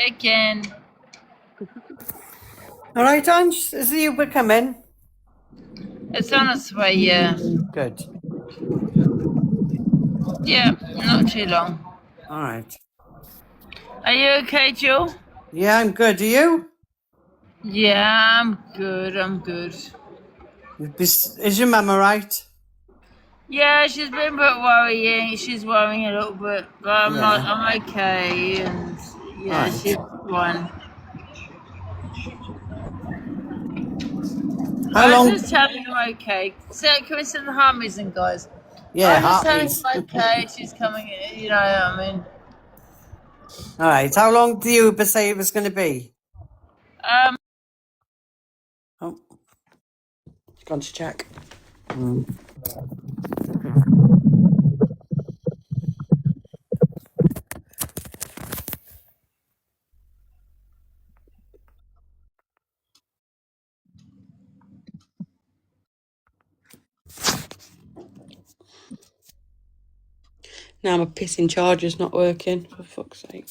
again. All right, Ange, is the Uber coming? It's on its way, yeah. Good. Yeah, not too long. All right. Are you okay, Jill? Yeah, I'm good. Are you? Yeah, I'm good. Is your mum all right? Yeah, she's been a bit worrying. She's worrying a little bit, but I'm okay, and yeah, Right. she's fine. How I was long? just telling him okay. So, can we send the harmies in, guys? Yeah, I was just telling Hartley's. him okay. She's coming in, you know what I mean. All right. How long did the Uber say it was going to be? Oh. It's gone to check. Now my pissing charger's not working, for fuck's sake.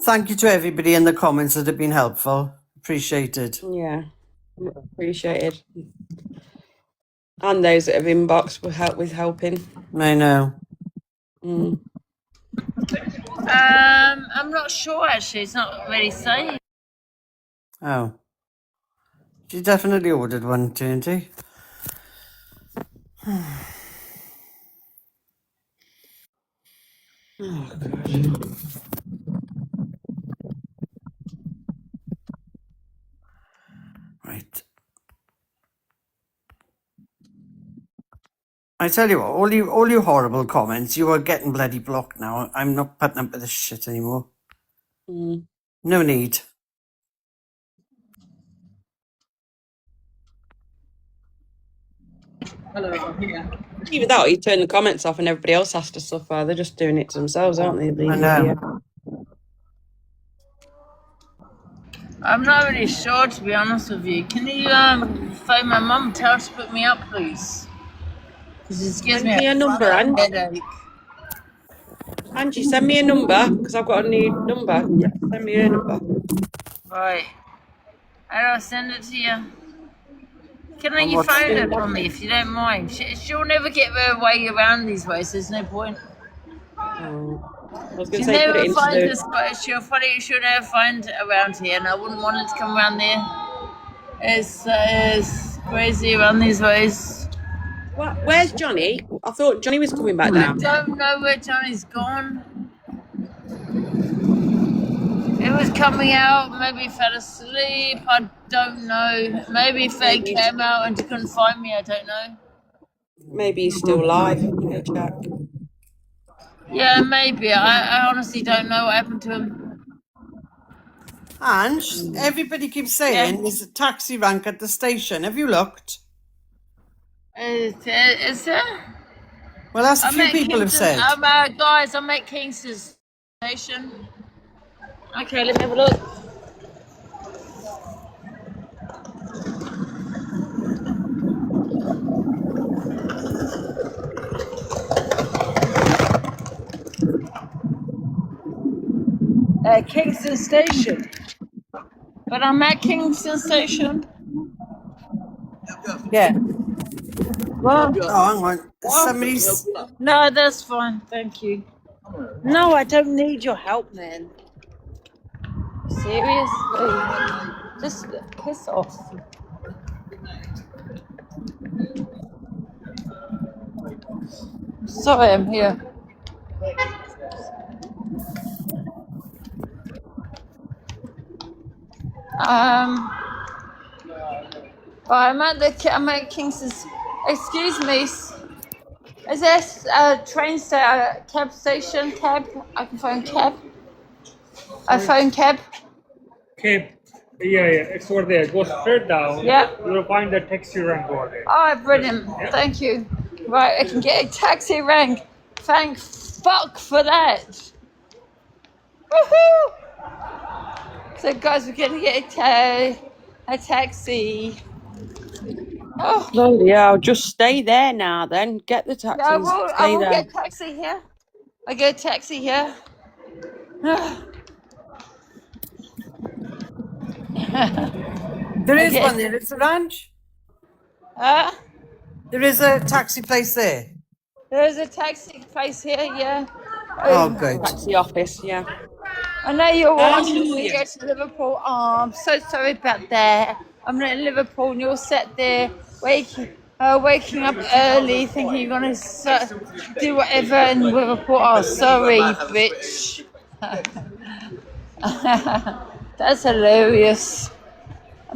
Thank you to everybody in the comments that have been helpful. Appreciated. Yeah, appreciated. And those that have inboxed with helping. I know. I'm not sure actually. It's not really saying. Oh. She definitely ordered one, didn't she? Oh, God. Right. I tell you what, all you horrible comments, you are getting bloody blocked now. I'm not putting up with this shit anymore. No need. Hello, I'm here. Either that or you turn the comments off and everybody else has to suffer. They're just doing it to themselves, aren't they? I know. I'm not really sure, to be honest with you. Can you phone my mum? Tell her to put me up, please. Because it gives me a number, Angie. headache. Angie, send me a number because I've got a new number. Yeah, send me a number. Right. I'll send it to you. Can you phone it for me if you don't mind? She'll never get her way around these ways. There's no point. I was going to She'll say, put it never into find the... this, but she'll never find around here, and I wouldn't want her to come around there. It's crazy around these ways. Where's Johnny? I thought Johnny was coming back down. I don't know where Johnny's gone. It was coming out, maybe he fell asleep, I don't know. Maybe he came out and couldn't find me, I don't know. Maybe he's still alive. Go check. Yeah, maybe. I honestly don't know what happened to him. Ange, everybody keeps saying there's a taxi rank at the station. Have you looked? Is there? Well, that's a few people have said. Guys, I'm at Kingston Station. Okay, let me have a look. At Kingston Station. But I'm at Kingston Station. Yeah. Well, Oh, hang on. Somebody's... No, that's fine. Thank you. No, I don't need your help, man. Seriously? Just piss off. Sorry, I'm here. I'm at Kingston's. Excuse me. Is there a train station, cab station, cab? I can phone cab. I phone cab. Okay. Yeah, it's over there. Go straight down. Yeah. You'll find the taxi rank over there. Oh, brilliant. Yeah. Thank you. Right, I can get a taxi rank. Thank fuck for that. Woohoo! So, guys, we're going to get a taxi. Oh. Slowly, I'll just stay there now then. Get the taxi. Yeah, I will get a taxi here. I get a taxi here. There is Okay. one there, is there, Ange? There is a taxi place there. There's a taxi place here, yeah. Oh, good. That's the office, yeah. I know you're watching when you yeah. go to Liverpool. Oh, I'm so sorry about that. I'm in Liverpool and you're sat there waking up early thinking you're going to do whatever in Liverpool. Oh, sorry, bitch. That's hilarious.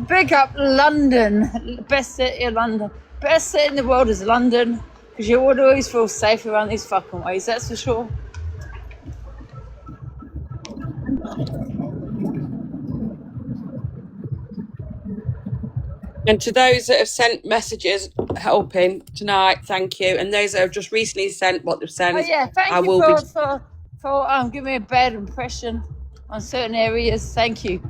Big up London. Best city of London. Best city in the world is London. Because you would always feel safe around these fucking ways, that's for sure. And to those that have sent messages helping tonight, thank you. And those that have just recently sent what they've sent, Oh yeah, thank I you will be. for giving me a bad impression on certain areas. Thank you.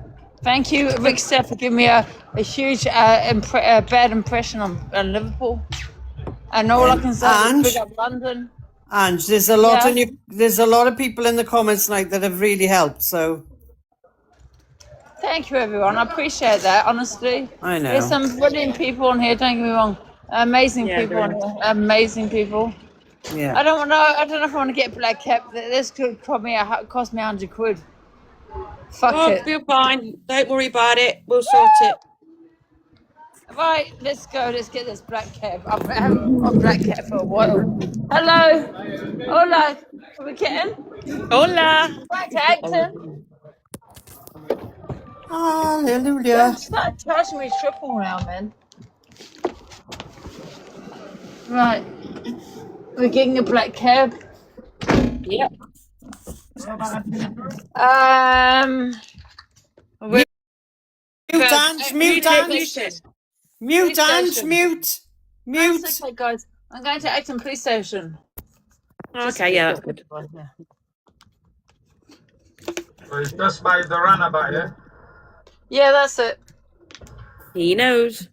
Thank you, Rickster, for giving me a huge bad impression on Liverpool. And all I can say is big up London. Ange, there's a lot Yeah. there's a lot of people in the comments tonight that have really helped, so Thank you, everyone. I appreciate that, honestly. I know. There's some brilliant people on here, don't get me wrong. Amazing people on here. Amazing people. Yeah. I don't know if I want to get black cap. This could cost me £100. Fuck Oh, it. feel fine. Don't worry about it. We'll sort it. Right, let's go. Let's get this black cap. I haven't got black cap for a while. Hello. Hola. Can we get in? Hola. Back to Acton. Hallelujah. Don't start charging me triple now, man. Right. We're getting a black cab. Yep. Mute, Ange, mute, Ange. Mute, Ange, mute. Mute. That's okay, guys. I'm going to Acton Police Station. Okay, yeah, that's good. So it's just by the runabout, yeah? Yeah, that's it. He knows.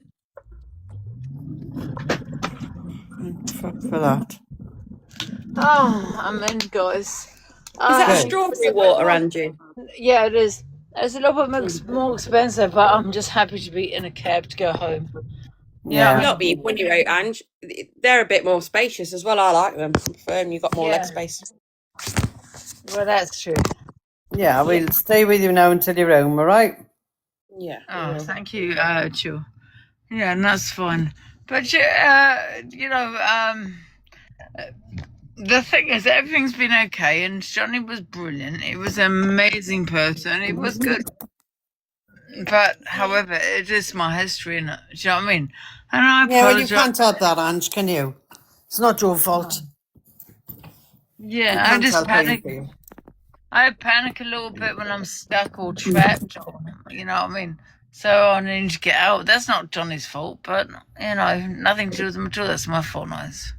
Fuck for that. Oh, I'm in, guys. Is that Okay. strawberry water, Angie? Yeah, it is. It's a little bit more expensive, but I'm just happy to be in a cab to go home. Yeah. Not being funny, right, Ange? They're a bit more spacious as well. I like them. I prefer them. You've got more leg space. Well, that's true. Yeah, we'll stay with you now until you're home, all right? Yeah. Oh, thank you, Chu. Yeah, and that's fine. But the thing is, everything's been okay, and Johnny was brilliant. He was an amazing person. He was good. But, however, it is my history, and do you know what I mean? And I Yeah, well, you apologize. can't help that, Ange, can you? It's not your fault. Yeah, You I can't just help panic. anything. I panic a little bit when I'm stuck or trapped, or, you know what I mean? So I need to get out. That's not Johnny's fault, but, nothing to do with him at all. That's my fault, nice.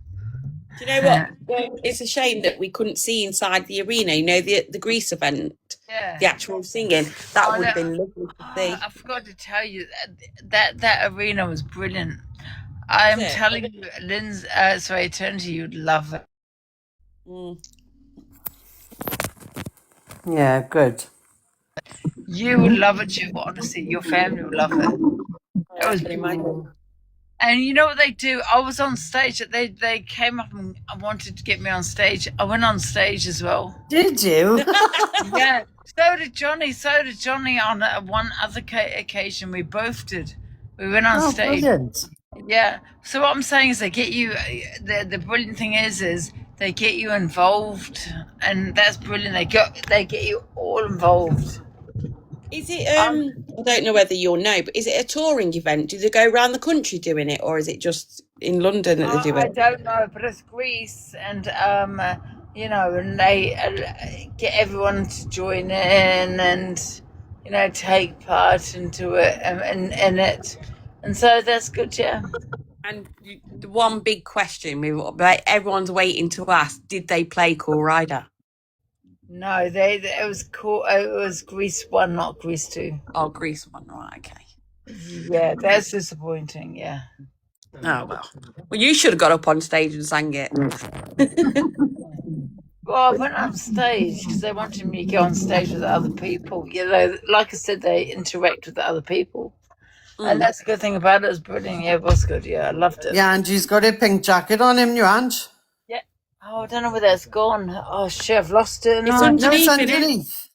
Do you know what? Well, it's a shame that we couldn't see inside the arena. You know, the Greece event, Yeah. the actual singing. That would have been lovely to see. I forgot to tell you that arena was brilliant. I'm Was it? telling you, Eternity, you'd love it. Yeah, good. You would love it, Jill. Honestly, your family would love it. It was brilliant. And you know what they do? I was on stage. They came up and wanted to get me on stage. I went on stage as well. Did you? Yeah. So did Johnny. On one other occasion, we both did. We went on stage. Brilliant. Yeah. So what I'm saying is, they get you. The brilliant thing is they get you involved, and that's brilliant. They get you all involved. Is it, I don't know whether you'll know, but is it a touring event? Do they go around the country doing it, or is it just in London that they do I it? don't know, but it's Greece, and and they get everyone to join in, and take part into it, and in it, and so that's good, yeah. And the one big question everyone's waiting to ask: did they play Cool Rider? No, it was cool. It was Greece 1, not Greece 2. Oh, Greece 1, right? Okay. Yeah, that's disappointing. Yeah. Oh well. Well, you should have got up on stage and sang it. Well, I went on stage because they wanted me to go on stage with other people. You know, like I said, they interact with the other people. And that's the good thing about it. It was brilliant. Yeah, it was good. Yeah, I loved it. Yeah, Angie's got a pink jacket on him, you Ange. Yeah. Oh, I don't know where that's gone. Oh, shit, I've lost it. It's No, No, it's underneath, innit? underneath.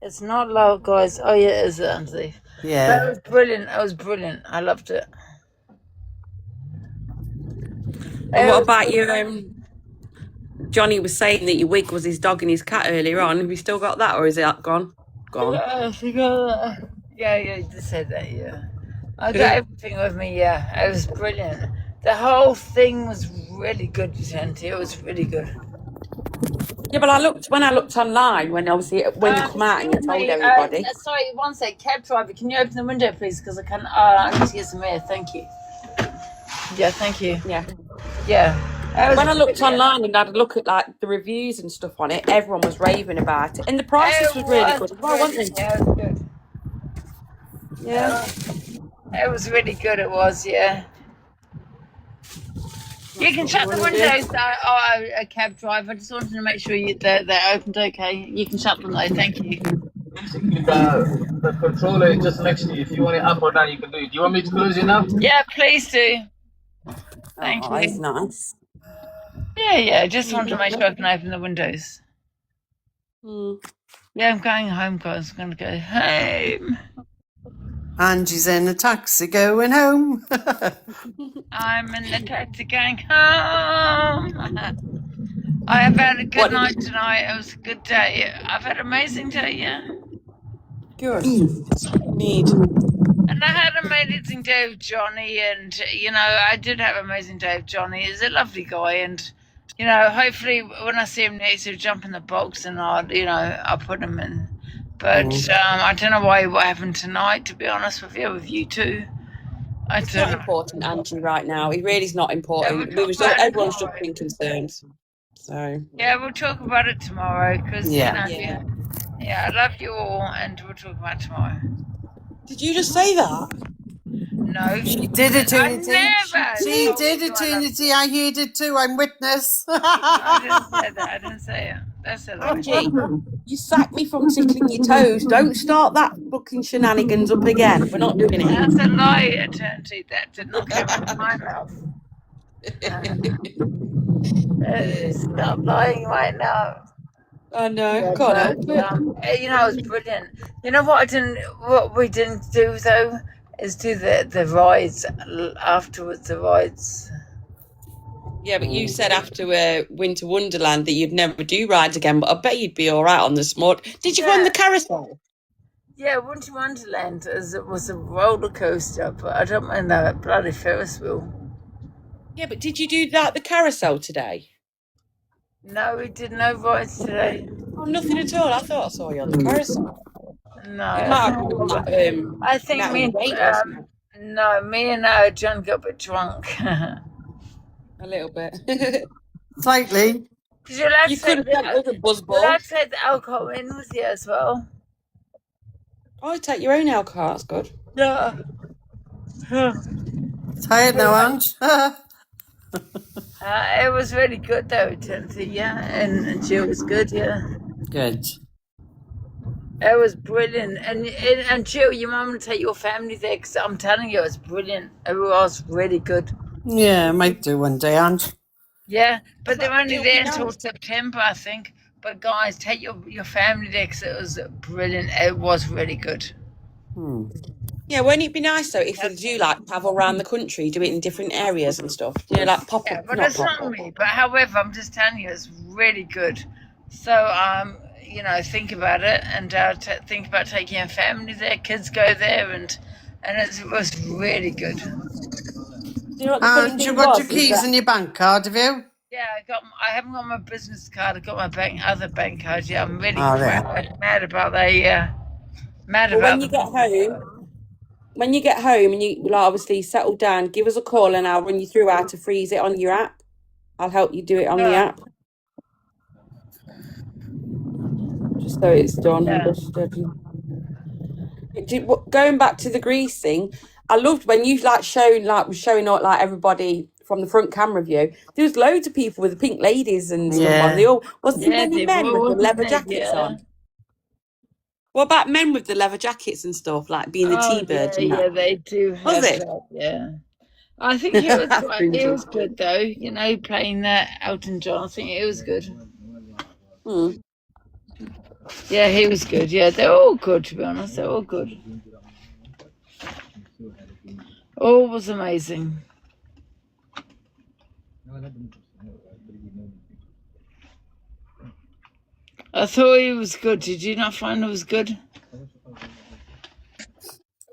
it's not low, guys. Oh, yeah, it is underneath. That Yeah. was brilliant. It was brilliant. I loved it. And what about you? Johnny was saying that your wig was his dog and his cat earlier on. Have you still got that, or is it gone? Gone. Yeah, you just said that, yeah. I got everything with me, yeah. It was brilliant. The whole thing was really good, Shanti. It was really good. Yeah, but when I looked online, when you come out and you Excuse told me, everybody. sorry, one sec. Cab driver, can you open the window, please? Because I need to get some air. Thank you. Yeah, thank you. Yeah. Yeah. When I looked online and had a look at like the reviews and stuff on it, everyone was raving about it, and the prices was really good as well, wasn't it? Yeah, it was good. Yeah. It was really good, it was, yeah. You can shut the windows, a cab driver. I just wanted to make sure they're opened okay. You can shut them though, thank you. Basically, the controller is just next to you. If you want it up or down, you can do it. Do you want me to close it now? Yeah, please do. Thank That's you. nice. Yeah, just wanted to make sure I can open the windows. Yeah, I'm going home, guys. I'm going to go home. Angie's in a taxi going home. I'm in the taxi going home. I have had a good night tonight. It was a good day. I've had an amazing day, yeah. Good. Need. And I had an amazing day with Johnny, and I did have an amazing day with Johnny. He's a lovely guy, and hopefully when I see him next, he'll jump in the box, and I'll put him in. But I don't know what happened tonight. To be honest with you two. It's not important, Angie, right now. It really is not important. Yeah, everyone's just been concerned. So yeah, we'll talk about it tomorrow because Yeah. I love you all, and we'll talk about it tomorrow. did you just say that? No, She did it, I Unity. never. She did it, Unity. I heard it too. I'm witness. I didn't say that. I didn't say it. That's a lie. Angie, you sacked me from tickling your toes. Don't start that fucking shenanigans up again. We're not doing it. That's a lie, Eternity. That did not come out of my mouth. Stop lying right now. I know. Can't help it. It was brilliant. You know what what we didn't do though is do the rides afterwards. The rides. Yeah, but you said after Winter Wonderland that you'd never do rides again, but I bet you'd be all right on the smart. Did you go on the carousel? Yeah, Winter Wonderland was a roller coaster, but I don't mind that bloody Ferris wheel. Yeah, but did you do the carousel today? No, we did no rides today. Oh, nothing at all. I thought I saw you on the carousel. No, It might have been that, I think that me weight, and me and John got a bit drunk. a little bit. Slightly. Did you allowed You to could have take done it with a buzzball. the alcohol in with you as well? Oh, take your own alcohol. That's good. Yeah. Tired now, Ange? It was really good though, Timothy. Yeah, and Jill was good. Yeah. Good. It was brilliant, and Jill, your mum will take your family there because I'm telling you, it was brilliant. It was really good. Yeah, might do one day, Ange. Yeah, but they're only it'll be there nice. until September, I think. But guys, take your family there because it was brilliant. It was really good. Yeah, won't it be nice though if we do like travel around the country, do it in different areas and stuff? Like pop Yeah, up. but Not it's pop not up. me. But however, I'm just telling you, it's really good. So think about it and think about taking your family there. Kids go there, and it was really good. Do you know what the funny And thing you've got was, your is keys that- and your bank card, have you? Yeah, I haven't got my business card. I got my other bank card. Yeah, I'm really Oh, yeah. mad about that. Yeah, mad Well, about. when you get home and you obviously settle down, give us a call and I'll run you through how to freeze it on your app. I'll help you do it on the app. Just so it's done. Yeah. Going back to the greasing, I loved when you was showing everybody from the front camera view, there was loads of people with the pink ladies and stuff on. They all wasn't there any men with the leather jackets on? What about men with the leather jackets and stuff, like being the T-birds and that? Yeah, they do have Was it? that, yeah. I think he was quite, he was good though, you know, playing that Elton John. I think it was good. Yeah, he was good. Yeah, they're all good, to be honest. They're all good. All was amazing. I thought he was good. Did you not find it was good?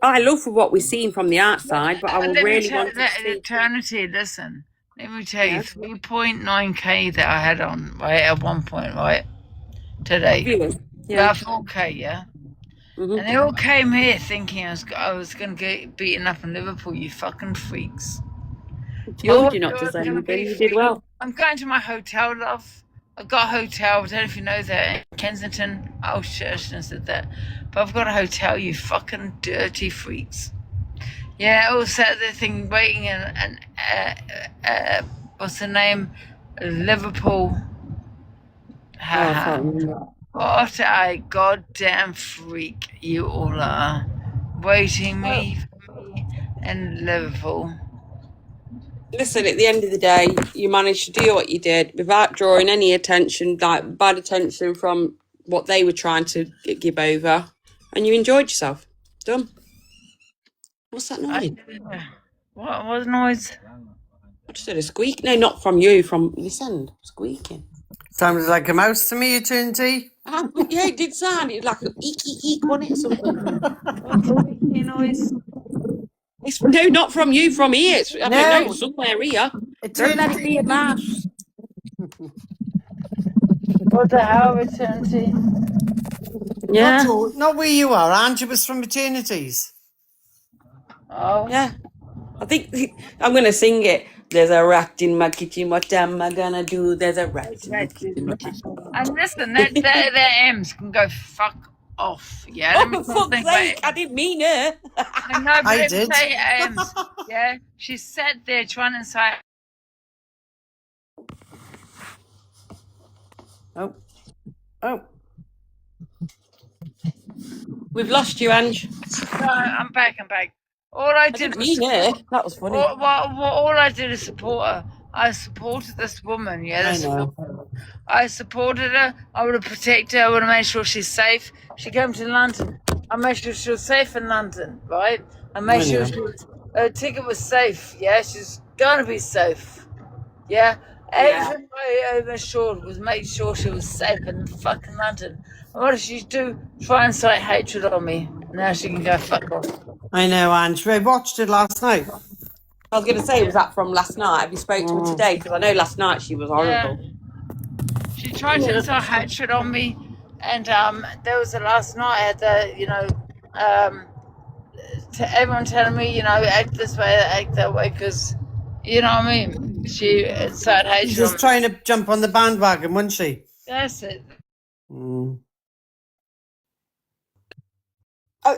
I love what we've seen from the outside, but I will really want to see. Eternity, listen, let me tell you, 3.9k that I had on, right, at one point, right, today. Viewers. Yeah. 4k, yeah? And they all came here thinking I was going to get beaten up in Liverpool, you fucking freaks. Told you not to say anything. You did well. I'm going to my hotel, love. I've got a hotel. I don't know if you know that, in Kensington. Oh, shit, I shouldn't have said that. But I've got a hotel, you fucking dirty freaks. Yeah, I was sat there thinking, waiting and what's the name? Liverpool. What a goddamn freak you all are. Waiting me in Liverpool. Listen, at the end of the day, you managed to do what you did without drawing any attention, like bad attention from what they were trying to give over, and you enjoyed yourself. Done. What's that noise? What noise? I just heard a squeak. No, not from you, from this end. Squeaking. Sounded like a mouse to me, Eternity. Yeah, it did sound. It was like an eek, wasn't it? Something. What's the squeaky noise? No, not from you, from here. I don't know, somewhere here. Don't let it be a mouse. What the hell, Eternity? Yeah. Not where you are, Angie was from Eternities. Oh. Yeah. I think I'm going to sing it. There's a rat in my kitchen, what am I going to do? There's a rat in my kitchen. And listen, that M's can go fuck off, yeah? Oh, for fuck's sake, I didn't mean it. I know, but I did. Say M's, yeah? She sat there trying to say... Oh. We've lost you, Ange. No, I'm back. All I did was... That was funny. All I did is support her. I supported this woman, yeah? I know. I supported her. I would have protected her. I would have made sure she's safe. She came to London. I made sure she was safe in London, right? I made sure her ticket was safe, yeah? She's going to be safe, yeah? Everything I overshored was make sure she was safe in fucking London. And what did she do? Try and incite hatred on me. Now she can go fuck off. I know, Ange. I watched it last night. I was going to say, was that from last night? Have you spoke to her today? Because I know last night she was horrible. Yeah. She tried to incite hatred on me, and there was the last night I had everyone telling me, act this way, act that way, because, you know what I mean? She incited hatred. She's just trying to jump on the bandwagon, wasn't she? That's it.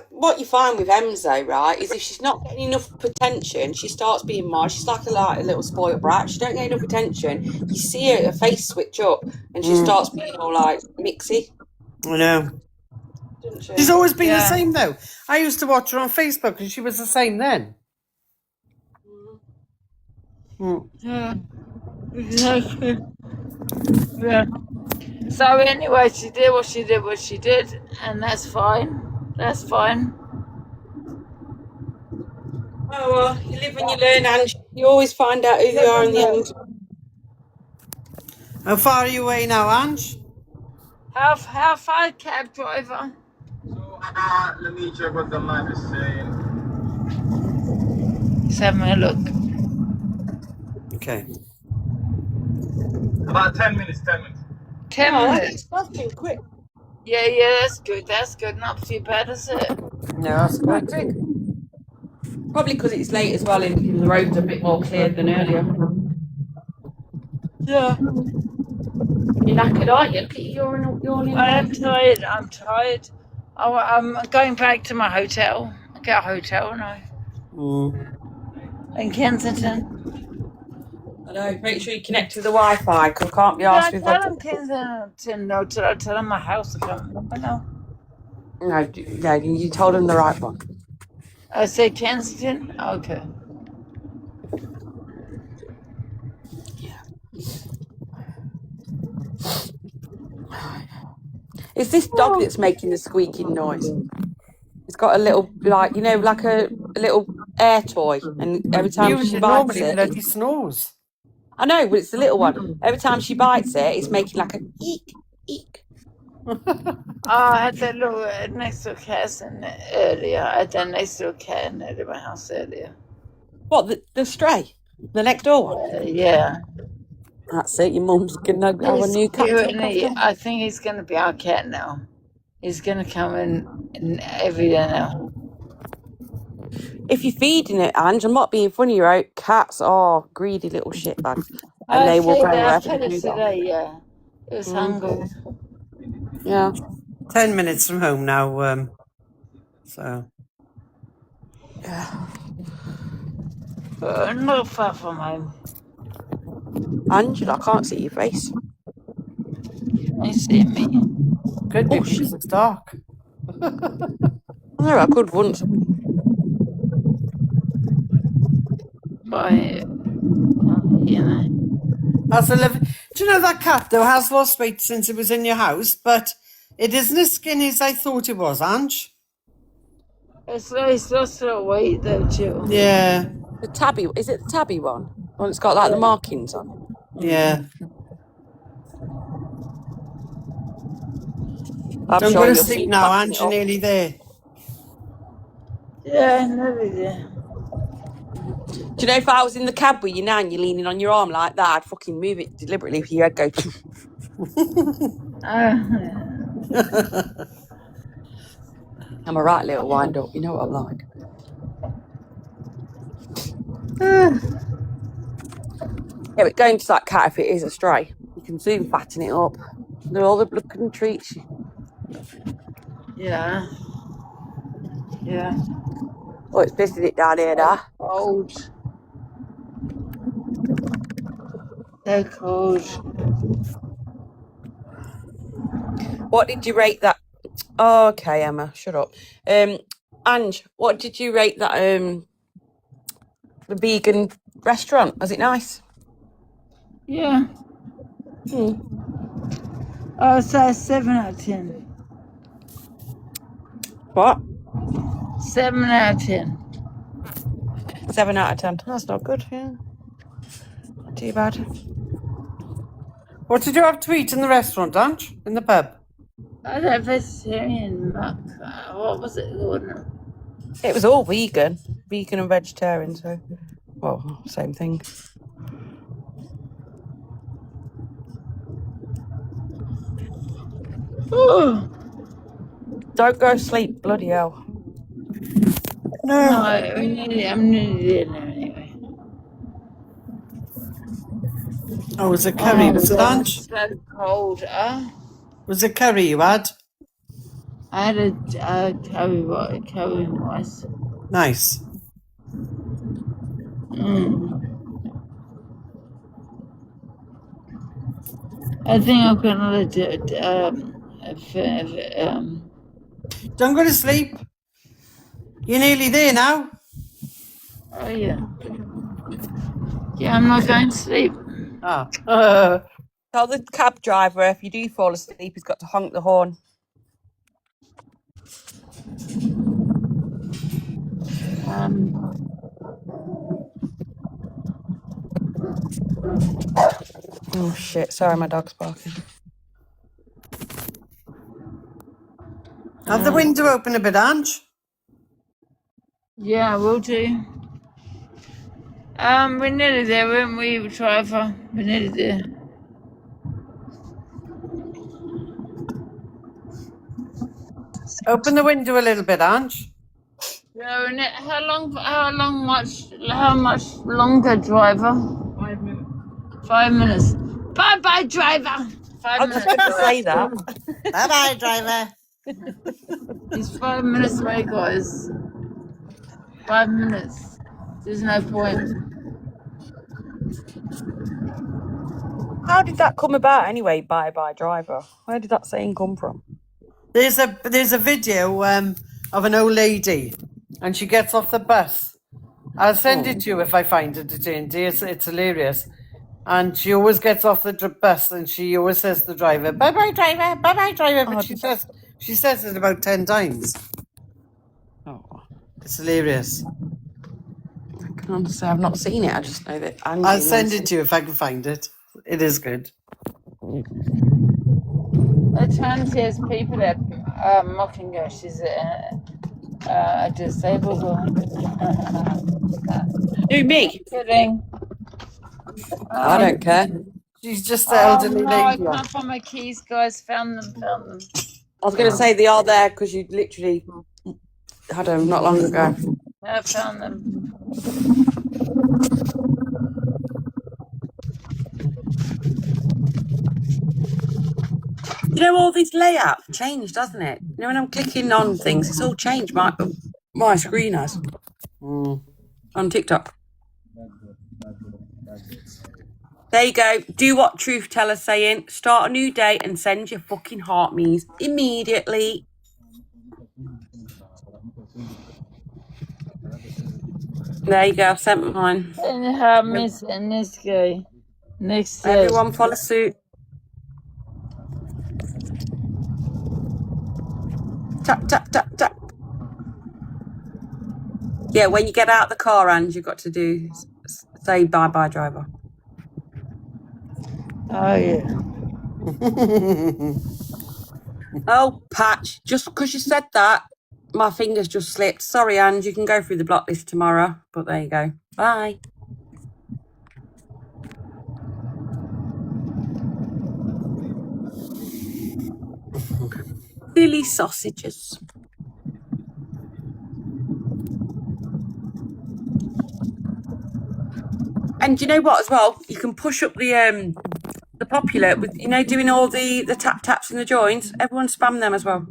What you find with Ems, though, right, is if she's not getting enough attention, she starts being more. She's like a little spoiled brat. She don't get enough attention. You see her face switch up, and she starts being all like mixy. I know. Doesn't she? She's always been the same, though. I used to watch her on Facebook, and she was the same then. Yeah, exactly. Yeah. So anyway, she did what she did, and that's fine. That's fine. Oh, well, you live and you learn, Ange. You always find out who you are in the end. How far are you away now, Ange? How far, cab driver? So, let me check what the map is saying. Let's have a look. Okay. About 10 minutes. 10 minutes. That's been quick. Yeah, that's good. Not too bad, is it? No, that's good. Probably because it's late as well, and the roads are a bit more clear than earlier. Yeah. You're knackered, aren't you? Look at you, you're I am tired. I'm tired. I'm going back to my hotel. I got a hotel now in Kensington. I know. Make sure you connect to the Wi-Fi because I can't be Did I asked with tell that. him Kensington? No, did I tell him my house? I can't remember now. No, you told him the right one. I say Kensington? Okay. It's this dog that's making the squeaking noise. It's got a little, like, like a little air toy, and every time she bites Normally it, bloody snores. I know, but it's the little one. Every time she bites it, it's making like a eek, eek. I had that little next door cat earlier. I had that next door cat in my house earlier. What, the stray? The next door one? Yeah. That's it, your mum's going to have a new cat to look after. I think he's going to be our cat now. He's going to come in every day now. If you're feeding it, Ange, I'm not being funny, right? Cats are greedy little shitbags. And they will go wherever I they fed it do today, yeah. It was hungry. Yeah. 10 minutes from home now, so. Yeah. Not far from home. Angela, I can't see your face. You see me? Could be Oh, because it's dark. No, I could once. But, you know. That's a lovely. Do you know that cat though has lost weight since it was in your house, but it isn't as skinny as I thought it was, Ange. It's lost a lot of weight though too. Yeah. The tabby, is it the tabby one? Well, it's got like the markings on. Yeah. I'm Don't sure go to you'll sleep see now, packing Ange. it You're up. nearly there. Yeah, nearly there. Do you know if I was in the cab with you now and you're leaning on your arm like that, I'd fucking move it deliberately for your head go. I'm a right little wind up. You know what I'm like. Yeah, but going to that cat if it is a stray, you can soon fatten it up. They're all the looking treats. Yeah. Yeah. Oh, it's pissing it down here now. Cold. So cold. What did you rate that? Oh, okay, Emma, shut up. Ange, what did you rate that the vegan restaurant? Was it nice? Yeah. Oh, so 7 out of 10. What? 7 out of 10. 7 out of 10. That's not good, yeah. Not too bad. What did you have to eat in the restaurant, Ange? In the pub? I had a vegetarian muck. What was it called? It was all vegan. Vegan and vegetarian, so, well, same thing. Oh. Don't go to sleep, bloody hell. No, I'm nearly there now anyway. Oh, was it curry? Was it, Ange? It's so cold. Was it curry you had? I had a curry rice. Nice. I think I'm gonna do it. Don't go to sleep. You're nearly there now. Oh yeah. Yeah, I'm not going to sleep. Ah. Tell the cab driver if you do fall asleep, he's got to honk the horn. Oh shit, sorry, my dog's barking. Have the window open a bit, Ange. Yeah, I will do. We're nearly there, weren't we, driver? We're nearly there. Open the window a little bit, Ange. Yeah, how much longer, driver? 5 minutes. 5 minutes. Bye bye, driver. 5 I was minutes. just going to say that. Bye-bye, driver. It's 5 minutes away, guys. 5 minutes. There's no point. How did that come about anyway? Bye bye driver. Where did that saying come from? There's a video of an old lady, and she gets off the bus. I'll send it to you if I find it, Angie. It's hilarious. And she always gets off the bus, and she always says to the driver, "Bye bye driver, bye bye driver." But she says it about 10 times. Oh, It's hilarious. I can honestly, I've not seen it. I just know that Angie. I'll send it to you if I can find it. It is good. The chance there's people that are mocking her. She's a disabled woman. Who, me? Kidding. I don't care. She's just an Oh elderly no, I lady. can't find my keys, guys. Found them. I was going to say they are there because you literally had them not long ago. I found them. You know, all this layout changed, doesn't it? You know, when I'm clicking on things, it's all changed. My screen has on TikTok. There you go. Do what Truth Teller's saying. Start a new day and send your fucking heart me's immediately. There you go. I've sent mine. And her miss and this guy. Next day. Everyone follow suit. Tap, tap, tap, tap. Yeah, when you get out of the car, Ange, you've got to say bye-bye, driver. Oh yeah. Oh, Patch, just because you said that, my fingers just slipped. Sorry, Ange, you can go through the block list tomorrow, but there you go. Bye. Silly sausages. And you know what as well? You can push up the popular with, you know, doing all the tap taps and the joins. Everyone spam them as well.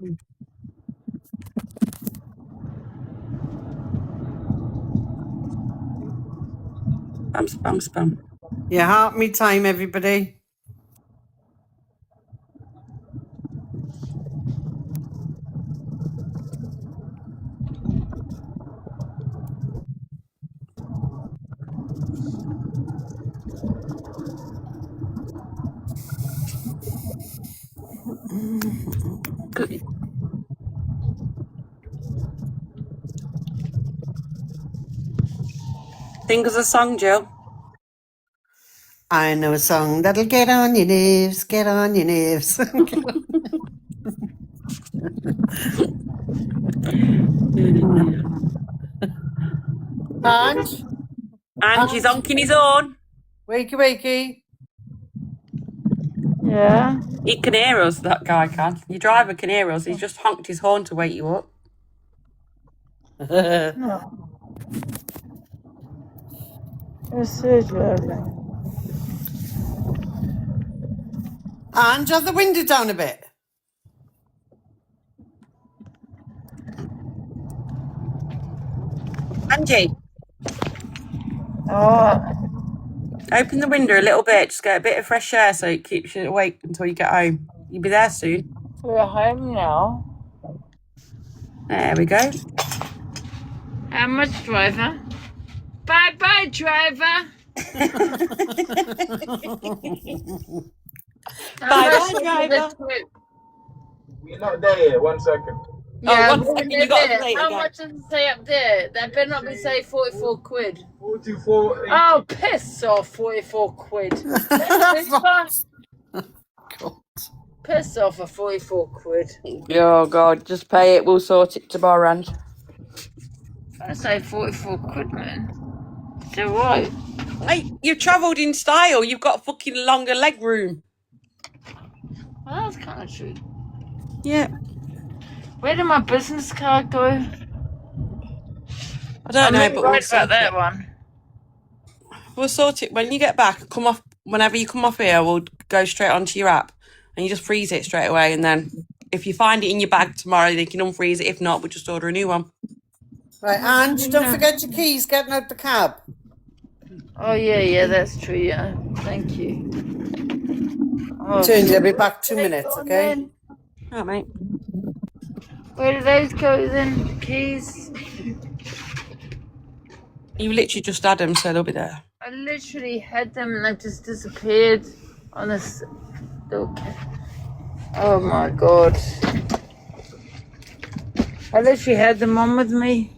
Spam, spam, spam. Yeah, heart me time, everybody. Good. Think of a song, Jill. I know a song that'll get on your nerves, get on your nerves. Ange? Angie's honking his horn. Wakey, wakey. Yeah. He can hear us, that guy can. Your driver can hear us. He's just honked his horn to wake you up. No. It's driving. Ange, have the window down a bit. Angie, Oh. open the window a little bit. Just get a bit of fresh air so it keeps you awake until you get home. You'll be there soon. We're home now. There we go. How much, driver? Bye-bye, driver. Bye-bye, driver. We're not there yet. 1 second. Yeah, 1 second, you got to say it how again. much does it say up there? That better not be say 44 quid. 44. Oh, piss off, 44 quid. That's not... God. Piss off for 44 quid. Oh, God, just pay it. We'll sort it tomorrow, Ange. I say 44 quid, man. So what? Hey, you've travelled in style. You've got fucking longer leg room. Well, that's kind of true. Yeah. Where did my business card go? I don't know, I'm but right about that one. We'll sort it when you get back. Come off whenever you come off here. We'll go straight onto your app, and you just freeze it straight away. And then if you find it in your bag tomorrow, then you can unfreeze it. If not, we'll just order a new one. Right, Ange, don't forget your keys getting out the cab. Oh yeah, that's true. Yeah, thank you. Oh, Tunji, I'll be back 2 okay, minutes, go on okay? then. All right, mate. Where do those go then? The keys? You literally just had them, so they'll be there. I literally had them and they just disappeared on this. Okay. Oh my god! I literally had them on with me.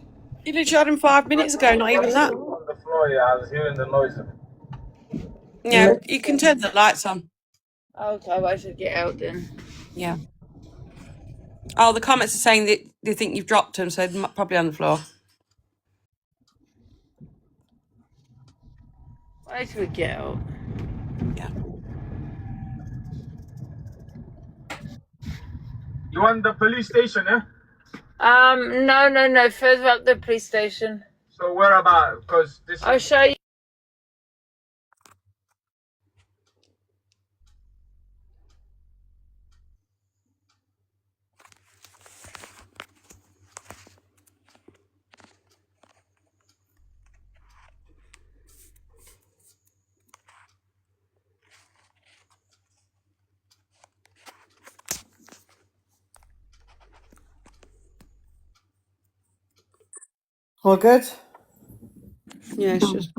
You literally had them 5 minutes ago, not even that. On the floor, yeah, I was hearing the noise. Yeah, you can turn the lights on. Okay, well, I should get out then. Yeah. Oh, the comments are saying that they think you've dropped them, so they're probably on the floor. I should get out. Yeah. You want the police station, yeah? No. Further up the police station. So where about? Because this I'll is... show you. All good? Yeah, it's just.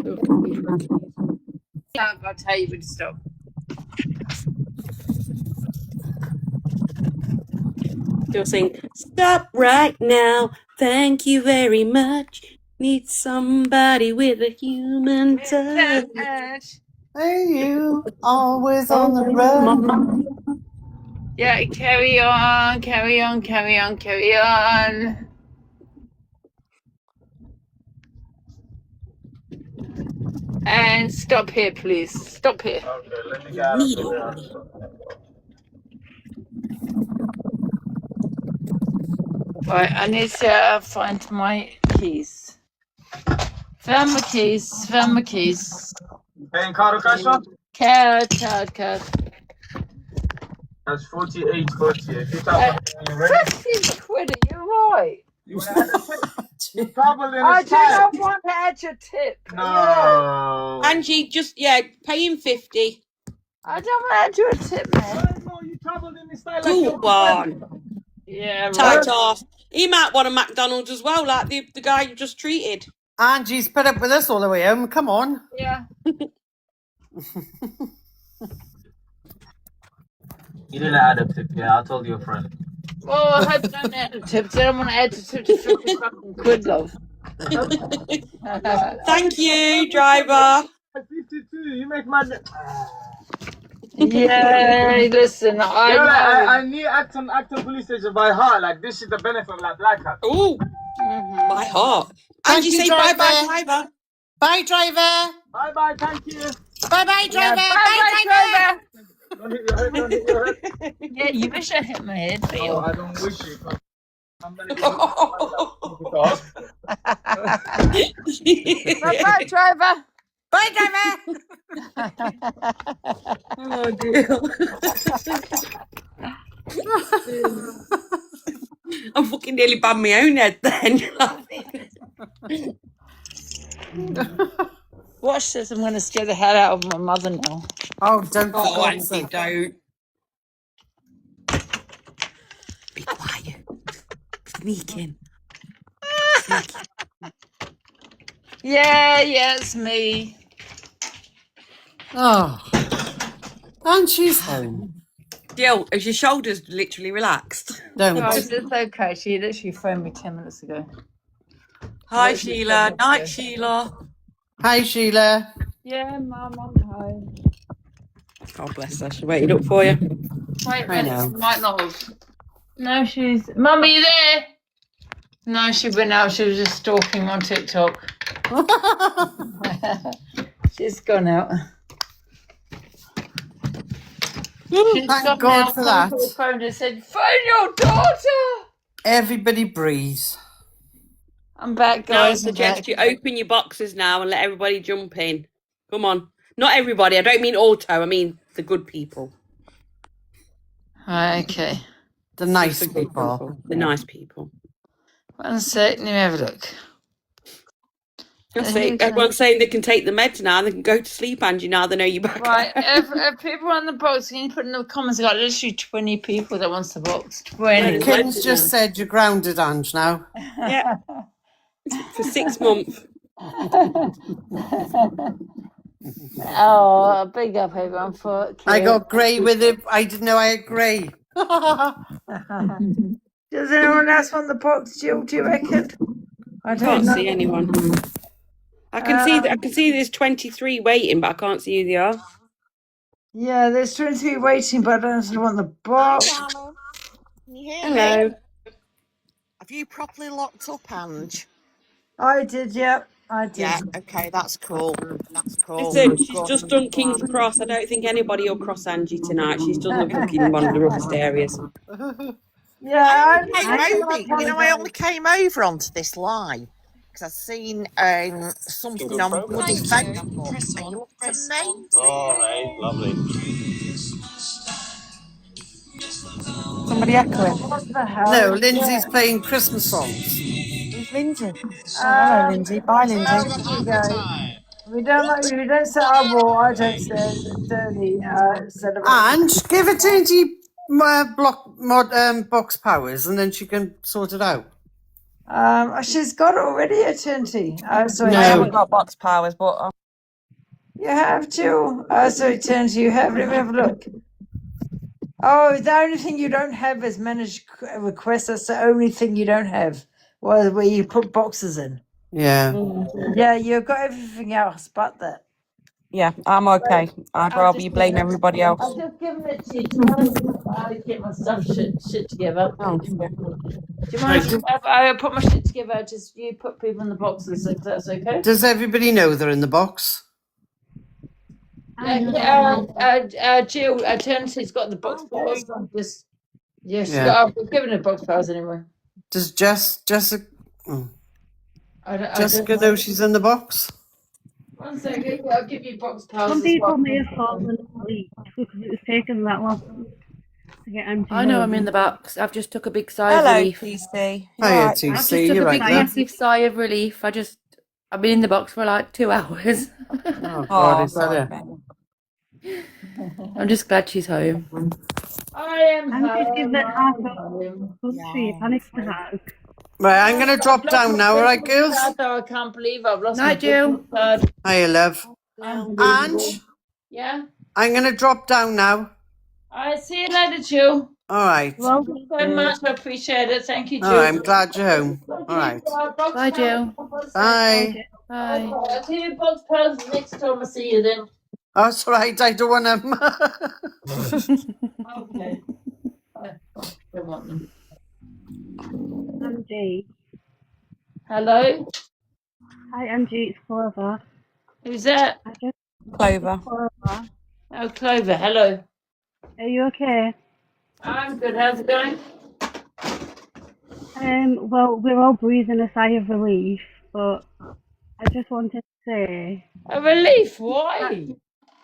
I'll tell you when to stop. You'll sing, stop right now. Thank you very much. Need somebody with a human touch. Hey, you, always on the run. Yeah, carry on. And stop here, please. Stop here. Okay, let me get out of the way. Right, I need to find my keys. Found my keys. Paying card or cash on? Card. That's 48.40. If you tell me you're ready, 50 quid, are you right? you travel in I a do time. not want to add your tip. No. Angie, just, pay him 50. I don't want to add you a tip, man. No, you traveled in this style like Go you're on. Yeah, Tight right. ass. He might want a McDonald's as well, like the guy you just treated. Angie's put up with us all the way home. Come on. Yeah. You didn't add a tip, yeah. I told your friend. Well, I hope you don't add a tip. I don't want to add the tip to 50 fucking quid, love. Thank you, driver. 52, you make my... Yeah, listen, I know. I need Acton Police Station by heart. Like, this is the benefit of like Black Hat. Ooh, Mhm. my heart. Thank Angie, you, say driver. bye-bye, driver. Bye, driver. Bye-bye, thank you. Bye-bye, driver. Bye, driver. Don't hit your head, don't hit your head. Yeah, you wish I hit my head, but No, I don't wish it. I'm gonna get Bye, driver. Bye, driver. Oh, dear. I'm fucking nearly banged my own head then. Watch this. I'm going to scare the hell out of my mother now. Oh, don't. for Oh, God's Angie, sake. don't. Be quiet. Sneaking. Yeah, it's me. Oh. And she's home. Jill, is your shoulders literally relaxed? Don't. Oh, it's okay. She literally phoned me 10 minutes ago. Hi, Sheila. Night, Sheila. Hi, Sheila. Yeah, Mum, I'm home. God bless her. She waited up for you. Wait a I minute. know. Might not have. No, she's... Mum, are you there? No, she went out. She was just stalking on TikTok. She's gone out. She's Thank gone God out, for come to that. the phone and said, phone your daughter! Everybody breathes. I'm back, Now I guys. I'm suggest back. you open your boxes now and let everybody jump in. Come on. Not everybody. I don't mean auto. I mean the good people. Okay. The nice The good people. The nice people. 1 sec. Let me have a look. Everyone's saying they can take the meds now. They can go to sleep, Angie. Now they know you're back. Right, if people on the box, can you put in the comments? I've got literally 20 people that wants the box. 20. Kim's just said you're grounded, Ange, now. Yeah, for 6 months. Oh, big up everyone for it. I got grey with it. I didn't know I had grey. Does anyone else want the box, Jill? Do you reckon? I Can't don't see know. anyone. I can see there's 23 waiting, but I can't see who they are. Yeah, there's 23 waiting, but I don't want the box. Hi, darling. Can you hear me? Hello. Have you properly locked up, Ange? I did, yep, I did. Yeah, okay, that's cool. That's cool. Listen, she's just done King's Cross. I don't think anybody will cross Angie tonight. She's done the fucking one of the roughest areas. Yeah, I only came over onto this live because I've seen something on bloody Facebook. It looks amazing. All right, lovely. Somebody echoing. what the hell? No, Lindsay's playing Christmas songs. Who's Lindsay? Hello, Lindsay. Bye, Lindsay. There we go. We don't say I will, I don't say dirty celebrate. Ange, give it Angie box powers and then she can sort it out. She's got it already, Eternity. Sorry, No. I haven't got box powers, but you have to. Sorry, Eternity, you have. Let me have a look. Oh, the only thing you don't have is manage requests. That's the only thing you don't have. Where you put boxes in. Yeah. Yeah, you've got everything else but that. yeah, I'm okay. I'd rather you blame everybody else. I've just given it to you. I get my shit together. Oh, Do you mind if I put my shit together? Just you put people in the boxes, if that's okay. Does everybody know they're in the box? Jill, Eternity's got the box powers. I've given her box powers anyway. Does Jessica I know she's in the box? 1 second, I'll give you box powers. Some people may have fallen asleep because it was taken that long to get empty. I know I'm in the box. I've just took a big sigh of hello, relief. PC. Hiya, I've just TC. took You're a big right there. massive sigh of relief. I've been in the box for like 2 hours. Oh, God, Oh, is that sorry, it? Ben. I'm just glad she's home. I am And just give that half home. a see, panic attack. Right, I'm going to drop down now, all right, girls? I can't believe I've lost Night, my Jill. card. Hiya, love. Ange, Yeah. I'm going to drop down now. I see you later, Jill. All right. Well, Thank you so much. I appreciate it. Thank you, Jill. All right, I'm glad you're home. All right. Bye, Jill. Bye. Bye. I'll see you box powers next time I see you then. That's all right. I don't want them. Okay. I don't want them. Angie. Hello? Hi, Angie. It's Clover. Who's that? I just Clover. Clover. Oh, Clover. Hello. Are you okay? I'm good. How's it going? Well, we're all breathing a sigh of relief, but I just wanted to say A relief. Why?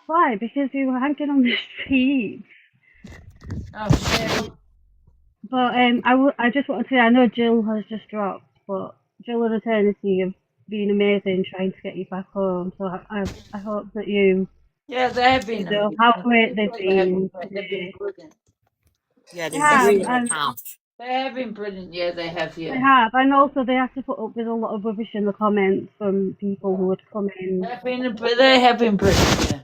why? Because we were hanging on the street. Oh, shit. But I just want to say I know Jill has just dropped, but Jill and Eternity have been amazing trying to get you back home. So I hope that you Yeah, they have been. know how great they've been. They've been brilliant. Yeah, they Yeah, really and- have. They have been brilliant. Yeah, they have. They Yeah. have, and also they have to put up with a lot of rubbish in the comments from people who would come in. They have been brilliant. Yeah.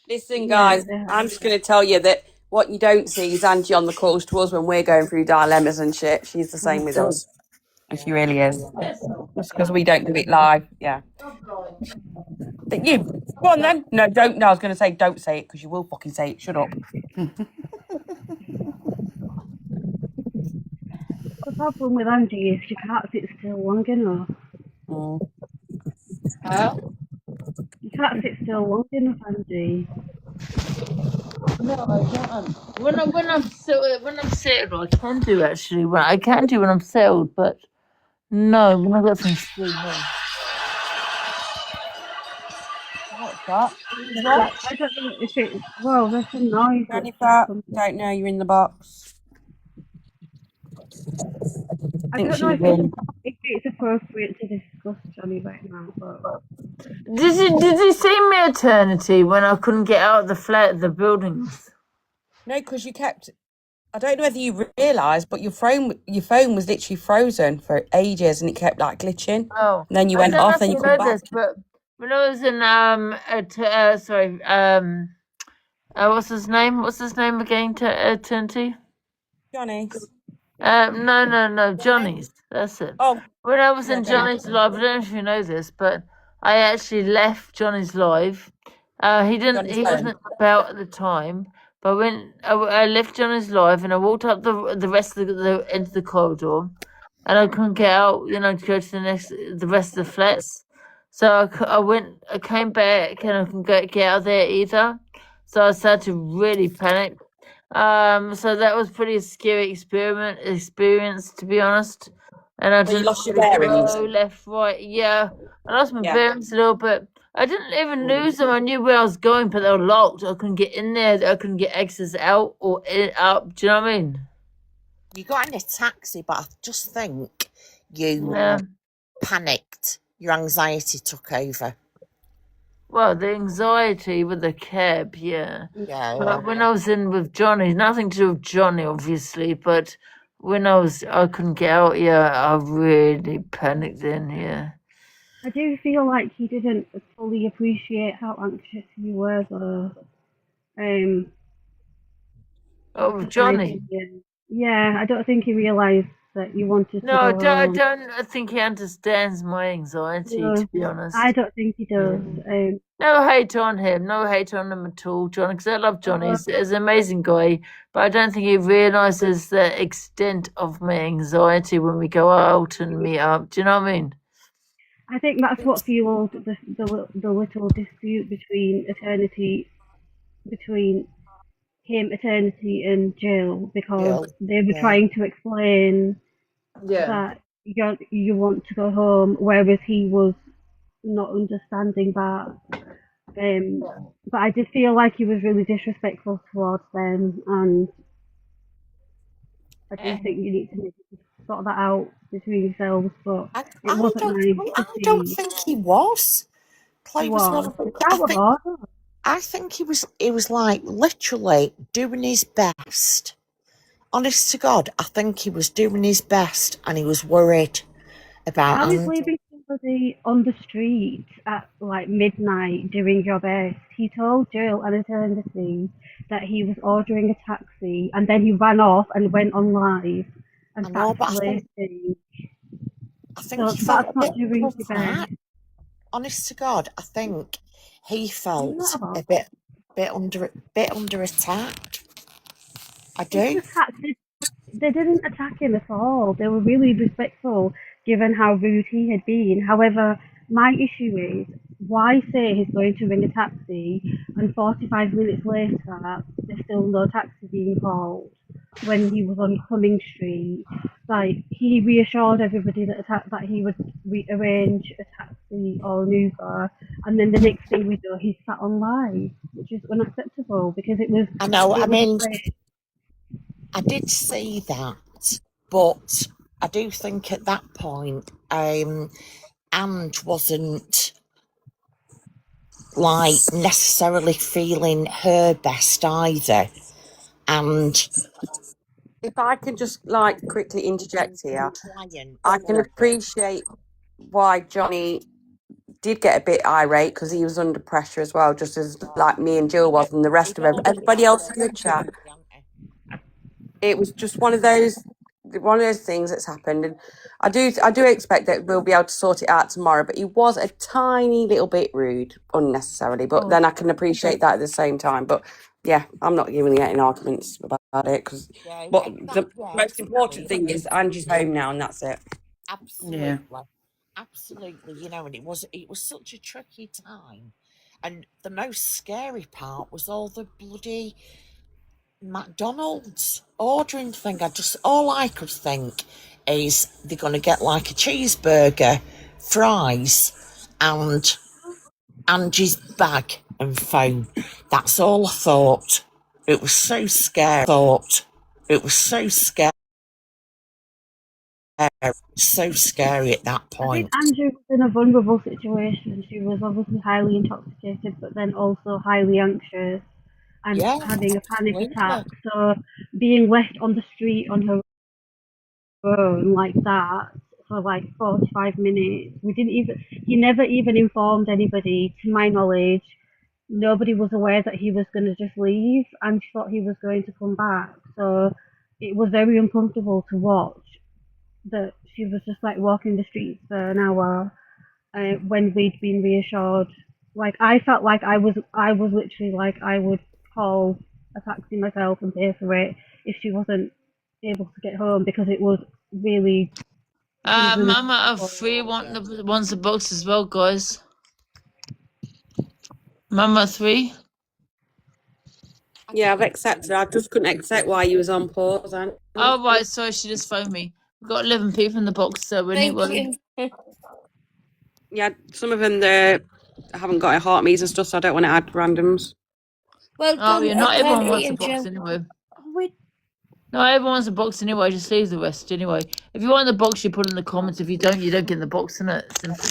Listen, guys, Yeah. I'm just going to tell you that what you don't see is Angie on the calls to us when we're going through dilemmas and shit. She's the same with us. And she really is. Just because we don't do it live. Yeah. But you, go on then. No, don't. No, I was going to say don't say it because you will fucking say it. Shut up. The problem with Angie is she can't sit still long enough. Huh? You can't sit still long enough, Angie. No, I can't. When I'm settled, I can do actually. I can do when I'm settled, but no, when I've got some sleep. No. What's that? I don't know if it's, well, there's some noise. Jennifer, don't know you're in the box. I think don't know she's in. if it's appropriate to discuss discuss Johnny right now, but Did you see me eternity when I couldn't get out of the flat, the buildings? No, because you kept. I don't know whether you realised, but your phone was literally frozen for ages, and it kept like glitching. Oh, And then you I went don't know off, if then you you come know back. this, but when I was in what's his name? What's his name again? Eternity? Johnny. No, Johnny's. That's it. Oh, When I was yeah, in go on. Johnny's live, I don't know if you know this, but I actually left Johnny's live. Johnny's He home. wasn't about at the time. But when I left Johnny's live and I walked up the rest of the into the corridor, and I couldn't get out, to go to the rest of the flats. So I came back and I couldn't get out of there either. So I started to really panic. So that was pretty scary experience to be honest. And I Well, you didn't lost your really bearings. go left, right. Yeah, I lost my Yeah. bearings a little bit. I didn't even lose them. I knew where I was going, but they were locked. I couldn't get in there. I couldn't get access out or up. Do you know what I mean? You got in a taxi, but I just think you Yeah. panicked. Your anxiety took over. Well, the anxiety with the cab, yeah. Yeah. But when I was in with Johnny, nothing to do with Johnny, obviously, but when I couldn't get out, yeah, I really panicked then, yeah. I do feel like he didn't fully appreciate how anxious you were, though. Oh, That's my Johnny. opinion. Yeah, I don't think he realised that you wanted to No, go home. I think he understands my anxiety, No, to be honest. I don't think he does. No hate on him, no hate on him at all, Johnny, because I love Johnny. He's an amazing guy, but I don't think he realises the extent of my anxiety when we go out and meet up. Do you know what I mean? I think that's what fueled the little dispute between him, Eternity, and Jill, because Jill, they were yeah. trying to explain Yeah. that you want to go home, whereas he was not understanding that. But I did feel like he was really disrespectful towards them, and I do think you need to sort that out between yourselves. But I it wasn't nice to don't see. think he was. He Clay was one was. of the. That was awful. I think he was like literally doing his best. Honest to God, I think he was doing his best, and he was worried about How is Angie. leaving somebody on the street at like midnight doing your best? He told Jill and Eternity that he was ordering a taxi, and then he ran off and went on live and I know, started but flirting. I think So he felt that's a not bit doing put your out. best. Honest to God, I think he felt Not about. a bit under attack. I It's do. just they didn't attack him at all. They were really respectful given how rude he had been. However, my issue is why say he's going to ring a taxi and 45 minutes later there's still no taxi being called when he was on Cumming Street. Like he reassured everybody that he would arrange a taxi or an Uber, and then the next thing we know he's sat on live, which is unacceptable because it was. I know. I mean, Like, I did see that, but I do think at that point, Ange wasn't like necessarily feeling her best either. And If I can just like quickly interject here, client, I can appreciate why Johnny did get a bit irate because he was under pressure as well, just as like me and Jill was, and the rest of everybody else in the chat. It was just one of those things that's happened, and I do expect that we'll be able to sort it out tomorrow. But he was a tiny little bit rude, unnecessarily. But then I can appreciate that at the same time. But yeah, I'm not giving any arguments about it because the most important thing is Angie's home now, and that's it. absolutely, absolutely. You know, and it was such a tricky time, and the most scary part was all the bloody McDonald's ordering thing. All I could think is they're going to get like a cheeseburger, fries, and Angie's bag and phone. That's all I thought. It was so scary. So scary at that I think point. Andrew was in a vulnerable situation. She was obviously highly intoxicated, but then also highly anxious and Yeah, having a panic absolutely. attack. So being left on the street on her own like that for like 45 minutes, he never even informed anybody, to my knowledge. Nobody was aware that he was going to just leave, and she thought he was going to come back. So it was very uncomfortable to watch that she was just like walking the streets for an hour when we'd been reassured. Like I felt like I was literally like I would call a taxi myself and pay for it if she wasn't able to get home because it was really she was really Mama of stressful. three wants the box as well, guys. Mama 3. Yeah, I've accepted. I just couldn't accept why you was on pause. Oh right, sorry, she just phoned me. We've got 11 people in the box, so we need one. Yeah, some of them haven't got a heartbeats and stuff, so I don't want to add randoms. Well Oh done, yeah, not everyone wants Bertie a and box Jill. anyway. No, everyone wants a box anyway. Just leave the rest anyway. If you want the box, you put it in the comments. If you don't, you don't get in the box, innit? Simple.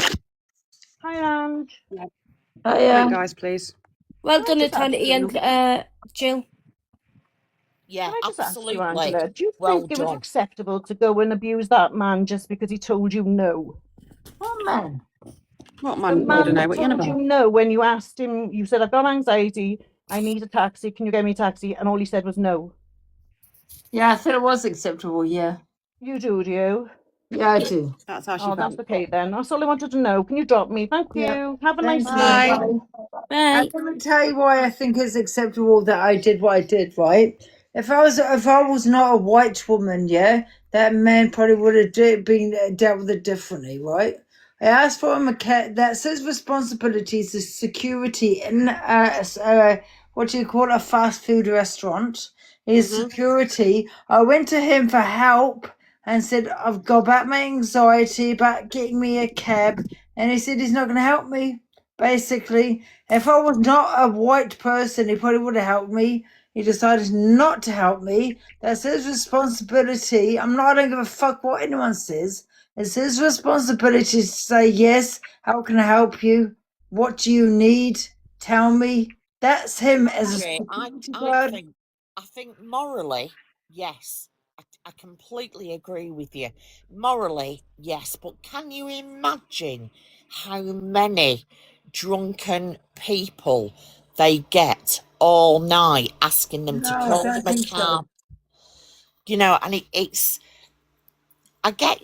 Hi, Ange. Yeah. Oh yeah. Thank guys, please. Well Can I done, just ask Eternity you? and Jill. Yeah, Can I just ask you, absolutely. Angela? Do you Well think it was done. acceptable to go and abuse that man just because he told you no? Oh man. What The man? I don't man know that what you're on told you about. no when you asked him, you said, I've got anxiety, I need a taxi, can you get me a taxi? And all he said was no. Yeah, I thought it was acceptable. Yeah. You do you? Yeah, I do. That's how she Oh, that's felt. okay then. That's all I wanted to know. Can you drop me? Thank Yeah. you. Have a Thank nice you. day. Bye. Bye. Bye. Let me tell you why I think it's acceptable that I did what I did, right? If I was not a white woman, yeah, that man probably would have been dealt with it differently, right? I asked for him a cat that says responsibilities is security in what do you call it, a fast food restaurant. His Mhm. security. I went to him for help and said I've got about my anxiety about getting me a cab, and he said he's not going to help me. Basically, if I was not a white person, he probably would have helped me. He decided not to help me. That's his responsibility. I don't give a fuck what anyone says. It's his responsibility to say, yes, how can I help you? What do you need? Tell me. That's him as a Angie, security guard. I think morally, yes. I completely agree with you. Morally, yes, but can you imagine how many drunken people they get all night asking them to No, I call don't them a think so. cab? And it's I get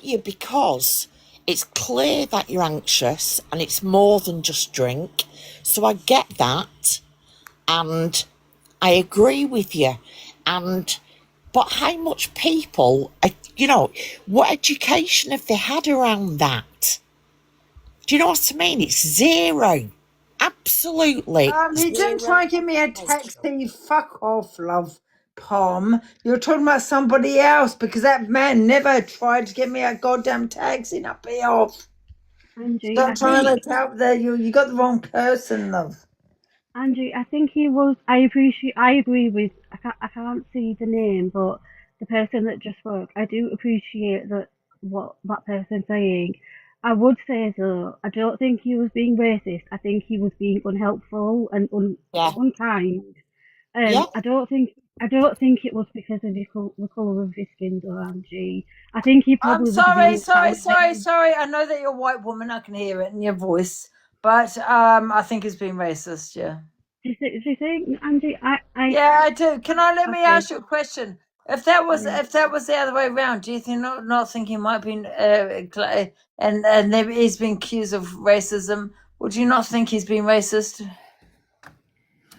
you because it's clear that you're anxious and it's more than just drink. So I get that and I agree with you. But how much people, what education have they had around that? Do you know what I mean? It's zero. Absolutely He didn't zero try and give me a knowledge. taxi. Fuck off, love. Palm. You're talking about somebody else because that man never tried to get me a goddamn taxi. Now be off. Angie, Stop trying to help there. You got the wrong person, love. I think he was. I agree with. I can't see the name, but the person that just spoke. I do appreciate that what that person's saying. I would say though, I don't think he was being racist. I think he was being unhelpful and Yeah, unkind. yeah. I don't think it was because of the colour of his skin, though, Angie. I think he I'm probably would have sorry, been sorry, sorry, retaliating. sorry. I know that you're a white woman. I can hear it in your voice. But I think it's been racist, yeah. Do you think, Angie? Yeah, I do. Can I let me Okay. ask you a question? If that was Yeah. the other way around, do you think not think he might be and maybe he's been accused of racism? Would you not think he's been racist?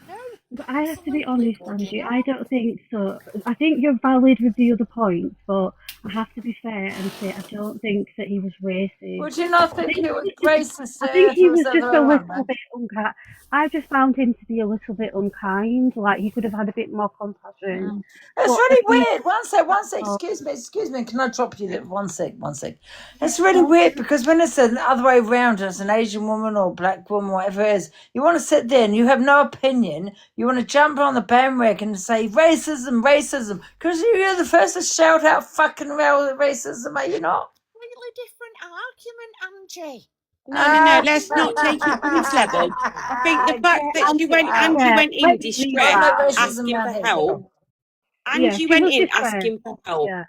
No, But I have to be absolutely honest, bloody Angie. I not. don't think so. I think you're valid with the other points, but I have to be fair and say I don't think that he was racist. Would you not I think think he he was was racist I think if it he was was the other just way a around, little man? bit unkind. I just found him to be a little bit unkind. Like he could have had a bit more compassion. It's But the really people weird. that One sec. saw, Excuse me. Can I drop you there? One sec. yeah, It's really well, weird because when it's the other way around and it's an Asian woman or black woman, whatever it is, you want to sit there and you have no opinion. You want to jump on the bandwagon and say racism, because you're the first to shout out fucking about racism, are you not? Completely different argument, Angie. No. Let's not take it to this level. I think the fact that And she went, Angie yeah, went in let's leave Got no distressed, that. racism asking around for here. help. Yeah, Angie she went was in distressed. asking for help. Yeah,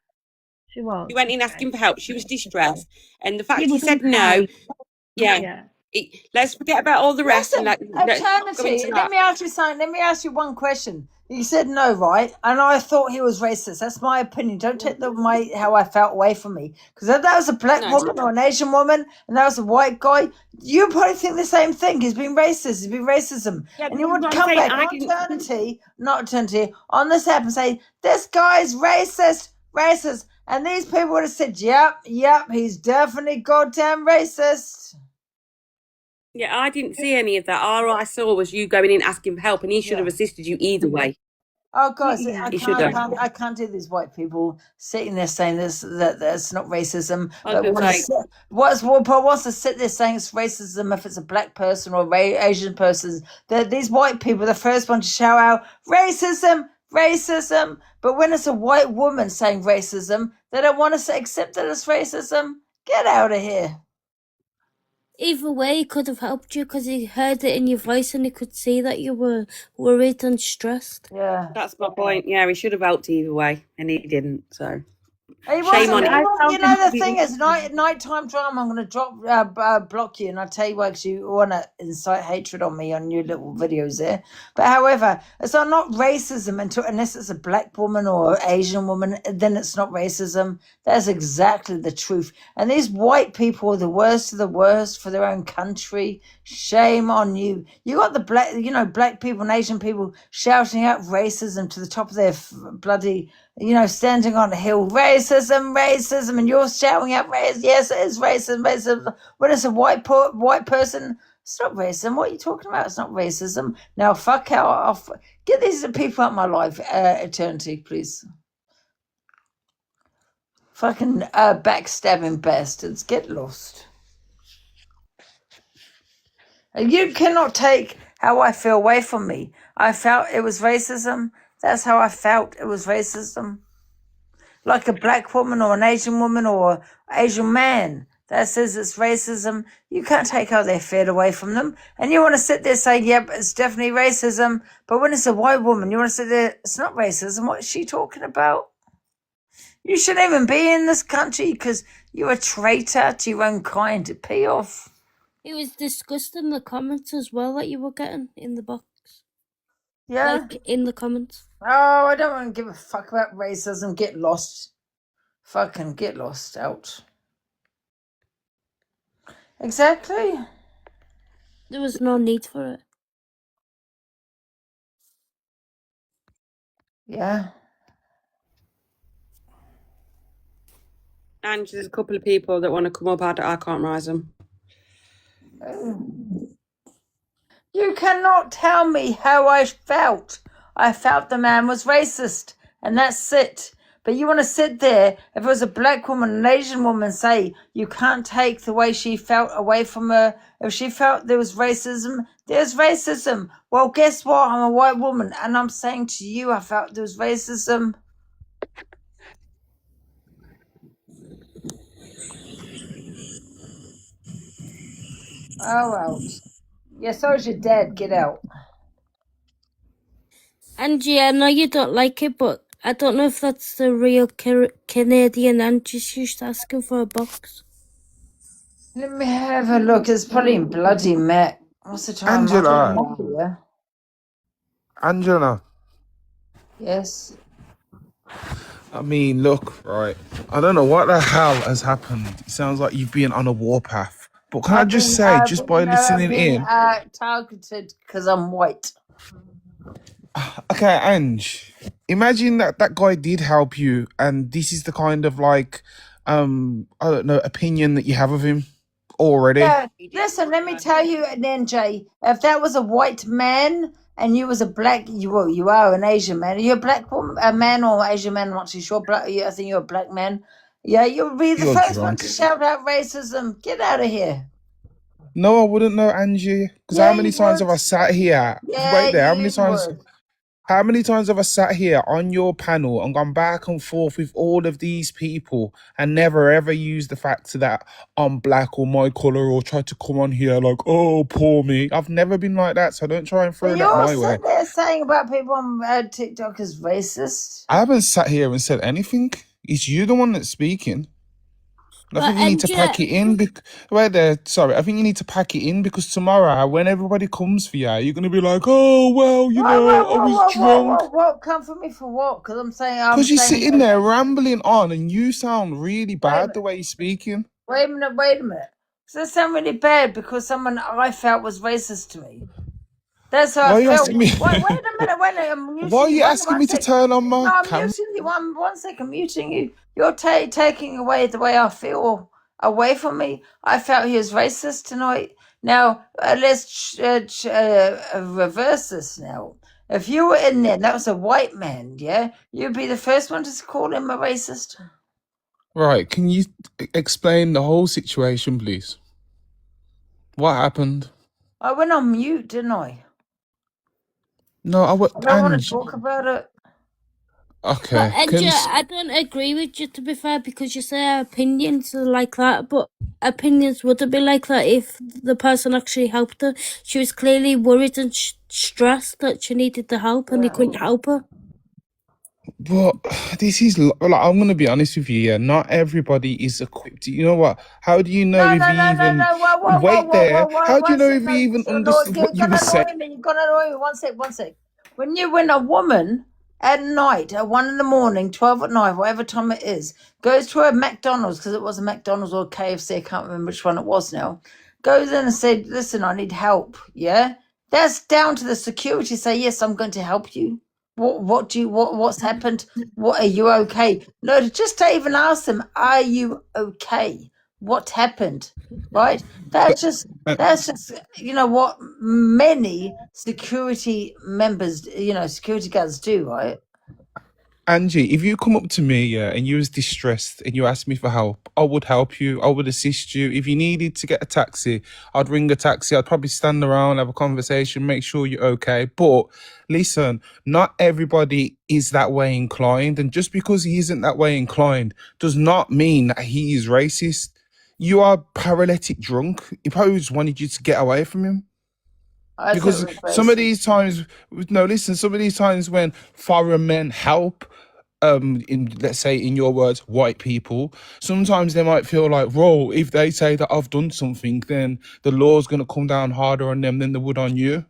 she was. She went in distressed. asking for help. She was distressed, and the fact She he was said no, unkind. yeah. Yeah. Let's forget about all the rest and Listen, let's not go into eternity. Let that. me ask you something. Let me ask you one question. You said no, right? And I thought he was racist. That's my opinion. Don't take how I felt away from me. Because if that was a black No. woman or an Asian woman, and that was a white guy, you probably think the same thing. He's been racist. He's been racism. Yeah, And this you is would what I'm come saying. back I on didn't. eternity, on this app and say, this guy's racist. And these people would have said, yep, he's definitely goddamn racist. Yeah, I didn't see any of that. All I saw was you going in asking for help, and he should have Yeah. assisted you either way. Oh, guys, Yeah. He should have. I can't do these white people sitting there saying that's not racism. I was But going to say, wants to sit there saying it's racism if it's a black person or Asian person. These white people, the first one to shout out racism. But when it's a white woman saying racism, they don't want to accept that it's racism. Get out of here. Either way, he could have helped you because he heard it in your voice and he could see that you were worried and stressed. Yeah. that's my point. Yeah, he should have helped either way, and he didn't. So He shame on wasn't. him. You know the thing is, nighttime drama. I'm going to block you, and I'll tell you why. Because you want to incite hatred on me on your little videos there. But however, it's not racism unless it's a black woman or Asian woman. Then it's not racism. That's exactly the truth. And these white people are the worst of the worst for their own country. Shame on you. You got the black people and Asian people shouting out racism to the top of their bloody. Standing on a hill, racism, and you're shouting out racism. Yes, it is racism. When it's a white person, it's not racism. What are you talking about? It's not racism. Now, fuck off. Get these people out of my life, eternity, please. Fucking backstabbing bastards. Get lost. You cannot take how I feel away from me. I felt it was racism. That's how I felt. It was racism. Like a black woman or an Asian woman or Asian man that says it's racism, you can't take how they feel away from them. And you want to sit there saying, yep, it's definitely racism. But when it's a white woman, you want to sit there, it's not racism. What is she talking about? You shouldn't even be in this country because you're a traitor to your own kind. Pee off. It was discussed in the comments as well that you were getting in the box. Yeah? Like, in the comments. Oh, I don't want to give a fuck about racism. Get lost. Fucking get lost out. Exactly. There was no need for it. Yeah. And there's a couple of people that want to come up. I can't rise them. You cannot tell me how I felt. I felt the man was racist, and that's it. But you want to sit there, if it was a black woman, an Asian woman, say you can't take the way she felt away from her. If she felt there was racism, there's racism. Well, guess what? I'm a white woman, and I'm saying to you, I felt there was racism. Oh, out. Yeah, so is your dad. Get out. Angie, I know you don't like it, but I don't know if that's the real Canadian Angie. She's asking for a box. Let me have a look. It's probably in bloody Mac. What's the time? Angela. Yeah. Angela. Yes. I mean, look, right. I don't know what the hell has happened. It sounds like you've been on a warpath. But can I just say, just by listening in. Targeted because I'm white. Okay, Ange. Imagine that guy did help you, and this is the kind of I don't know, opinion that you have of him already. Yeah. Listen, let me tell you, then Jay, if that was a white man and you was a black, you are an Asian man. Are you a black woman, a man or Asian man? I'm not too sure. I think you're a black man. Yeah, you'll be the first one to shout out racism. Get out of here. No, I wouldn't know, Angie. Because how many times have I sat here? Yeah, Right there. How many times? would. How many times have I sat here on your panel and gone back and forth with all of these people and never ever used the fact that I'm black or my color or tried to come on here like, oh, poor me. I've never been like that, so don't try and But throw that you're my way. sitting there saying about people on TikTok as racist. I haven't sat here and said anything. It's you the one that's speaking. I But think you need to pack it in. Wait there, sorry. I think you need to pack it in because tomorrow, when everybody comes for you, you're gonna be like, "Oh well, you know, I was drunk." What? Come for me for what? Because I'm Because you're saying. sitting there rambling on, and you sound really Wait a bad minute. the way you're speaking. Wait a minute. Does that sound really bad because someone I felt was racist to me? That's how Why I are you felt. asking me? Wait a minute. I'm muting Why are you. you asking One me to sec. turn on No, my I'm camera? muting you. One second, muting you. You're taking away the way I feel away from me. I felt he was racist tonight. Now, let's reverse this now. If you were in there and that was a white man, yeah, you'd be the first one to call him a racist. Right? Can you explain the whole situation, please? What happened? I went on mute, didn't I? No, I don't want to Ange. talk about it. But Okay. Angie, I don't agree with you, to be fair, because you say opinions are like that, but opinions wouldn't be like that if the person actually helped her. She was clearly worried and stressed that she needed the help and he couldn't help her. But this is like, I'm gonna be honest with you. Yeah, not everybody is equipped. You know what? How do you know No. if he even wait there? How do you One know sec. if No, he even so no, understood you're what you were gonna saying? annoy me. You're gonna annoy me. One sec. When a woman at night, at 1 in the morning, 12 at night, whatever time it is, goes to a McDonald's, because it was a McDonald's or a KFC, I can't remember which one it was now, goes in and said, listen, I need help, yeah? That's down to the security say, yes, I'm going to help you. What's happened? What, are you okay? No, just to even ask them, are you okay? What happened? Right? That's just you know what many security members, security guards do, right? Angie, if you come up to me, yeah, and you was distressed and you asked me for help, I would help you. I would assist you. If you needed to get a taxi, I'd ring a taxi. I'd probably stand around, have a conversation, make sure you're okay. But listen, not everybody is that way inclined. And just because he isn't that way inclined does not mean that he is racist. You are paralytic drunk. He probably just wanted you to get away from him. I Because thought it was some of racist. these times, no, listen, some of these times when foreign men help, in, let's say in your words, white people, sometimes they might feel like, whoa, if they say that I've done something, then the law's going to come down harder on them than they would on you.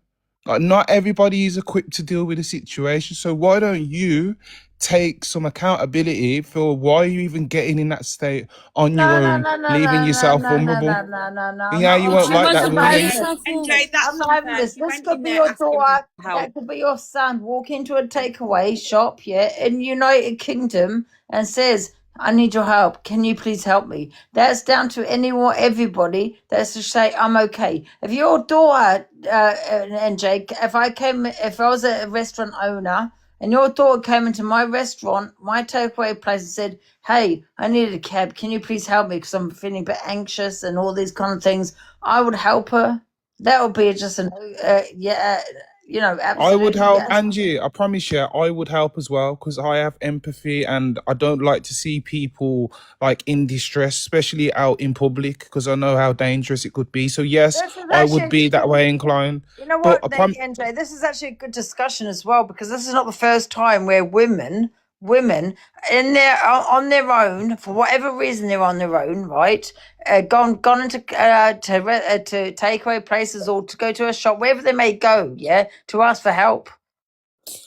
Like, not everybody is equipped to deal with the situation. So why don't you take some accountability for why you even getting in that state on your own, leaving yourself vulnerable? No. Yeah, you won't She like that, wasn't will by you? herself. NJ, that's I'm not having unfair. this. You This went could in be there your asking daughter. for help. That could be your son. Walk into a takeaway shop, yeah, in United Kingdom, and says, "I need your help. Can you please help me?" That's down to anyone, everybody. That's to say, "I'm okay." If your daughter, NJ, if I was a restaurant owner. And your daughter came into my restaurant, my takeaway place, and said, "Hey, I need a cab. Can you please help me? Because I'm feeling a bit anxious and all these kind of things." I would help her. That would be just an I would absolutely help yes. Angie. I promise you, I would help as well because I have empathy and I don't like to see people like in distress, especially out in public because I know how dangerous it could be. So yes, This is I would actually, be that way inclined. you know But what, NJ, this is actually a good discussion as well because this is not the first time where women in their on their own for whatever reason they're on their own, right? Gone into to takeaway places or to go to a shop wherever they may go, yeah, to ask for help.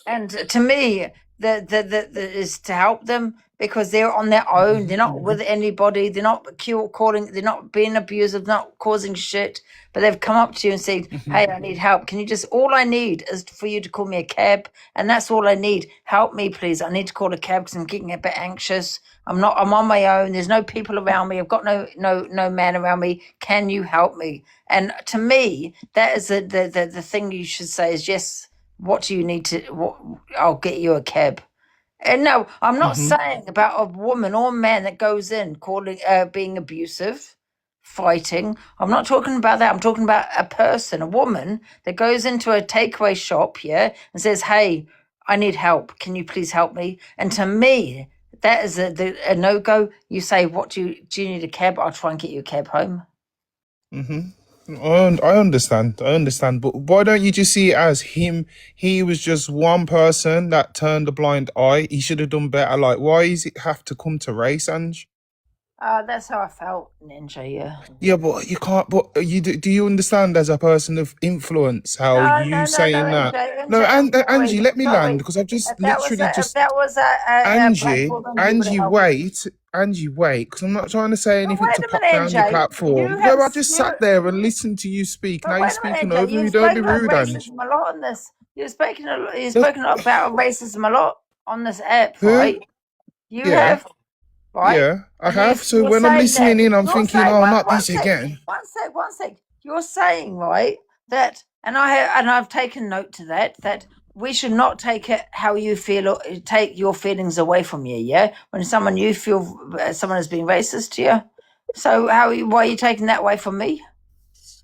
And to me, the is to help them because they're on their own. They're not with anybody. They're not calling. They're not being abusive. Not causing shit. But they've come up to you and said, "Hey, I need help. Can you just? All I need is for you to call me a cab, and that's all I need. Help me, please. I need to call a cab because I'm getting a bit anxious. I'm on my own. There's no people around me. I've got no man around me. Can you help me?" And to me, that is the thing you should say is yes. What do you need to? I'll get you a cab. And no, I'm not saying about a woman or man that goes in calling, being abusive, fighting. I'm not talking about that. I'm talking about a person, a woman that goes into a takeaway shop, yeah, and says, "Hey, I need help. Can you please help me? And to me, that is a no-go. You say, what do you need a cab? I'll try and get you a cab home. I understand. I understand. But why don't you just see it as him? He was just one person that turned a blind eye. He should have done better. Like, why does it have to come to race, Ange? That's how I felt, Ninja, yeah. Yeah, but you can't. But you do you understand as a person of influence how No, you no, saying NJ, that? No, and Angie, let me land sorry. because I've just If that was literally if just that was a black Angie, woman, you would have helped. Angie, wait, because I'm not trying to say But anything wait to a pop minute, down your NJ. platform. No, I just sat there and listened to you speak. But Now you're wait a minute, speaking NJ. over me. You've Don't be spoken about rude, Ange. racism a lot on this. You've spoken No, about racism a lot on this app, who? right? You Yeah, have, right? yeah, I And have. So you're when I'm saying that listening in, I'm you're thinking, saying oh, not one this sec, again. one sec. You're saying, right, that and I've taken note to that we should not take it how you feel or take your feelings away from you, yeah? When someone you feel someone has been racist to you. So why are you taking that away from me?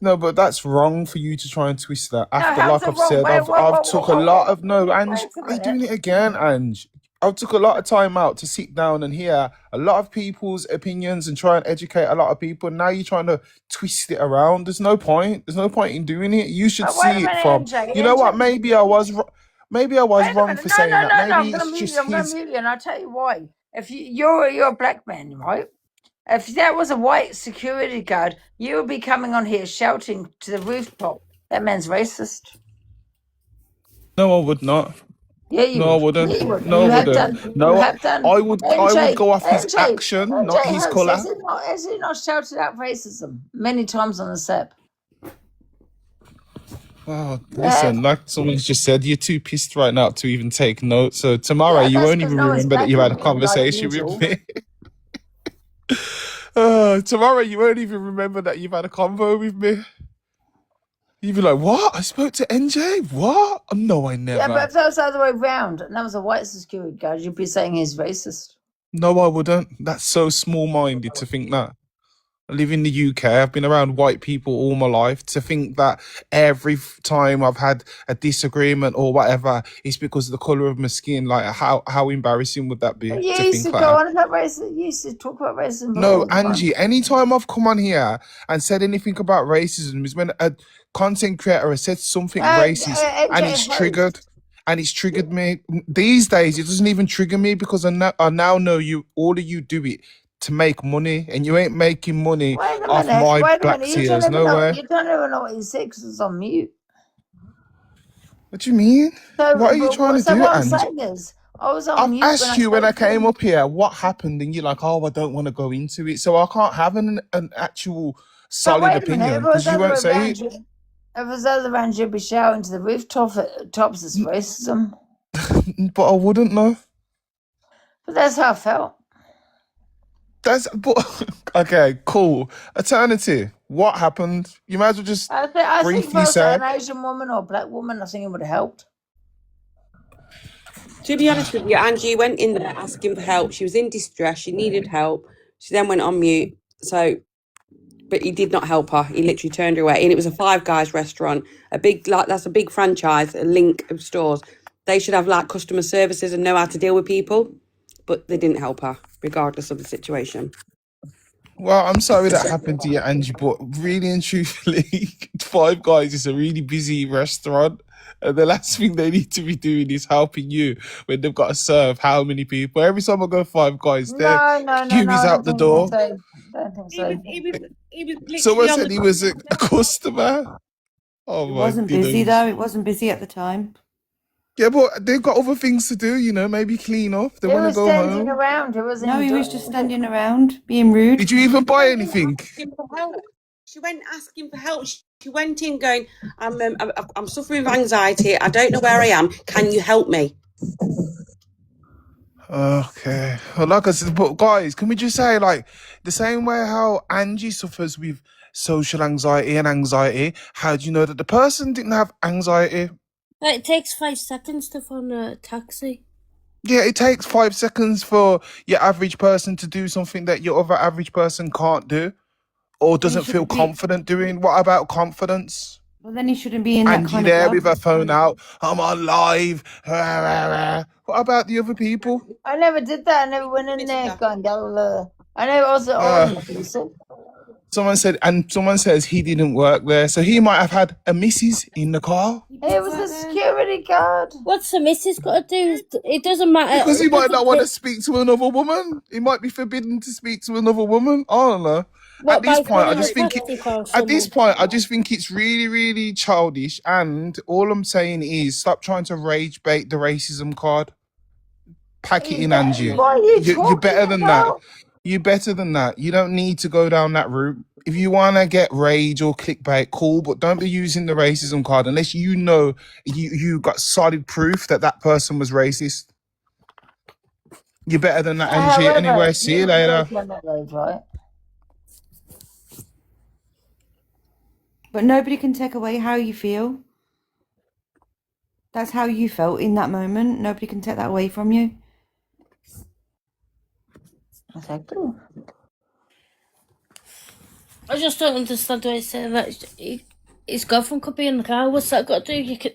No, but that's wrong for you to try and twist that. No, After, how's like it I've wrong? said, I've took a lot of no, Ange. Wait a Are you doing minute. it again, Ange? I've took a lot of time out to sit down and hear a lot of people's opinions and try and educate a lot of people. Now you're trying to twist it around. There's no point. There's no point in doing it. You should But wait a see it minute, from. NJ. You know what? NJ, Maybe I was wait a wrong minute. for No, saying no, that. no, no. I'm Maybe gonna it's mute just you. I'm gonna his. mute you, and I'll tell you why. If you're a black man, right? If that was a white security guard, you would be coming on here shouting to the rooftop. That man's racist. No, I would not. Yeah, you No, I would. wouldn't. Yeah, you would. And No, I you have wouldn't. done. You No, have done. I would. I would NJ, go off his NJ, action, not NJ his color. has he not shouted out racism many times on the app? Oh, listen, like someone's just said, you're too pissed right now to even take notes. So tomorrow Yeah, you that's won't because even no one's remember that you had a backing me like conversation with usual. me. Tomorrow you won't even remember that you've had a convo with me. You'd be like, what? I spoke to NJ? What? Oh, no, I Yeah, but never. if that was the other way round and that was a white security guard, you'd be saying he's racist. No, I wouldn't. That's so small-minded to think that. I live in the UK. I've been around white people all my life. To think that every time I've had a disagreement or whatever, it's because of the colour of my skin. Like, how embarrassing would that be But you to used think to like go that? on about racism. You used to talk about racism No, all the time. Angie, anytime I've come on here and said anything about racism is when a content creator has said something racist and NJ it's host. triggered. And it's triggered me. These days, it doesn't even trigger me because I now know you. All of you do it to make money, and you ain't making money Wait a off minute. my Wait a black minute. tears. No way. You don't even know what he said because it's on mute. What do you mean? So, What are you trying to do, what I'm Angie? saying is, I was on I've mute when asked I you when I spoke to came him. up here what happened, and you're like, "Oh, I don't want to go into it," so I can't have an actual But solid wait a minute. opinion If it was because you other won't way say around, it. if it was other around, you'd be shouting to the tops. It's racism. But I wouldn't know. But that's how I felt. Okay, cool. Eternity. What happened? You might as well just I think if it briefly was say. an Asian woman or a black woman, I think it would have helped. To be honest with you, Angie went in there asking for help. She was in distress. She needed help. She then went on mute. So, but he did not help her. He literally turned her away. And it was a Five Guys restaurant, that's a big franchise, a link of stores. They should have like customer services and know how to deal with people. But they didn't help her, regardless of the situation. Well, I'm sorry that happened to you, Angie, but really and truthfully, Five Guys is a really busy restaurant. And the last thing they need to be doing is helping you when they've got to serve how many people. Every time I go Five Guys, their No. queue is I out don't the think door. so. Don't think so. He was literally Someone on said he was a customer. Oh It my wasn't busy goodness. though. It wasn't busy at the time. Yeah, but they've got other things to do, maybe clean up. They He want to was go standing home. around. He wasn't No, even he was doing just standing around, being rude. Did you even buy anything? asking for help. She went asking for help. She went in going, I'm suffering with anxiety. I don't know where I am. Can you help me? Okay. Well, like I said, but guys, can we just say, like, the same way how Angie suffers with social anxiety and anxiety, how do you know that the person didn't have anxiety? It takes 5 seconds to phone a taxi. Yeah, it takes 5 seconds for your average person to do something that your other average person can't do or doesn't feel confident doing. What about confidence? Well, then he shouldn't be in that Angie kind of there job. with her phone out. I'm on live. What about the other people? I never did that. I never went in there going, I know I wasn't abusive. Someone says he didn't work there, so he might have had a missus in the car. It was a security guard. What's the missus got to do? It doesn't matter. Because he might not want to speak to another woman. He might be forbidden to speak to another woman. I don't know. What, At this by point, I phoning just a think taxi for at this someone? point, I just think it's really, really childish. And all I'm saying is, stop trying to rage bait the racism card. Pack it in, Angie. What are you You're talking better than that. about? You're better than that. You don't need to go down that route. If you want to get rage or clickbait, cool, but don't be using the racism card unless you know you got solid proof that that person was racist. You're better than that, Angie. However, Anyway, see you later. Right? But nobody can take away how you feel. That's how you felt in that moment. Nobody can take that away from you. Exactly. I just don't understand why he's saying that. His girlfriend could be in the car. What's that got to do?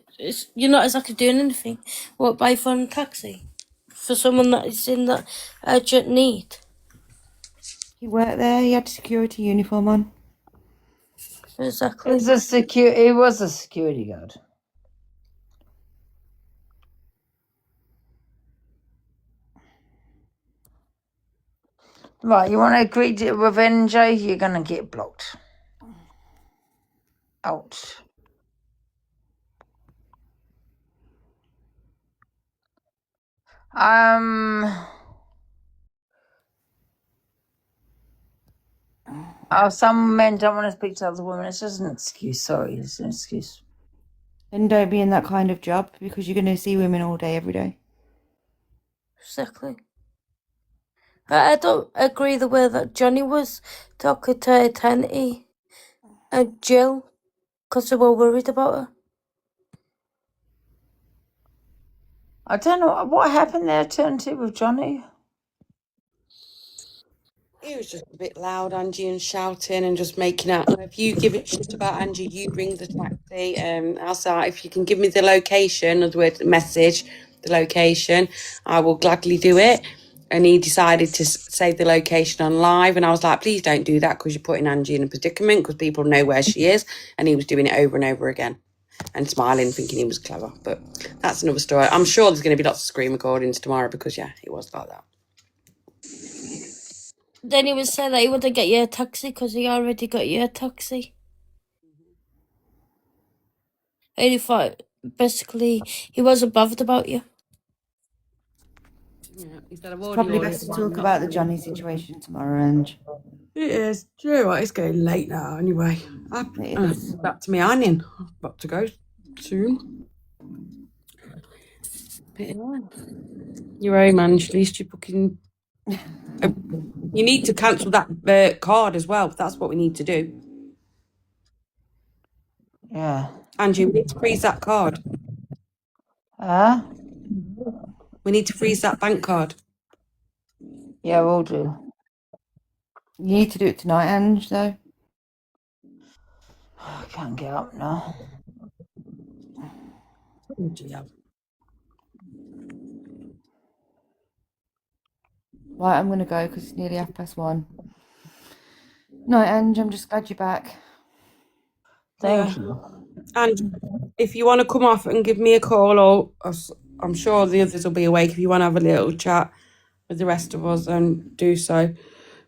You're not exactly doing anything. What, by phone a taxi? For someone that is in that urgent need? He worked there. He had a security uniform on. Exactly. It was a security guard. Right, you want to agree with NJ? You're going to get blocked. Ouch. Some men don't want to speak to other women. It's just an excuse. Sorry, it's an excuse. Then don't be in that kind of job because you're going to see women all day, every day. Exactly. I don't agree the way that Johnny was talking to Eternity and Jill because they were worried about her. I don't know what happened there, Eternity, with Johnny. He was just a bit loud, Angie, and shouting and just making out. If you give a shit about Angie, you ring the taxi. Also, if you can give me the location, in other words, message the location, I will gladly do it. And he decided to say the location on live, and I was like, please don't do that because you're putting Angie in a predicament because people know where she is. And he was doing it over and over again and smiling, thinking he was clever. But that's another story. I'm sure there's going to be lots of screen recordings tomorrow because, yeah, it was like that. Then he was saying that he wouldn't get you a taxi because he already got you a taxi. And he thought, basically, he wasn't bothered about you. Yeah, It's probably best to talk about the Johnny situation tomorrow, Ange. It is. Do you know what? It's getting late now anyway. Back to me ironing. I'm about to go soon. But yeah. You're home, Ange. At least you're booking. You need to cancel that card as well. That's what we need to do. Yeah. Angie, we need to freeze that card. We need to freeze that bank card. Yeah, we'll do. You need to do it tonight, Ange, though. I can't get up now. Oh, dear. Right, I'm going to go because it's nearly 1:30. Night, Ange. I'm just glad you're back. Thank you. And if you want to come off and give me a call, or I'm sure the others will be awake. If you want to have a little chat with the rest of us, then do so.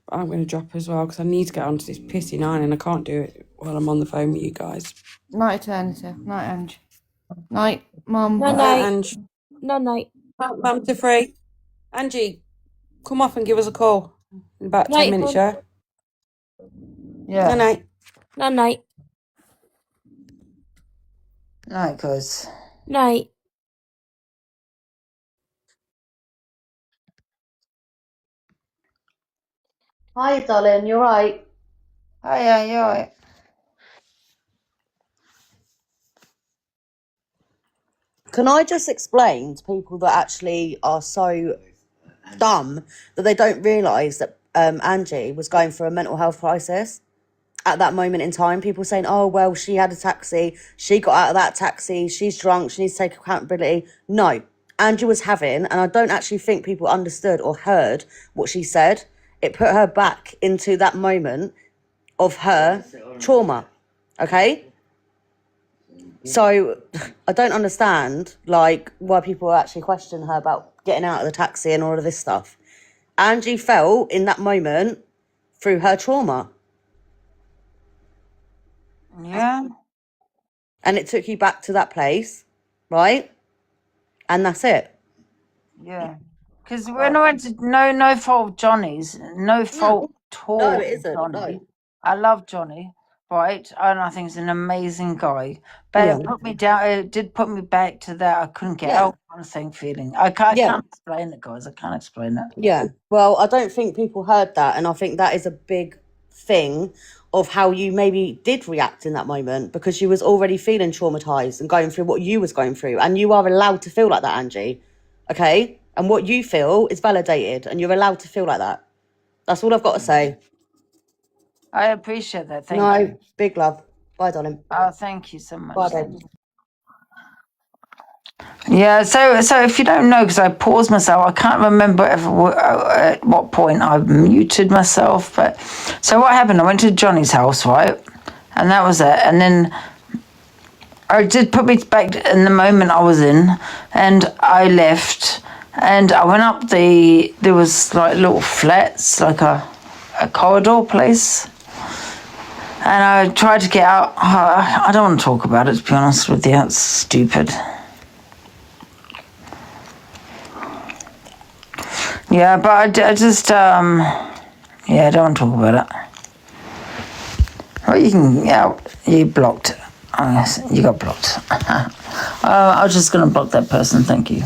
But I'm going to drop as well because I need to get onto this pissy 9 and I can't do it while I'm on the phone with you guys. Night, Eternity. Night, Ange. Night, Mum. Night, Ange. Night. Bam to free. Angie, come off and give us a call in about 10 minutes, yeah? Yeah. Night. Night. Night, guys. Night. Hi, darling. You're right. Hi, you're right. Can I just explain to people that actually are so dumb that they don't realise that Angie was going through a mental health crisis? at that moment in time. People saying, oh, well, she had a taxi. She got out of that taxi. She's drunk. She needs to take accountability. No, Angie was having, and I don't actually think people understood or heard what she said. It put her back into that moment of her trauma. Okay? So I don't understand, like, why people actually question her about getting out of the taxi and all of this stuff. Angie felt in that moment through her trauma. Yeah. And it took you back to that place, right? And that's it. Yeah. Because when I went to no fault Johnny's, no fault at No, all it isn't. Johnny. No. I love Johnny, right? And I think he's an amazing guy. But Yeah. it put me down, it did put me back to that I couldn't get Yeah. out kind of thing feeling. I can't explain it, guys. I can't explain it. Yeah. Well, I don't think people heard that. And I think that is a big thing of how you maybe did react in that moment, because you was already feeling traumatized and going through what you was going through. And you are allowed to feel like that, Angie. Okay? And what you feel is validated, and you're allowed to feel like that. That's all I've got to say. I appreciate that. Thank you. No, big love. Bye, darling. Oh, thank you so much. Bye, babe. Yeah, so if you don't know, because I paused myself, I can't remember at what point I muted myself. But so what happened? I went to Johnny's house, right, and that was it. And then I did put me back in the moment I was in, and I left, and I went up there was like little flats, like a corridor place. And I tried to get out. I don't want to talk about it, to be honest with you. It's stupid. Yeah, but I just, yeah, I don't want to talk about it. Well, you can, yeah, you blocked. Oh, yes, you got blocked. I was just going to block that person, thank you.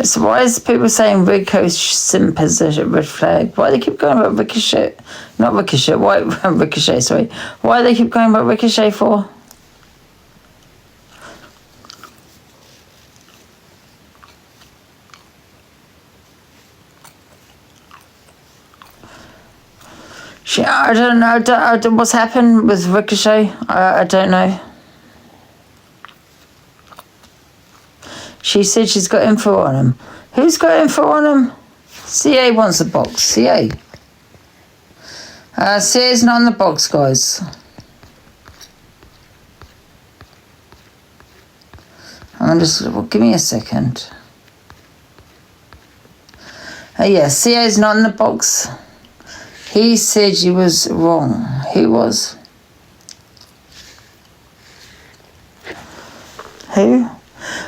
So why is people saying Rico simp is a red flag? Why do they keep going about Ricochet? Not Ricochet, why, Ricochet, sorry. Why do they keep going about Ricochet for? I don't know. What's happened with Ricochet? I don't know. She said she's got info on him. Who's got info on him? CA wants a box. CA. CA's not in the box, guys. I'm just. Well, give me a second. Yeah, CA's not in the box. He said you was wrong. Who was? Who?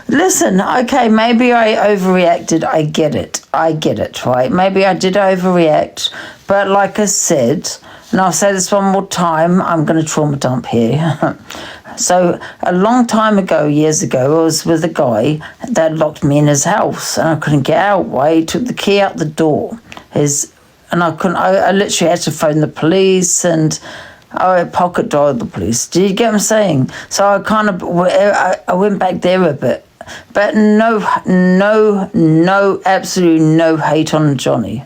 Listen, okay, maybe I overreacted. I get it, right? Maybe I did overreact. But like I said, and I'll say this one more time, I'm going to trauma dump here. So a long time ago, years ago, I was with a guy that locked me in his house and I couldn't get out. Right? He took the key out the door. And I literally had to phone the police and I pocket dialed the police. Do you get what I'm saying? So I went back there a bit. But no, absolutely no hate on Johnny.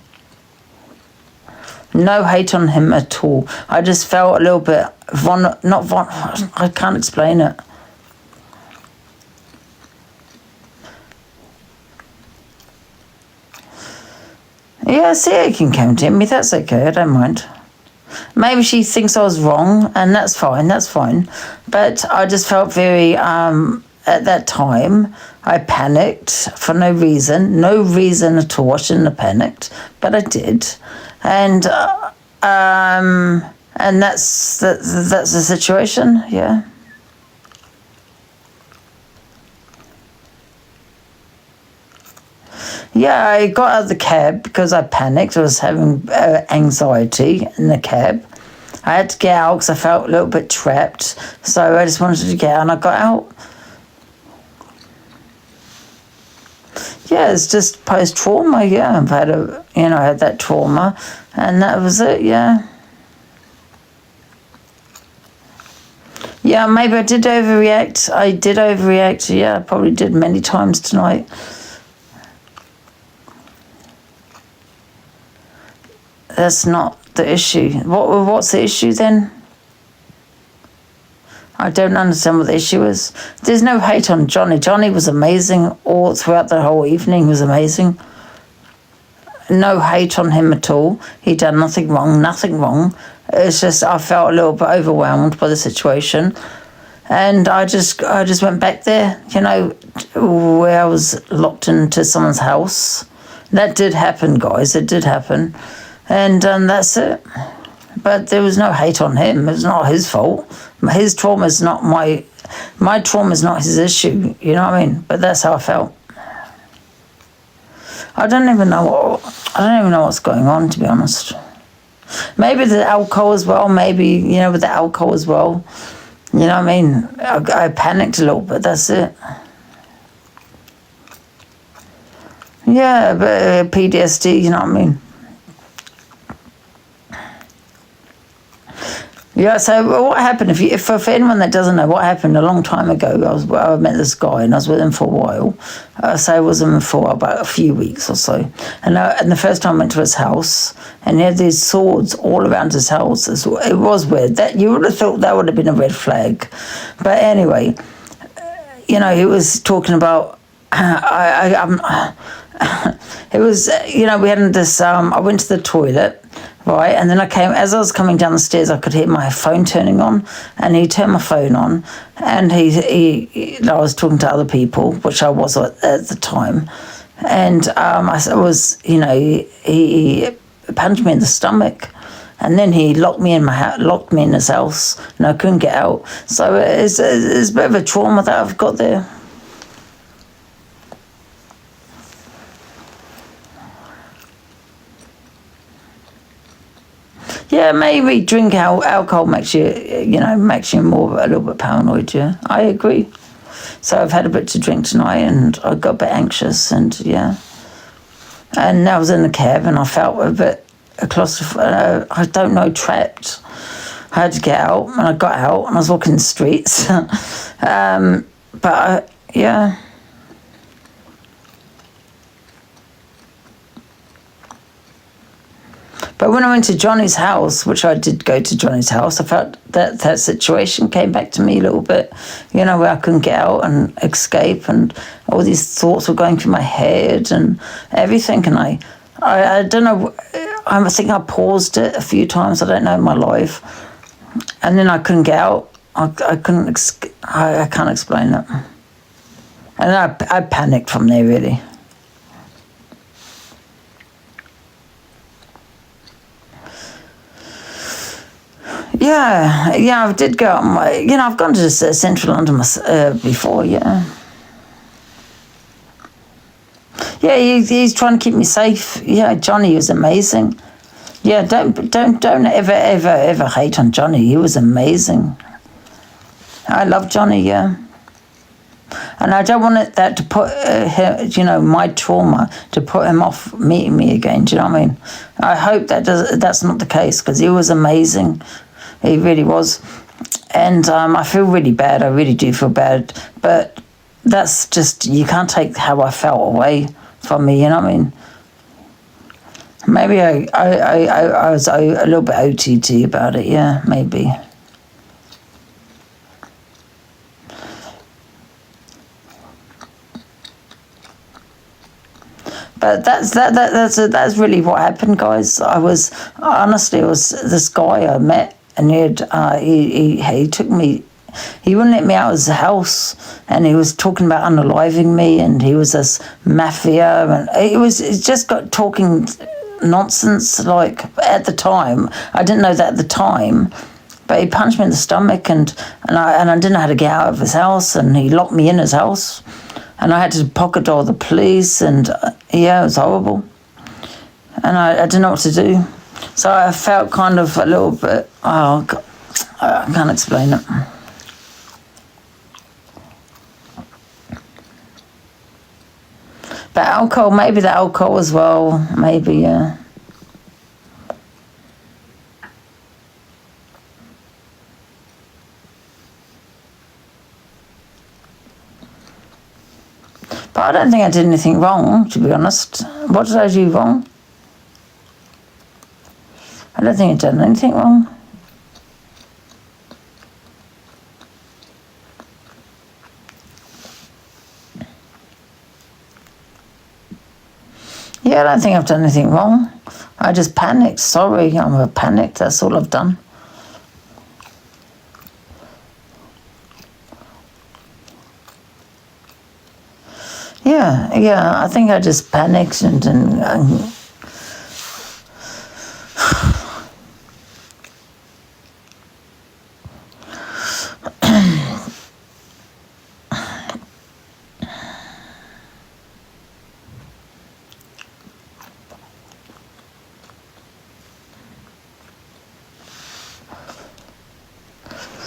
No hate on him at all. I just felt a little bit I can't explain it. Yeah, see, can come to me. That's okay. I don't mind. Maybe she thinks I was wrong, and that's fine. But I just felt very, at that time, I panicked for no reason at all. I shouldn't have panicked, but I did. And that's the situation, yeah. Yeah, I got out of the cab because I panicked. I was having anxiety in the cab. I had to get out because I felt a little bit trapped. So I just wanted to get out and I got out. Yeah, it's just post-trauma, yeah. I've had I had that trauma and that was it, yeah. Yeah, maybe I did overreact. Yeah, I probably did many times tonight. that's not the issue. What's the issue then? I don't understand what the issue is. There's no hate on Johnny. Johnny was amazing all throughout the whole evening. He was amazing. No hate on him at all. He done nothing wrong. It's just I felt a little bit overwhelmed by the situation. And I just went back there, you know, where I was locked into someone's house. That did happen, guys. It did happen. And that's it. But there was no hate on him. It was not his fault. His trauma is not my trauma is not his issue. You know what I mean? But that's how I felt. I don't even know what's going on, to be honest. Maybe the alcohol as well. Maybe, you know, with the alcohol as well. You know what I mean? I panicked a little bit. That's it. Yeah, but PTSD. You know what I mean? Yeah, so what happened, if for anyone that doesn't know, what happened a long time ago, I met this guy and I was with him for a while. So I was with him for about a few weeks or so. And the first time I went to his house, and he had these swords all around his house. It was weird. That you would have thought that would have been a red flag. But anyway, you know, he was talking about, it was, you know, we had this, I went to the toilet, right, and then as I was coming down the stairs, I could hear my phone turning on, and he turned my phone on, and I was talking to other people, which I was at the time, and I was, you know, he punched me in the stomach, and then he locked me in his house, and I couldn't get out. So it's a bit of a trauma that I've got there. Yeah, maybe drink alcohol makes you, you know, makes you a little bit paranoid, yeah. I agree. So I've had a bit to drink tonight and I got a bit anxious and, yeah. And I was in the cab and I felt a bit I don't know, trapped. I had to get out and I got out and I was walking the streets. Yeah. But when I went to Johnny's house, which I did go to Johnny's house, I felt that situation came back to me a little bit, you know, where I couldn't get out and escape and all these thoughts were going through my head and everything. And I don't know, I think I paused it a few times, I don't know, in my life. And then I couldn't get out. I can't explain it. And I panicked from there, really. Yeah, I did go on I've gone to central London before, yeah. Yeah, he's trying to keep me safe. Yeah, Johnny was amazing. Yeah, don't ever hate on Johnny. He was amazing. I love Johnny, yeah. And I don't want that to put, my trauma to put him off meeting me again. Do you know what I mean? I hope that's not the case because he was amazing. He really was. And I feel really bad. I really do feel bad. But that's just, you can't take how I felt away from me, you know what I mean? Maybe I was a little bit OTT about it, yeah, maybe. But that's really what happened, guys. It was this guy I met, and he took me. He wouldn't let me out of his house, and he was talking about unaliving me, and he was this mafia, and it just got talking nonsense. Like at the time, I didn't know that at the time, but he punched me in the stomach, and I didn't know how to get out of his house, and he locked me in his house. And I had to pocket dial the police, and it was horrible. And I didn't know what to do. So I felt kind of a little bit, I can't explain it. But alcohol, maybe the alcohol as well, maybe, yeah. But I don't think I did anything wrong, to be honest. What did I do wrong? don't think I've done anything wrong. Yeah, I don't think I've done anything wrong. I just panicked. Sorry, I'm a panicked. That's all I've done. Yeah, I think I just panicked and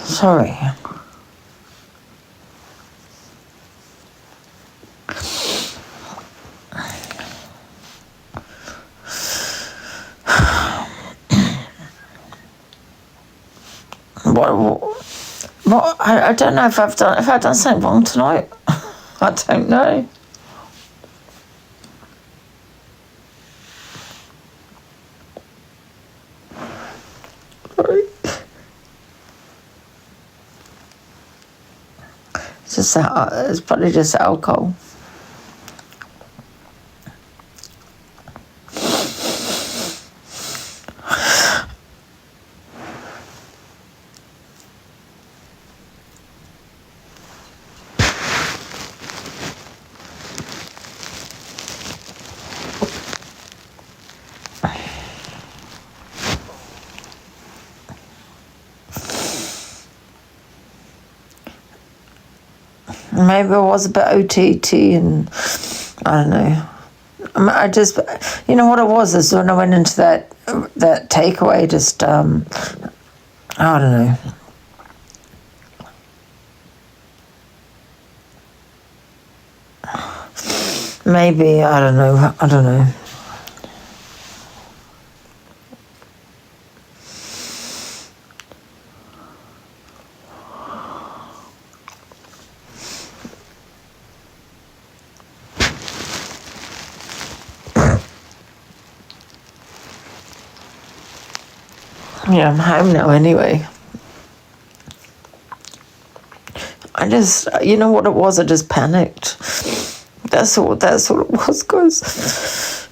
sorry. What? I don't know if I've done something wrong tonight. I don't know. It's probably just alcohol. Maybe I was a bit OTT and I don't know. I just, you know what it was is when I went into that takeaway, just I don't know. Maybe I don't know. I don't know. Yeah, I'm home now anyway. I just, you know what it was? I just panicked. That's all it was, guys.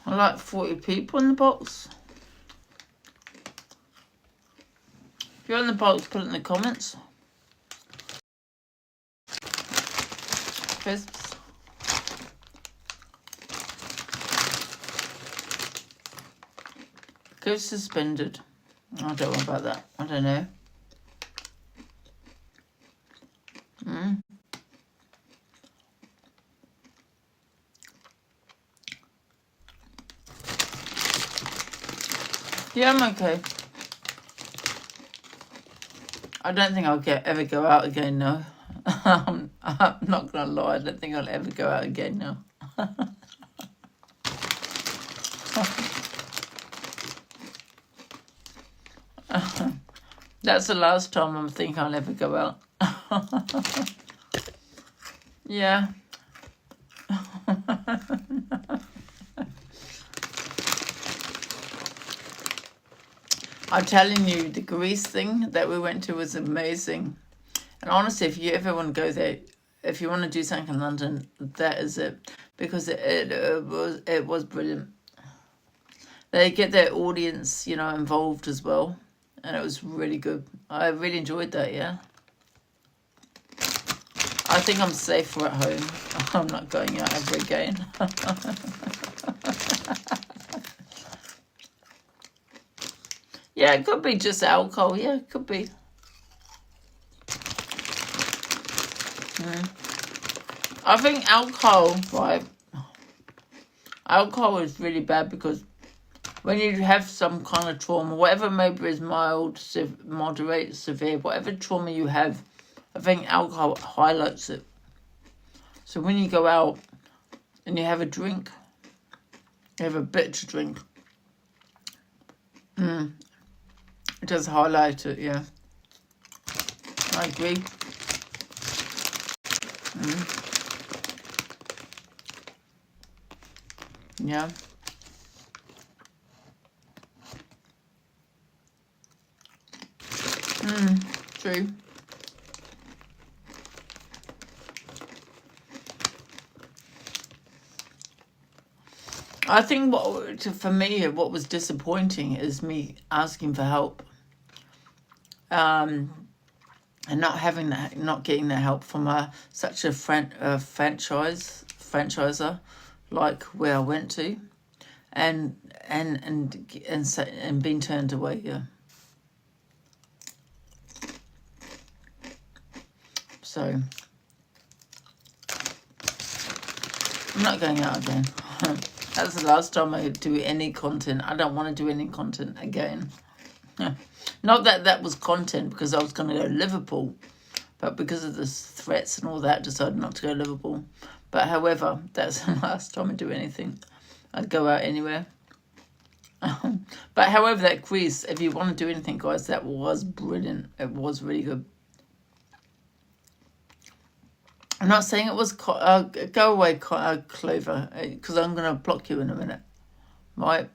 I like 40 people in the box. If you're in the box, put it in the comments. Crisps. Go suspended. I don't know about that. I don't know. Yeah, I'm okay. I don't think I'll ever go out again, no. I'm not going to lie. I don't think I'll ever go out again, no. That's the last time I think I'll ever go out. Yeah. I'm telling you, the Greece thing that we went to was amazing. And honestly, if you ever want to go there, if you want to do something in London, that is it. Because it was brilliant. They get their audience, you know, involved as well. And it was really good. I really enjoyed that, yeah. I think I'm safer at home. I'm not going out ever again. Yeah, it could be just alcohol. Yeah, it could be. I think alcohol, right? Alcohol is really bad because when you have some kind of trauma, whatever maybe is mild, moderate, severe, whatever trauma you have, I think alcohol highlights it. So when you go out and you have a drink, you have a bit to drink, it does highlight it, yeah. I agree. Yeah. True. I think for me, what was disappointing is me asking for help, and not having that, not getting the help from such a franchisor, like where I went to, and being turned away. Yeah. So I'm not going out again. That's the last time I do any content. I don't want to do any content again. Not that was content because I was going to go to Liverpool, but because of the threats and all that, I decided not to go to Liverpool. But however, that's the last time I do anything. I'd go out anywhere. But however, that Greece, if you want to do anything, guys, that was brilliant. It was really good. I'm not saying it was... go away, Clover, because I'm going to block you in a minute. Right?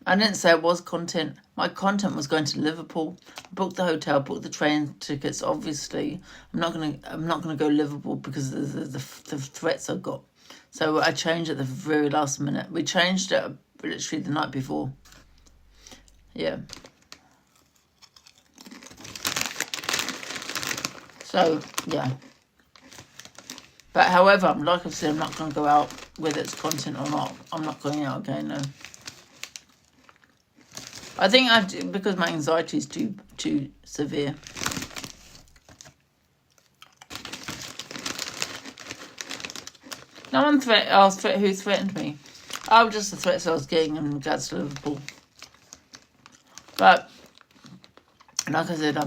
I didn't say it was content. My content was going to Liverpool, book the hotel, book the train tickets. Obviously, I'm not gonna go to Liverpool because of the threats I got. So I changed at the very last minute. We changed it literally the night before. Yeah. So yeah. But however, like I said, I'm not going to go out whether it's content or not. I'm not going out again, no. I think because my anxiety is too severe. No one who threatened me. Oh, just the threats I was getting in regards to Liverpool. But like I said,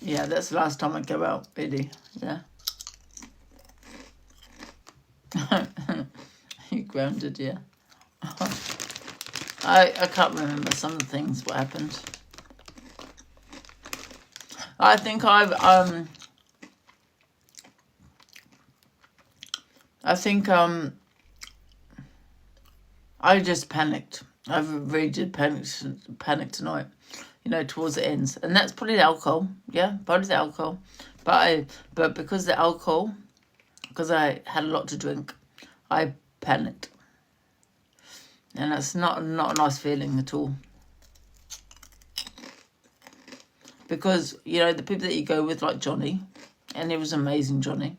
yeah, that's the last time I go out, really. Yeah. You grounded, yeah. I can't remember some of the things what happened. I think I just panicked. I really did panic tonight, you know, towards the ends. And that's probably the alcohol. Yeah, probably the alcohol. But because the alcohol, because I had a lot to drink, I panicked. And that's not a nice feeling at all. Because, you know, the people that you go with, like Johnny, and he was amazing, Johnny.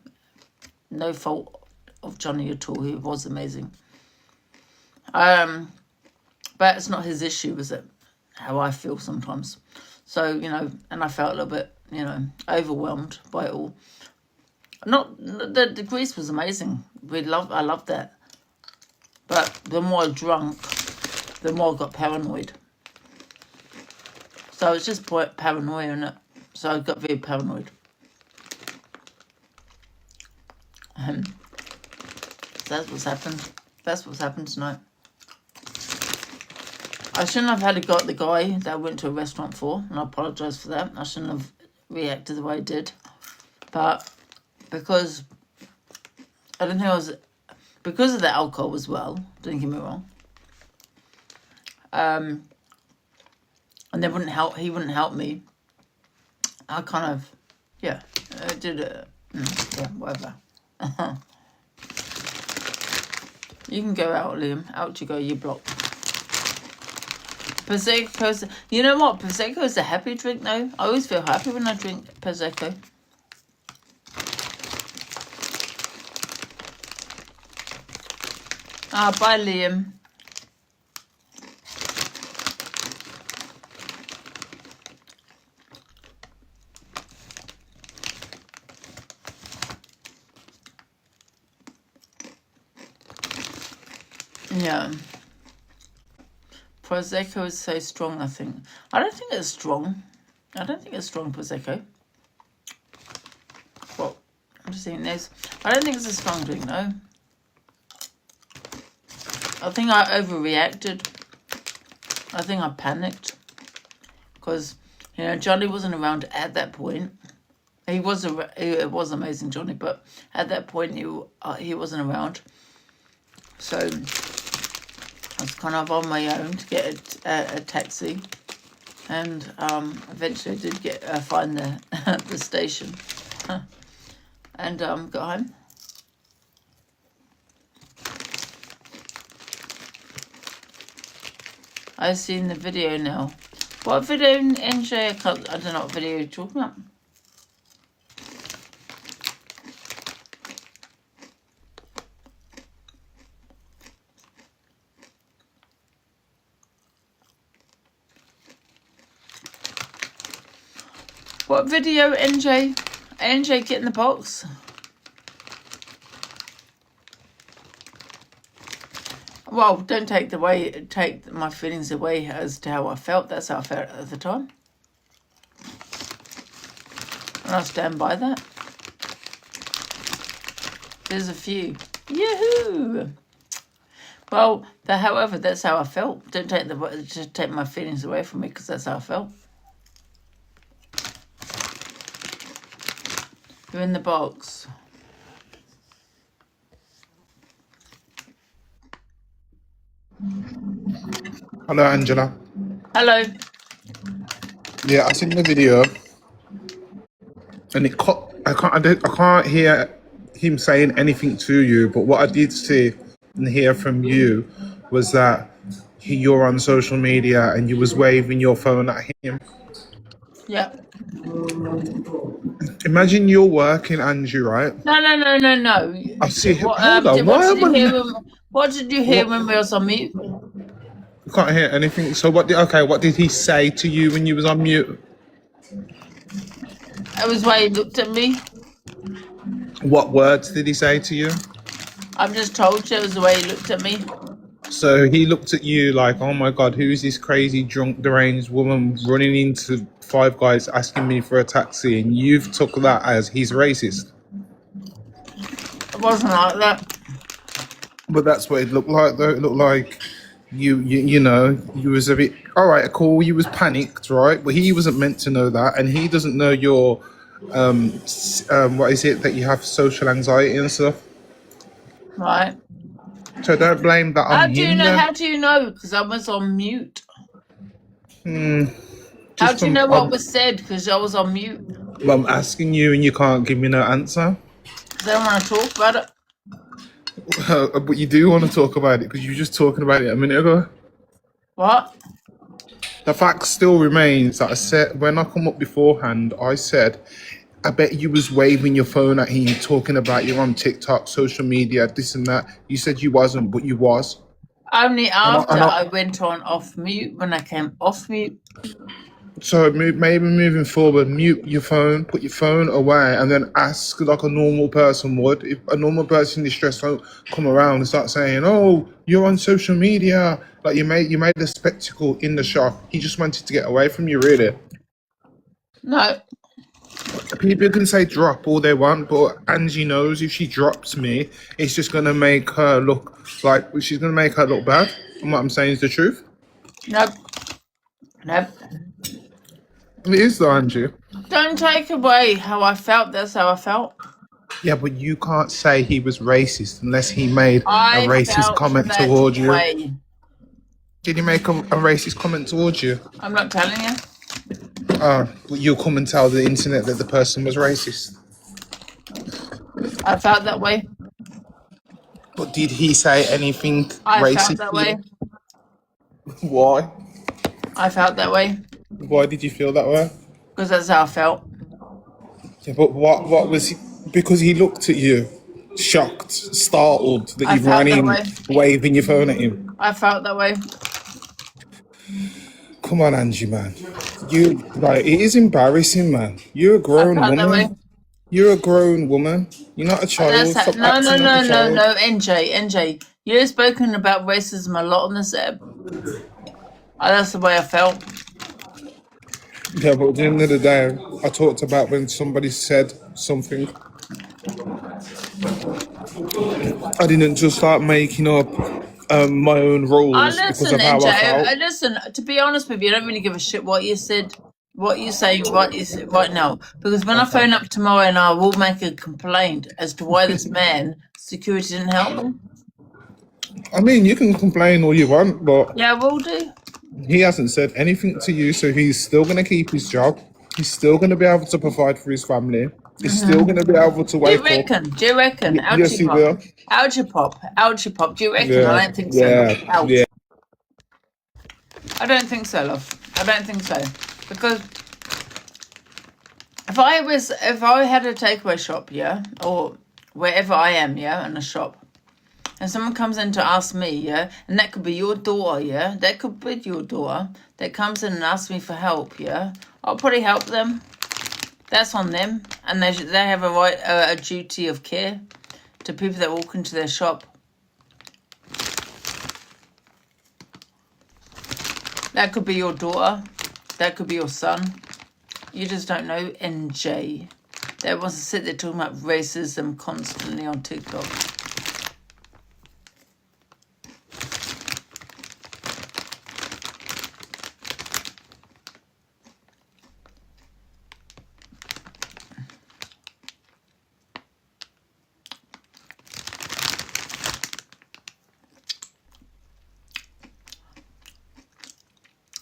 No fault of Johnny at all. He was amazing. But it's not his issue, is it? How I feel sometimes. So, you know, and I felt a little bit, you know, overwhelmed by it all. The Greece was amazing. I loved that. But the more I drunk, the more I got paranoid. So it's just paranoia, innit? So I got very paranoid. So that's what's happened. That's what's happened tonight. I shouldn't have had the guy that I went to a restaurant for, and I apologise for that. I shouldn't have reacted the way I did. But because I don't think I was... Because of the alcohol as well, don't get me wrong. And they wouldn't help. He wouldn't help me. I kind of, yeah, I did it. Yeah, whatever. You can go out, Liam. Out you go. You block. Prosecco's. You know what? Prosecco's a happy drink, though. I always feel happy when I drink Prosecco. Bye, Liam. Yeah. Prosecco is so strong, I think. I don't think it's strong. I don't think it's strong, Prosecco. Well, I'm just saying this. I don't think it's a strong drink, no. I think I overreacted. I think I panicked. Because, you know, Johnny wasn't around at that point. It was amazing, Johnny, but at that point he wasn't around. So I was kind of on my own to get a taxi, and eventually I did find the station, and got home. I've seen the video now. What video, Angie? I don't know what video you're talking about. What video, NJ? NJ, get in the box. Well, don't take my feelings away as to how I felt. That's how I felt at the time. And I'll stand by that. There's a few. Yahoo! Well, however, that's how I felt. Don't take my feelings away from me, because that's how I felt. You're in the box. Hello, Angela. Hello. Yeah, I seen the video, and I can't hear him saying anything to you. But what I did see and hear from you was that you're on social media and you was waving your phone at him. Yeah. Imagine you're working, Angie, right? No. I see. What, Hold on. what did you hear when we was on mute? I can't hear anything. So what did he say to you when you was on mute? It was why he looked at me. What words did he say to you? I've just told you it was the way he looked at me. So he looked at you like, oh my God, who's this crazy, drunk, deranged woman running into Five Guys asking me for a taxi? And you've took that as he's racist. It wasn't like that. But that's what it looked like, though. It looked like you was a bit, all right, cool. You was panicked, right? But he wasn't meant to know that. And he doesn't know your, what is it, that you have social anxiety and stuff. Right. So don't blame that on him. How do you know? Because I was on mute. How do you know what was said? Because I was on mute. Well, I'm asking you and you can't give me no answer. Because I don't want to talk about it. But you do want to talk about it because you were just talking about it a minute ago. What? The fact still remains that I said when I come up beforehand, I said, I bet you was waving your phone at him, talking about you're on TikTok, social media, this and that. You said you wasn't, but you was. Only And I, after and I, I went on off mute, when I came off mute. so maybe moving forward, mute your phone, put your phone away, and then ask like a normal person would. If a normal person in distress don't come around and start saying, "Oh, you're on social media," like you made a spectacle in the shop. He just wanted to get away from you, really. No, People can say drop all they want, but Angie knows if she drops me, it's just gonna make her look like she's gonna make her look bad. And what I'm saying is the truth. no, no. It is though, Angie. Don't take away how I felt. That's how I felt. Yeah, but you can't say he was racist unless he made a I racist felt comment that towards you. way. Did he make a racist comment towards you? I'm not telling you. But you'll come and tell the internet that the person was racist. I felt that way. But did he say anything I felt racist that to way. you? Why? I felt that way Why did you feel that way? because that's how I felt. Yeah, but what was he? Because he looked at you, shocked, startled that I you felt ran that in, way. waving your phone at him. I felt that way. Come on, Angie, man. You like it is embarrassing, man. You're a I grown felt that way. woman. You're a grown woman. You're not a That's child. Stop no, no, acting like a no, no, child. no. NJ. You've spoken about racism a lot on this app. That's the way I felt. Yeah, but at the end of the day, I talked about when somebody said something. I didn't just start making up my own rules because Listen, of how NJ. I felt. Listen. To be honest with you, I don't really give a shit what you said, what you say, what you said right now. Because when I phone up tomorrow, and I will make a complaint as to why this man security didn't help me. I mean, you can complain all you want, but Yeah, I will do. he hasn't said anything to you, so he's still going to keep his job. He's still going to be able to provide for his family. He's still going to be able to Do you wake up. reckon? Do you reckon? Yes, Ouchie he pop. will. Ouchie pop. Ouchie pop. Do you reckon? Yeah, I don't think so, love. yeah, Ouch. yeah. I don't think so, love. I don't think so. Because if I had a takeaway shop, yeah, or wherever I am, yeah, in a shop, and someone comes in to ask me, yeah, and that could be your daughter, yeah, that could be your daughter, that comes in and asks me for help, yeah, I'll probably help them. That's on them, and they have a right, a duty of care to people that walk into their shop. That could be your daughter. That could be your son. You just don't know. NJ. That wants to sit there talking about racism constantly on TikTok.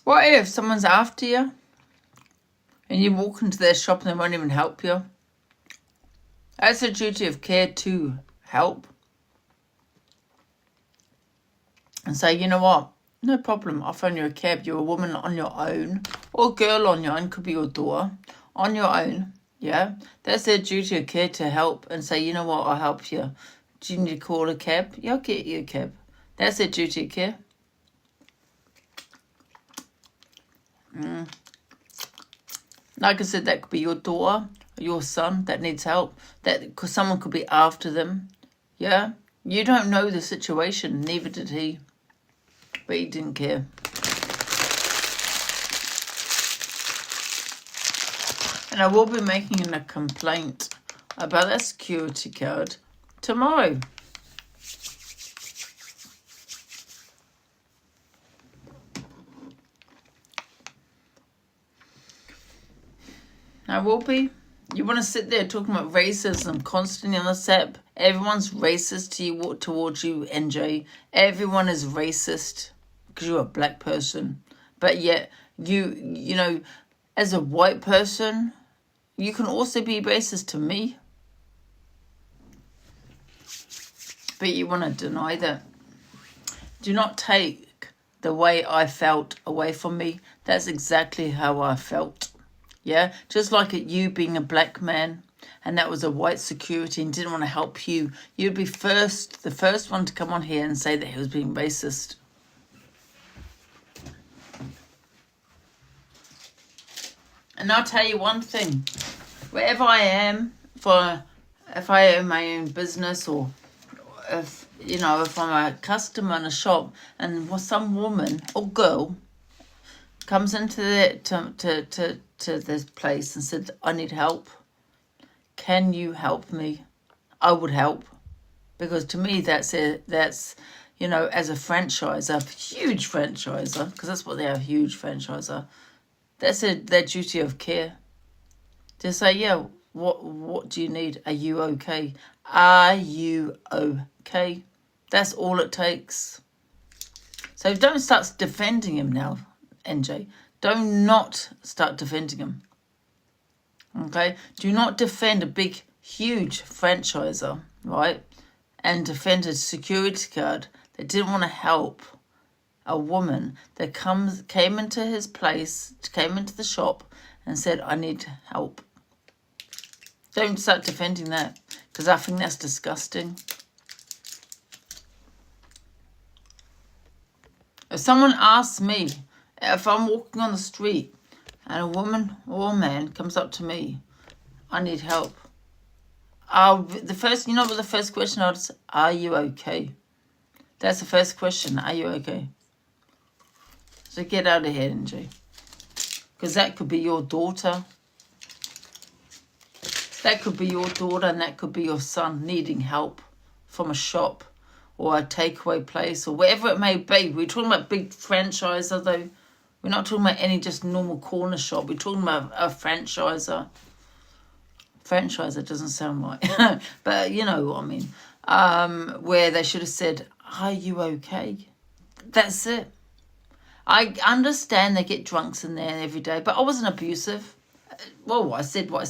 What if someone's after you and you walk into their shop and they won't even help you? That's a duty of care to help. And say, you know what? No problem. I'll phone you a cab. You're a woman on your own, or a girl on your own. Could be your daughter. On your own. Yeah? That's their duty of care to help and say, you know what? I'll help you. Do you need to call a cab? Yeah, I'll get you a cab. That's their duty of care. Like I said, that could be your daughter, or your son that needs help. Because someone could be after them. Yeah? You don't know the situation. Neither did he. But he didn't care. And I will be making a complaint about that security card tomorrow. I will be. You want to sit there talking about racism constantly on this app? Everyone's racist to you, towards you, NJ. Everyone is racist because you're a black person. But yet, you know, as a white person, you can also be racist to me. but you want to deny that. Do not take the way I felt away from me. That's exactly how I felt. Yeah, just like it, you being a black man and that was a white security and didn't want to help you, you'd be the first one to come on here and say that he was being racist. And I'll tell you one thing, wherever I am, if I own my own business, or if if I'm a customer in a shop and some woman or girl comes into to this place and said, I need help, can you help me? I would help, because to me that's as a franchiser, huge franchiser, because that's what they are, huge franchiser. That's their duty of care. To say, yeah, what do you need? Are you okay? Are you okay? That's all it takes. So don't start defending him now, NJ. Do not start defending him. Okay? Do not defend a big, huge franchiser, right? And defend a security guard that didn't want to help a woman that came into his place, came into the shop and said, I need help. Don't start defending that, because I think that's disgusting. If someone asks me, if I'm walking on the street and a woman or a man comes up to me, I need help. The first question I'd say, are you okay? That's the first question, are you okay? So get out of here, Angie. Because that could be your daughter. That could be your daughter and that could be your son needing help from a shop or a takeaway place or wherever it may be. We're talking about big franchiser though. We're not talking about any just normal corner shop. We're talking about a franchiser. Franchiser doesn't sound right. But you know what I mean. Where they should have said, are you okay? That's it. I understand they get drunks in there every day, but I wasn't abusive. Well, I said what I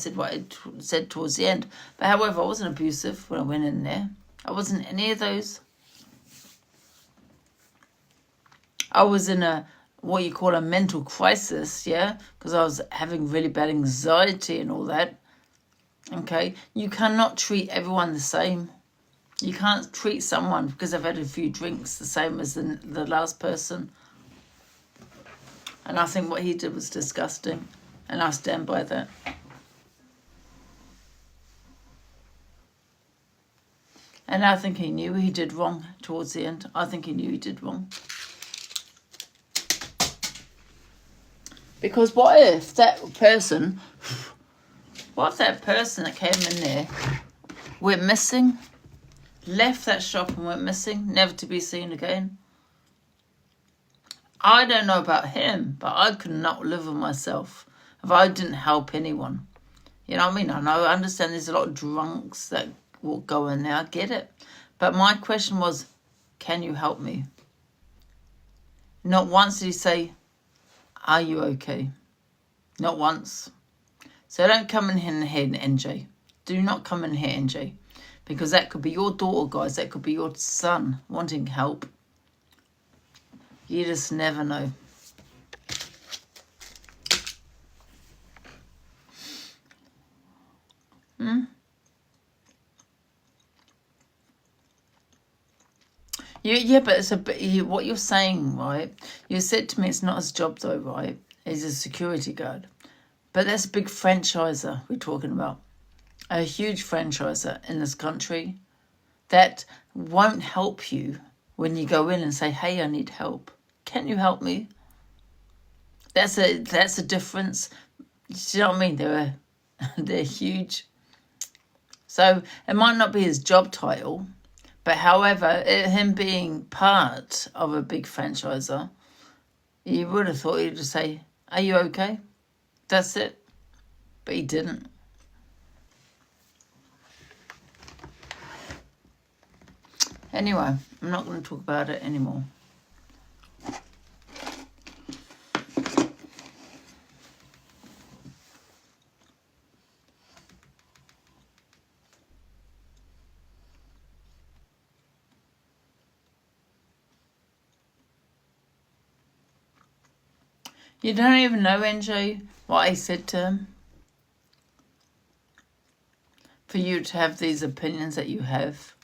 said towards the end. But however, I wasn't abusive when I went in there. I wasn't any of those. I was in what you call a mental crisis, yeah? Because I was having really bad anxiety and all that. Okay? You cannot treat everyone the same. You can't treat someone because they've had a few drinks the same as the last person. And I think what he did was disgusting. And I stand by that. And I think he knew he did wrong towards the end. I think he knew he did wrong. Because what if that person that came in there went missing, left that shop and went missing, never to be seen again? I don't know about him, but I could not live with myself if I didn't help anyone. You know what I mean? I understand there's a lot of drunks that will go in there. I get it. But my question was, can you help me? Not once did he say, are you okay? Not once. So don't come in here, NJ. Do not come in here, NJ. Because that could be your daughter, guys. That could be your son wanting help. You just never know. Yeah, but what you're saying, right? You said to me it's not his job though, right? He's a security guard. But that's a big franchiser we're talking about. A huge franchiser in this country that won't help you when you go in and say, hey, I need help. Can you help me? That's a difference. Do you know what I mean? They're huge. So it might not be his job title, but however, him being part of a big franchiser, you would have thought he'd just say, are you okay? That's it. But he didn't. Anyway, I'm not going to talk about it anymore. You don't even know, Angie, what I said to him. For you to have these opinions that you have.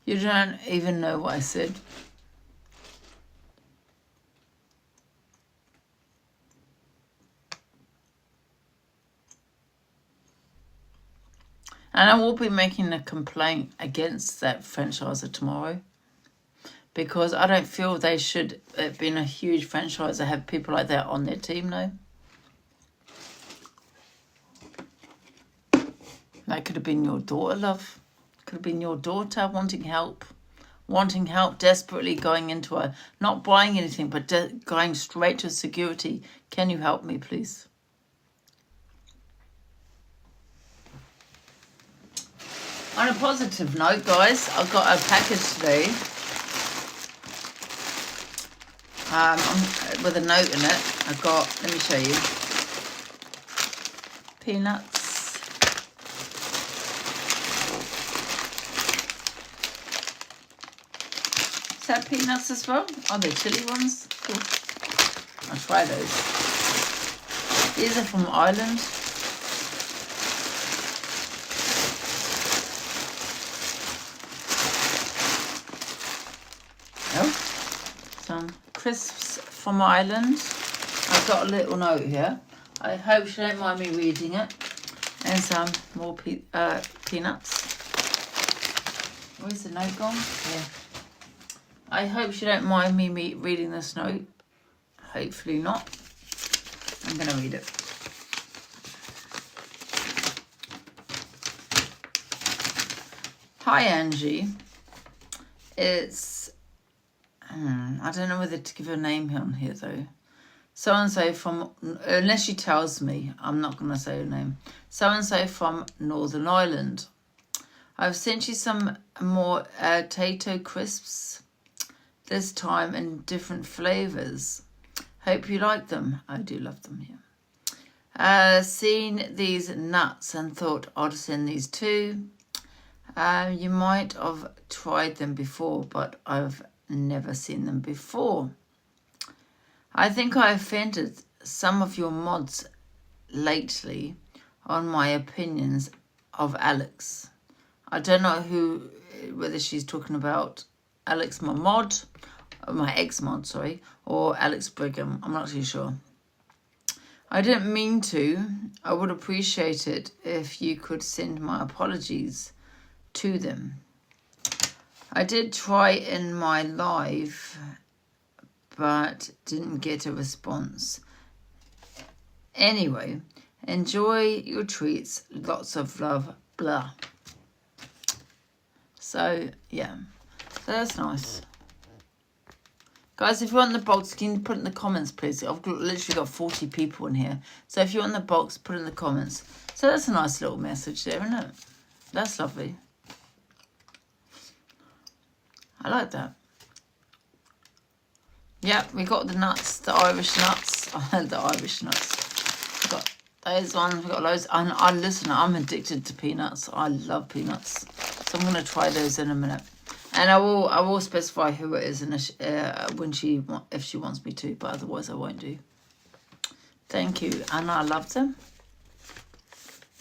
You don't even know what I said. And I will be making a complaint against that franchiser tomorrow. Because I don't feel they should, it being a huge franchiser, have people like that on their team, no. That could have been your daughter, love. Could have been your daughter wanting help. Wanting help, desperately going into a, not buying anything, but going straight to security. Can you help me, please? On a positive note, guys, I've got a package today. With a note in it. I've got, let me show you. Peanuts. Is that peanuts as well? Oh, they're chili ones? Cool. I'll try those. These are from Ireland. Oh, some crisps from Ireland. I've got a little note here. I hope you don't mind me reading it. And some more peanuts. Where's the note gone? Yeah. I hope you don't mind me reading this note. Hopefully not. I'm going to read it. Hi, Angie. It's... I don't know whether to give a name on here, though. So-and-so from... Unless she tells me, I'm not going to say her name. So-and-so from Northern Ireland. I've sent you some more potato crisps. This time in different flavours. Hope you like them. I do love them, yeah. Seen these nuts and thought I'd send these too. You might have tried them before, but I've never seen them before. I think I offended some of your mods lately on my opinions of Alex. I don't know whether she's talking about Alex, my mod, my ex-mod, sorry, or Alex Brigham. I'm not too sure. I didn't mean to. I would appreciate it if you could send my apologies to them. I did try in my live, but didn't get a response. Anyway, enjoy your treats. Lots of love. Blah. So, yeah. So that's nice. Guys, if you want the box, can you put it in the comments, please? I've literally got 40 people in here. So if you want the box, put it in the comments. So that's a nice little message there, isn't it? That's lovely. I like that. Yeah, we got the nuts, the Irish nuts. I like the Irish nuts. We got those ones, we got loads. And listen, I'm addicted to peanuts. I love peanuts. So I'm going to try those in a minute. And I will specify who it is if she wants me to, but otherwise I won't do. Thank you, Anna. I love them.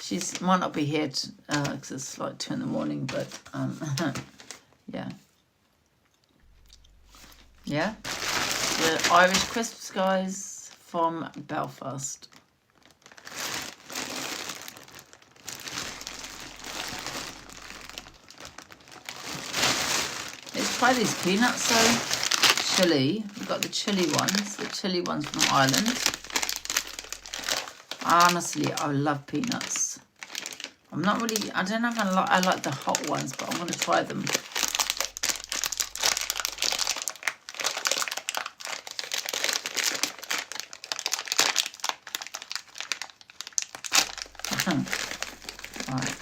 She might not be here because it's like 2 in the morning, but yeah. Yeah. The Irish crisps, guys, from Belfast. Let's try these peanuts though. Chili. We've got the chili ones from Ireland. Honestly, I love peanuts. I don't know if I like the hot ones, but I'm going to try them. Right.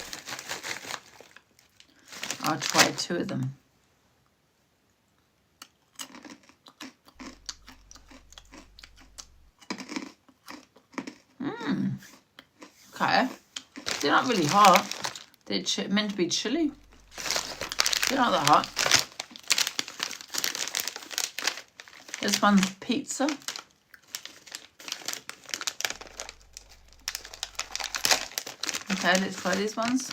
I'll try 2 of them. Okay. They're not really hot. They're meant to be chili. They're not that hot. This one's pizza. Okay, let's try these ones.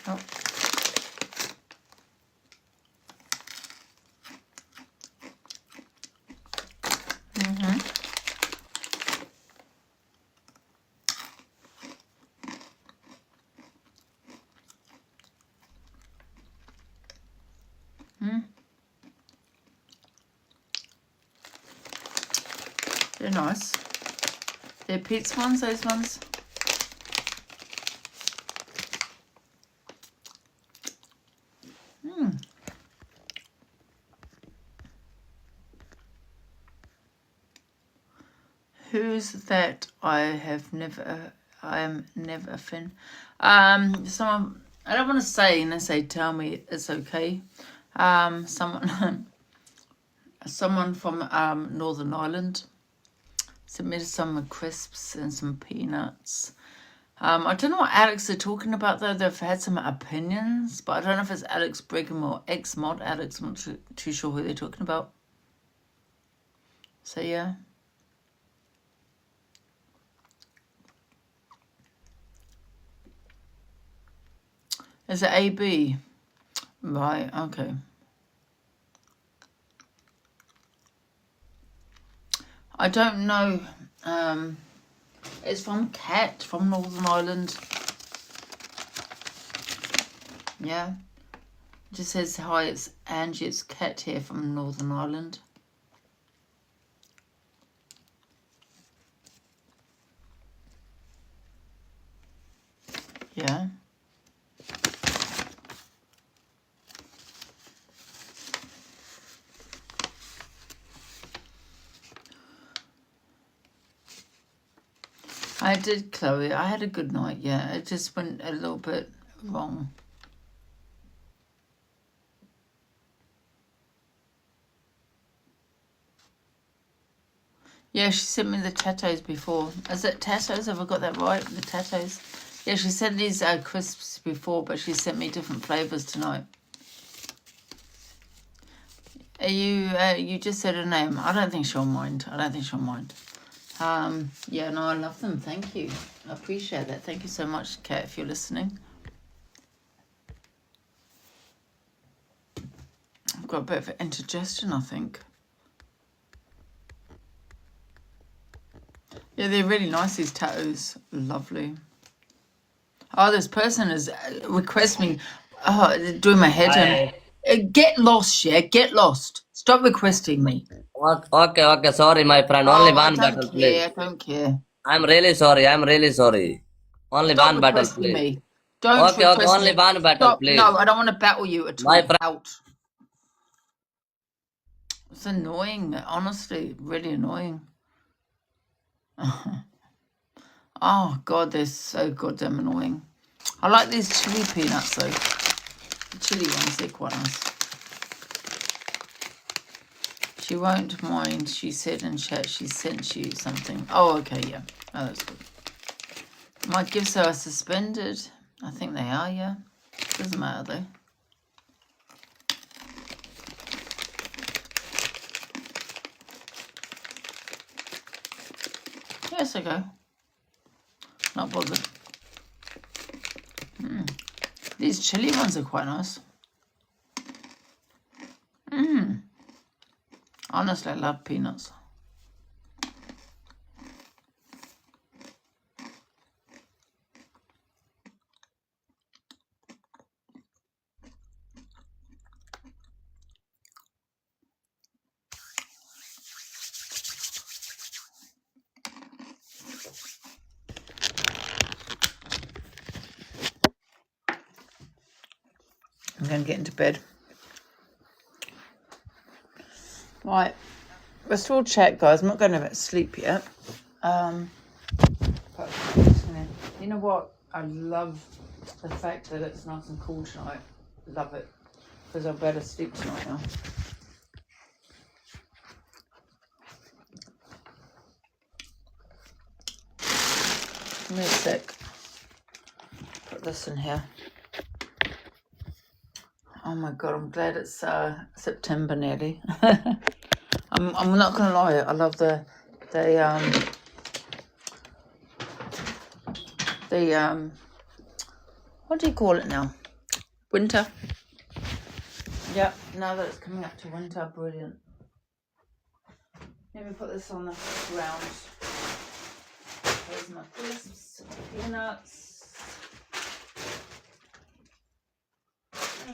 Oh. They're nice. They're Pete's ones, those ones. Who's that? I am never a fan. Someone, I don't want to say, and they say, tell me it's okay. Someone from Northern Ireland sent me some crisps and some peanuts. I don't know what Alex are talking about though. They've had some opinions, but I don't know if it's Alex Brigham or ex-mod Alex. I'm not too sure who they're talking about. So yeah. Is it AB? Right, okay. I don't know. It's from Kat from Northern Ireland. Yeah. It just says, hi, it's Angie, it's Kat here from Northern Ireland. Yeah. I did, Chloe. I had a good night, yeah. It just went a little bit wrong. Yeah, she sent me the tattoos before. Is it tattoos? Have I got that right? The tattoos? Yeah, she sent these crisps before, but she sent me different flavours tonight. Are you just said her name. I don't think she'll mind. I don't think she'll mind. Yeah, no, I love them. Thank you. I appreciate that. Thank you so much, Kat, if you're listening. I've got a bit of indigestion, I think. Yeah, they're really nice, these tattoos. Lovely. Oh, this person is requesting, doing my head in. Get lost, yeah? Get lost. Stop requesting me. Okay, sorry, my friend. Oh, Only I one don't battle, please. care. I don't care. I'm really sorry. Only Stop one battle, requesting please. me. Don't Okay, request only me. one battle, Stop. please. No, I don't want to battle you at My all. friend. Out. It's annoying, honestly. Really annoying. Oh, God, they're so goddamn annoying. I like these chili peanuts, though. The chili ones, they're quite nice. She won't mind. She said in chat she sent you something. Oh, okay, yeah. Oh, that's good. My gifts are suspended. I think they are, yeah. Doesn't matter, though. Yes, okay. Not bothered. These chili ones are quite nice. Honestly, I love peanuts. I'm going to get into bed. Right. We're still chat, guys. I'm not going to sleep yet. But you know what? I love the fact that it's nice and cool tonight. Love it. Because I'm better sleep tonight now. Give me a sec. Put this in here. Oh my God, I'm glad it's September nearly. I'm not gonna lie. I love the what do you call it now? Winter. Yep. Now that it's coming up to winter, brilliant. Let me put this on the ground. There's my crisps, peanuts.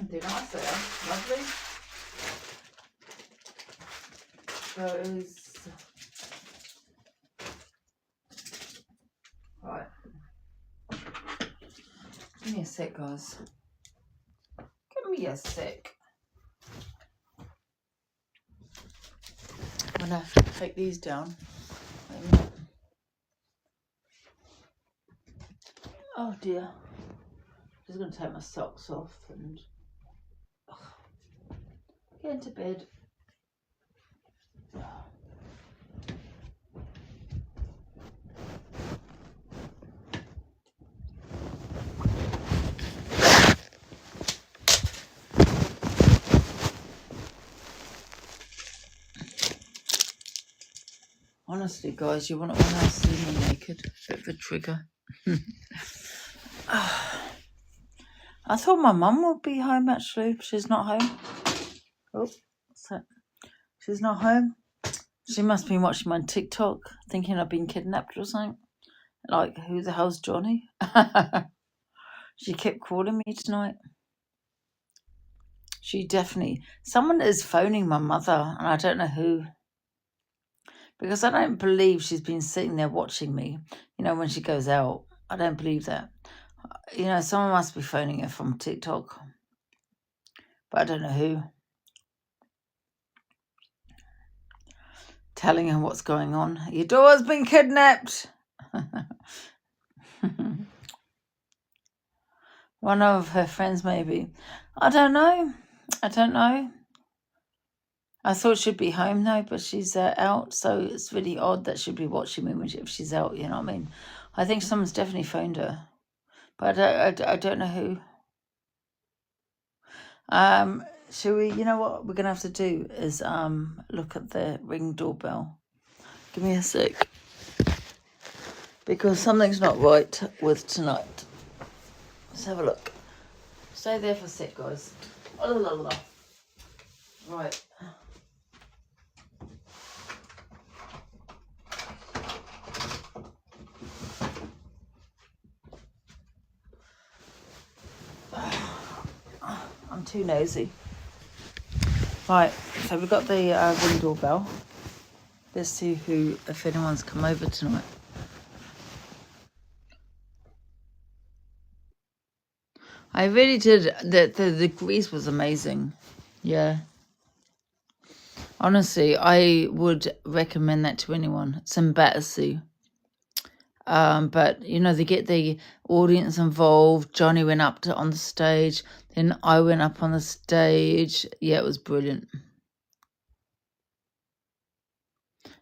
They're nice there. Lovely. Those. Right. Give me a sec, guys. Give me a sec. I'm gonna take these down. Wait a minute. Oh dear. Just gonna take my socks off and get into bed. Honestly, guys, you wouldn't want to see me naked. Bit of a trigger. I thought my mum would be home, actually. She's not home. Oh, what's that? She's not home. She must be watching my TikTok, thinking I've been kidnapped or something. Like, who the hell's Johnny? She kept calling me tonight. She definitely... Someone is phoning my mother, and I don't know who. Because I don't believe she's been sitting there watching me, you know, when she goes out. I don't believe that. You know, someone must be phoning her from TikTok. But I don't know who. Telling her what's going on. Your daughter's been kidnapped. One of her friends, maybe. I don't know. I thought she'd be home though, but she's out. So it's really odd that she'd be watching me if she's out. You know what I mean? I think someone's definitely phoned her, but I don't know who. Shall we? You know what we're gonna have to do is look at the Ring doorbell. Give me a sec, because something's not right with tonight. Let's have a look. Stay there for a sec, guys. Right. I'm too nosy. Right, so we've got the Ring doorbell. Let's see if anyone's come over tonight. I really did. The grease was amazing. Yeah. Honestly, I would recommend that to anyone. Some Battersea. But you know, they get the audience involved. Johnny went up on the stage, then I went up on the stage. Yeah, it was brilliant.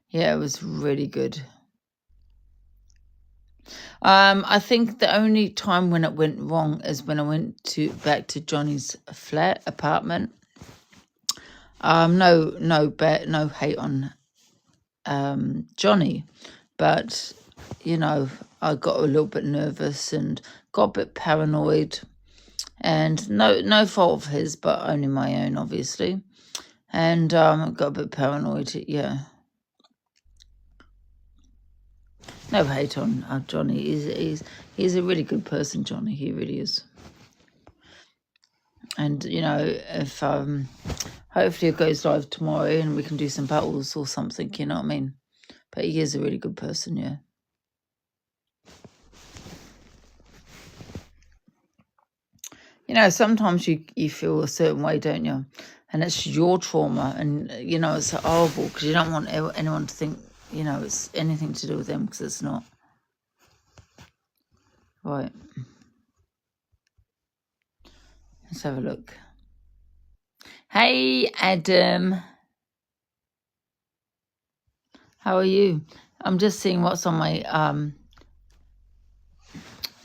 Yeah, it was really good. I think the only time when it went wrong is when I went back to Johnny's apartment. No hate on Johnny, but you know, I got a little bit nervous and got a bit paranoid, and no fault of his, but only my own, obviously, and got a bit paranoid. Yeah. No hate on Johnny. He's a really good person, Johnny. He really is. And you know, if hopefully it goes live tomorrow and we can do some battles or something, you know what I mean? But he is a really good person, yeah. You know, sometimes you feel a certain way, don't you? And it's your trauma, and you know, it's horrible because you don't want anyone to think, you know, it's anything to do with them, because it's not. Right. Let's have a look. Hey, Adam. How are you? I'm just seeing what's on my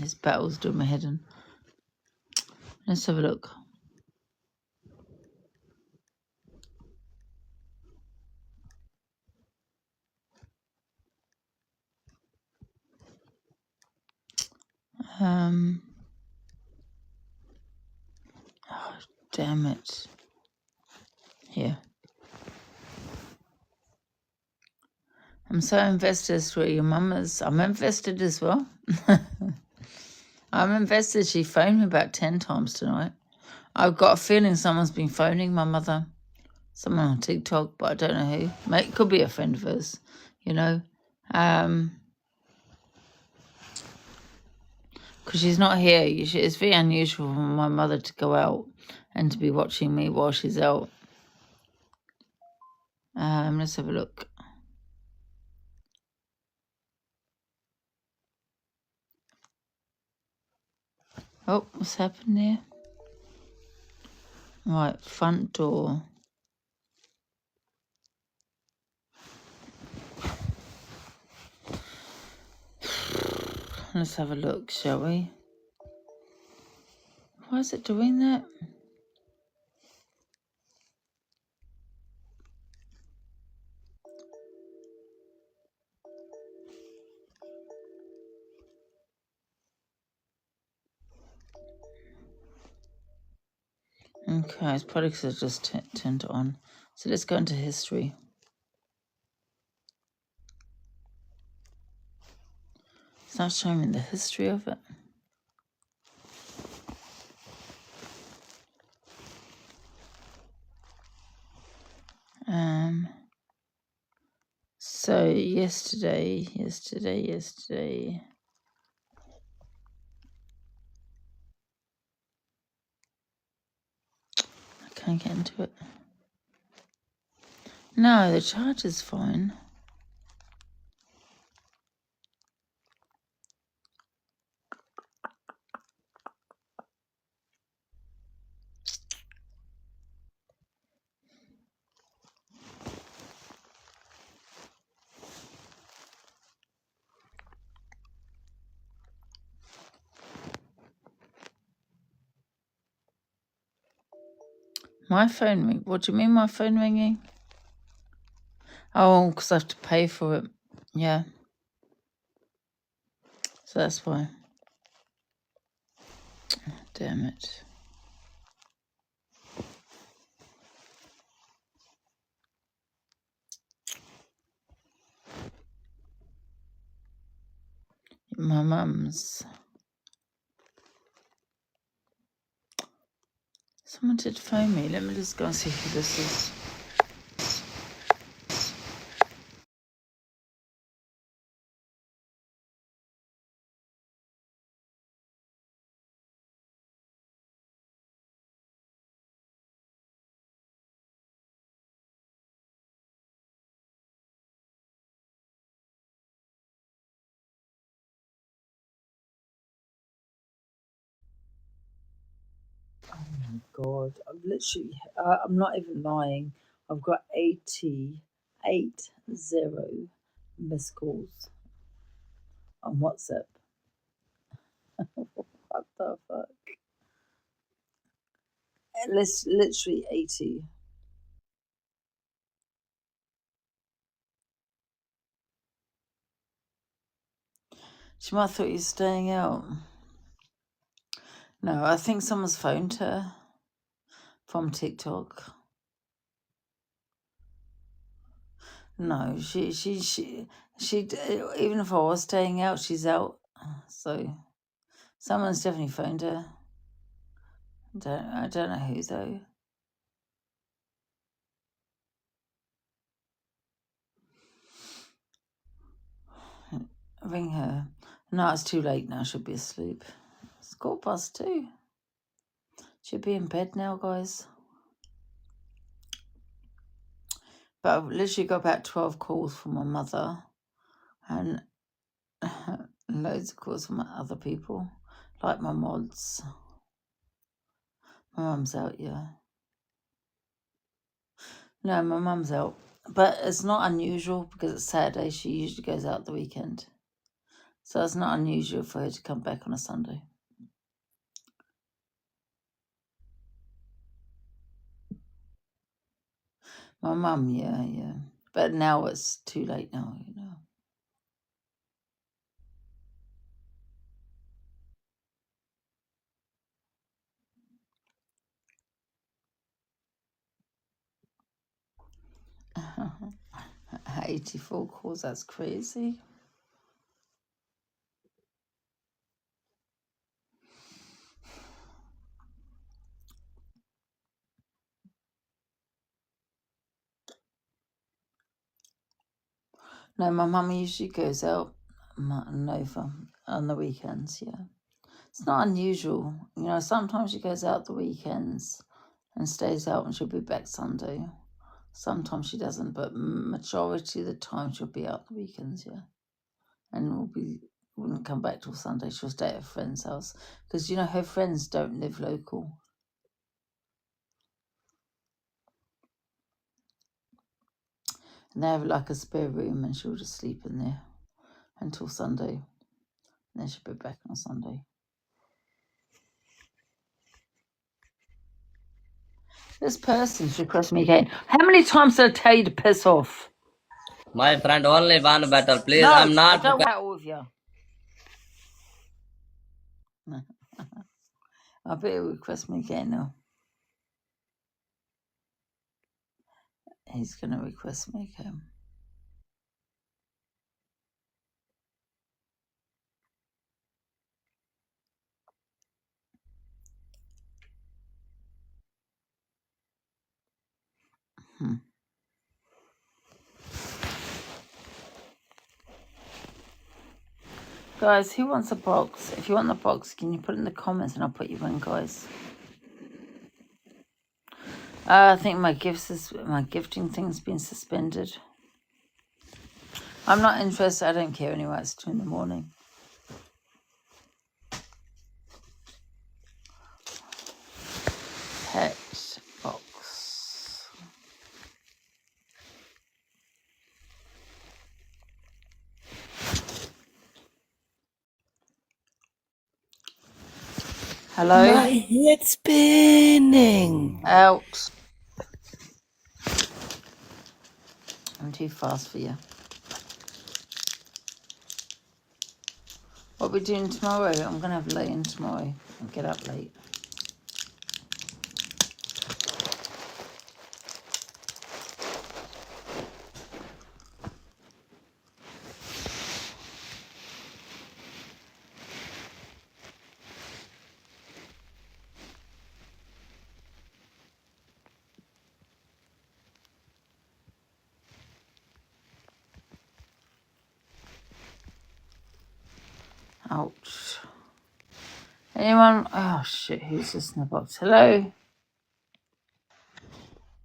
this battle's doing my head in. Let's have a look. Oh, damn it. Here. I'm so invested as where your mum is. I'm invested as well. I'm invested. She phoned me about 10 times tonight. I've got a feeling someone's been phoning my mother. Someone on TikTok, but I don't know who. It could be a friend of hers, you know. Because she's not here. It's very unusual for my mother to go out and to be watching me while she's out. Let's have a look. Oh, what's happened there? Right, front door. Let's have a look, shall we? Why is it doing that? Okay, it's probably because I just turned it on. So let's go into history. It's not showing me the history of it. So yesterday. I can't get into it. No, the charge is fine. My phone ring. What do you mean my phone ringing? Oh, because I have to pay for it. Yeah. So that's why. Damn it. My mum's. Someone did phone me. Let me just go and see who this is. God, I'm not even lying. I've got 80 missed calls on WhatsApp. What the fuck? Literally 80. She might have thought you were staying out. No, I think someone's phoned her from TikTok. No, she even if I was staying out, she's out. So someone's definitely phoned her. I don't know who though. Ring her. No, it's too late now. She'll be asleep. It's 2:15. She'll be in bed now, guys. But I've literally got about 12 calls from my mother and loads of calls from other people, like my mods. My mum's out, yeah. No, my mum's out. But it's not unusual because it's Saturday. She usually goes out the weekend. So it's not unusual for her to come back on a Sunday. My mum, yeah. But now it's too late now, you know. 84 calls, that's crazy. No, my mum usually goes out Nova on the weekends, yeah. It's not unusual. You know, sometimes she goes out the weekends and stays out and she'll be back Sunday. Sometimes she doesn't, but majority of the time she'll be out the weekends, yeah. And wouldn't come back till Sunday. She'll stay at a friend's house because, you know, her friends don't live local. And they have like a spare room and she'll just sleep in there until Sunday. And then she'll be back on Sunday. This person's requested me again. How many times did I tell you to piss off? My friend, only one battle, please. No, I'm I not. don't want all of you. I bet he'll request me again now. He's going to request me again. Guys, who wants a box? If you want the box, can you put it in the comments and I'll put you in, guys. I think my gifting thing's been suspended. I'm not interested. I don't care anyway. It's 2 in the morning. Pet box. Hello? My head's spinning. Out. I'm too fast for you. What are we doing tomorrow? I'm going to have late in tomorrow. I'll get up late. Ouch. Anyone? Oh, shit. Who's this in the box? Hello?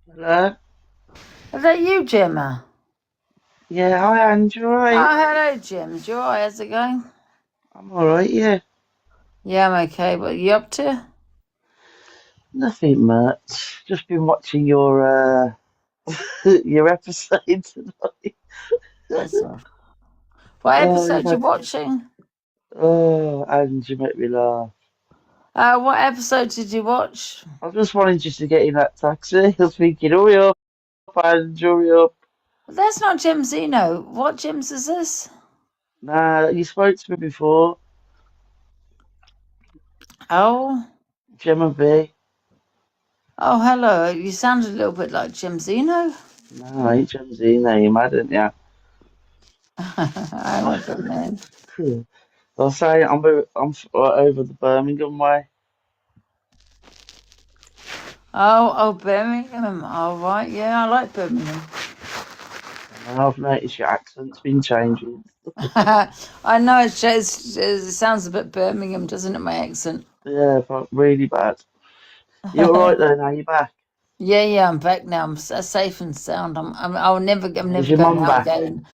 Hello? Is that you, Gemma? Yeah, hi Angie, alright? Oh, hello, Jim. You alright? How's it going? I'm alright, yeah. Yeah, I'm okay. What are you up to? Nothing much. Just been watching your your episode tonight. That's all. What You've episode you had... watching? Oh, Angie, make me laugh. What episode did you watch? I just wanted just to get in that taxi. I was thinking, hurry up, Angie, hurry up. That's not Jim Zeno. What Jim's is this? Nah, you spoke to me before. Oh. Gemma B. Oh, hello. You sounded a little bit like Jim Zeno. No, I ain't Gemma Z name, hadn't ya? I like that name. I'll say I'm over the Birmingham way. Oh, Birmingham. All right. Yeah, I like Birmingham. I've noticed your accent's been changing. I know it sounds a bit Birmingham, doesn't it, my accent? Yeah, but really bad. You alright though? Now you're back. Yeah, I'm back now. I'm safe and sound. I'm never Is your going mum out back? again.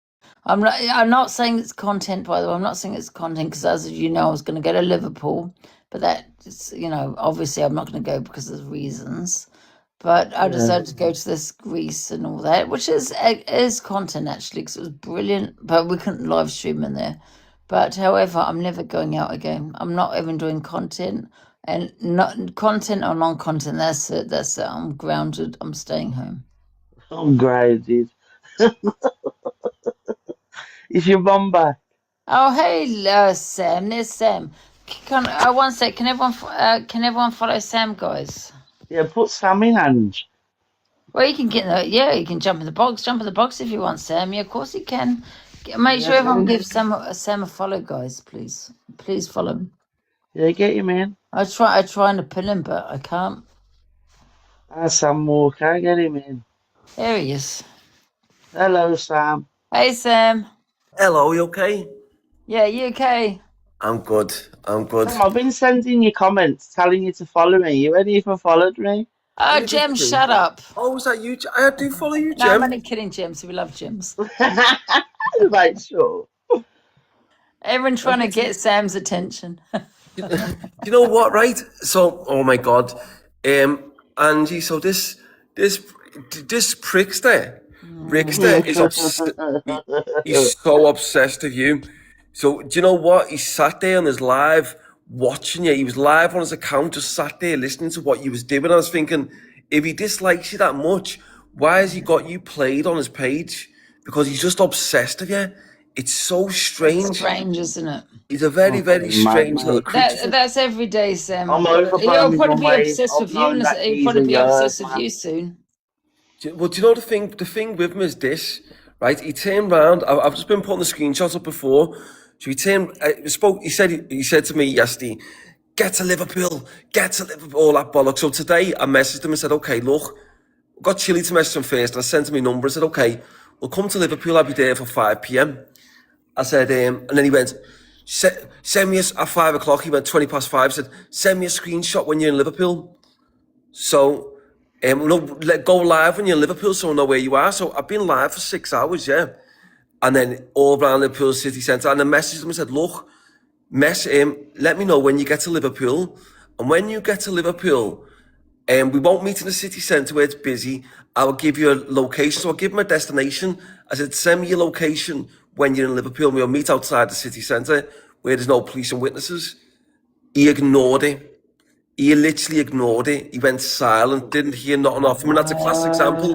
I'm not saying it's content, by the way. I'm not saying it's content because, as you know, I was going to go to Liverpool, but that's, you know, obviously I'm not going to go because of reasons. But I Yeah. decided to go to this Greece and all that, which is content actually because it was brilliant. But we couldn't live stream in there. But however, I'm never going out again. I'm not even doing content, and not content or non-content. That's it. That's it. I'm grounded. I'm staying home. I'm grounded. Is your mum back? Oh, hey, Sam. There's Sam. One sec. Can everyone follow Sam, guys? Yeah, put Sam in, Ange. Well, you can get you can jump in the box if you want, Sam. Yeah, of course you can. Make Yeah, sure everyone Sam. gives Sam a follow, guys. Please follow him. Yeah, get you, man. I try to pin him, but I can't. Sam Walker, get him in. There he is. Hello, Sam. Hey, Sam. Hello, you okay? Yeah, you okay? I'm good. I'm good. Sam, I've been sending you comments telling you to follow me. You ain't even followed me. Oh, Jem, shut up. Oh, was that you? I do follow you, No, I'm Jem. only kidding, Jem. So we love Gems. Right, sure. Everyone trying to get Sam's attention. You know what, right? So, oh my God, Angie. So this prickster, Rickster is he's so obsessed with you. So do you know what? He sat there on his live watching you. He was live on his account, just sat there listening to what you was doing. I was thinking, if he dislikes you that much, why has he got you played on his page? Because he's just obsessed with you. It's so strange. It's strange, isn't it? He's a very, very strange little creature. That's every day, Sam. I'm over He'll probably be ways. obsessed I've with you. known that He'll geezer probably be years, obsessed with man. you soon. Well, do you know the thing? The thing with him is this, right? He turned round. I've just been putting the screenshots up before. So he turned. He said to me yesterday, "Get to Liverpool, all that bollocks." So today I messaged him and said, "Okay, look, I got Chile to message him first, and I sent him my number. I said, okay, we'll come to Liverpool. I'll be there for 5 p.m. I said, and then he went, send me at 5 o'clock. He went 20 past 5. Said, send me a screenshot when you're in Liverpool. So, go live when you're in Liverpool so I know where you are. So I've been live for 6 hours, yeah. And then all around Liverpool city centre. And I messaged him and said, look, let me know when you get to Liverpool. And when you get to Liverpool, we won't meet in the city centre where it's busy. I will give you a location. So I'll give him a destination. I said, send me your location when you're in Liverpool. We'll meet outside the city centre where there's no police and witnesses. He ignored it. He literally ignored it. He went silent, didn't hear nothing off him. And that's a classic example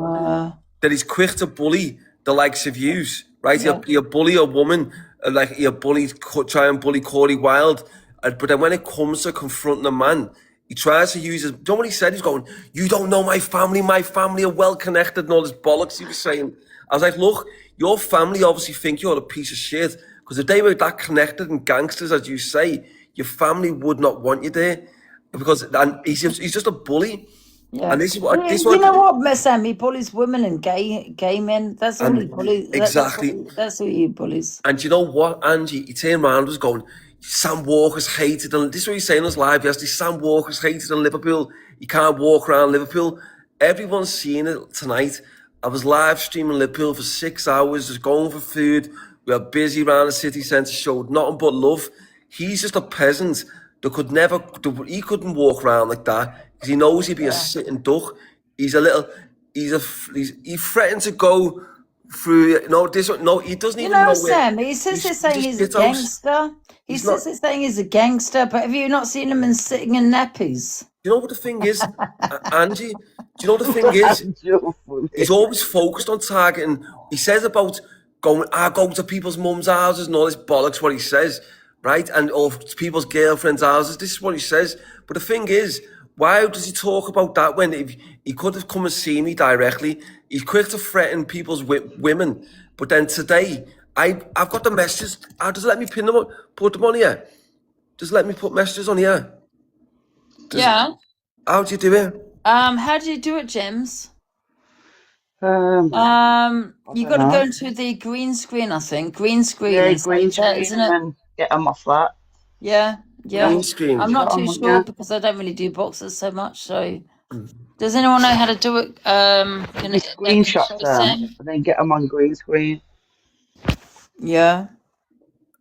that he's quick to bully the likes of yous, right? Yeah. He'll bully a woman, he'll try and bully Corey Wilde. But then when it comes to confronting a man, he tries to use his, do you know what he said? He's going, you don't know my family are well connected and all this bollocks he was saying. I was like, look, your family obviously think you're a piece of shit, because if they were that connected and gangsters, as you say, your family would not want you there. Because he's just a bully. Yeah. And this is what you know what, Sam? He bullies women and gay men. That's all he bullies. Exactly. That's who he bullies. And you know what, Angie? He turned around and was going, Sam Walker's hated. And this is what he's saying on his live yesterday. Sam Walker's hated in Liverpool. You can't walk around Liverpool. Everyone's seen it tonight. I was live streaming Liverpool for 6 hours, just going for food. We were busy around the city centre, showed nothing but love. He's just a peasant that he couldn't walk around like that because he knows he'd be a sitting duck. He threatened to go through, he doesn't even know Sam, he says he's saying he's a gangster. He says he's saying he's a gangster, but have you not seen him sitting in nappies? You know what the thing is, Angie? Do you know what the thing is? He's always focused on targeting. He says about go to people's mums' houses and all this bollocks, what he says, right? And or to people's girlfriends' houses. This is what he says. But the thing is, why does he talk about that when he could have come and seen me directly? He's quick to threaten people's women. But then today, I've got the messages. Just let me pin them on, put them on here. Just let me put messages on here. How do you do it? How do you do it, James? You got to go into the green screen, I think. Green screen. Yeah, is green screen, isn't it? and get them off that. Yeah. Green screen. I'm not too sure because I don't really do boxes so much. So, does anyone know how to do it? Screenshot them and then get them on green screen. Yeah.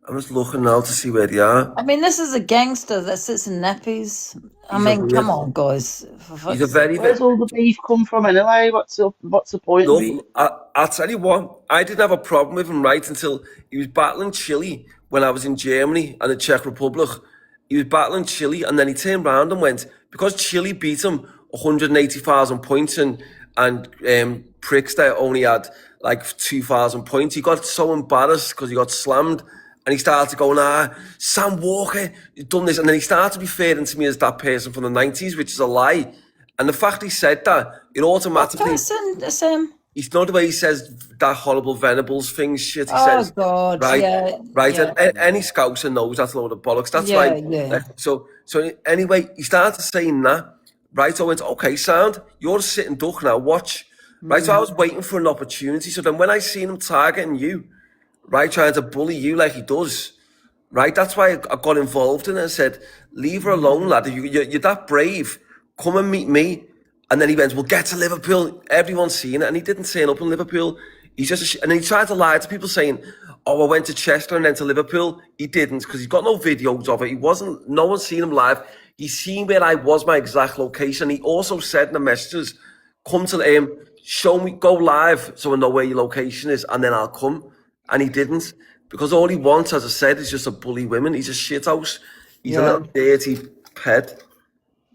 I'm just looking now to see where they are. I mean, this is a gangster that sits in nappies. Come on, guys. Where's all the beef come from anyway? What's the point? Look, I'll tell you what, I didn't have a problem with him right until he was battling Chile when I was in Germany and the Czech Republic. He was battling Chile and then he turned around and went, because Chile beat him 180,000 points and Prickster only had like 2,000 points. He got so embarrassed because he got slammed. And he started going, Sam Walker, you've done this. And then he started referring to me as that person from the 90s, which is a lie. And the fact he said that, it automatically, Person, Sam. it's not the way he says that horrible Venables thing shit he Oh says, God, right? yeah, Right, yeah, and any scouser knows that's a load of bollocks. That's yeah, why, yeah. so anyway, he started saying that, right? So I went, okay, sound, you're a sitting duck now, watch. Right, so I was waiting for an opportunity. So then when I seen him targeting you, right, trying to bully you like he does, right, that's why I got involved in it and said, leave her alone, lad. If you're that brave, come and meet me. And then he went, well, get to Liverpool. Everyone's seen it. And he didn't turn up in Liverpool. He's just and then he tried to lie to people saying, oh, I went to Chester and then to Liverpool. He didn't, because he's got no videos of it. No one's seen him live. He's seen where I was, my exact location. He also said in the messages, come to him, show me, go live so I know where your location is, and then I'll come. And he didn't, because all he wants, as I said, is just to bully women. He's a shithouse. He's a little dirty pet.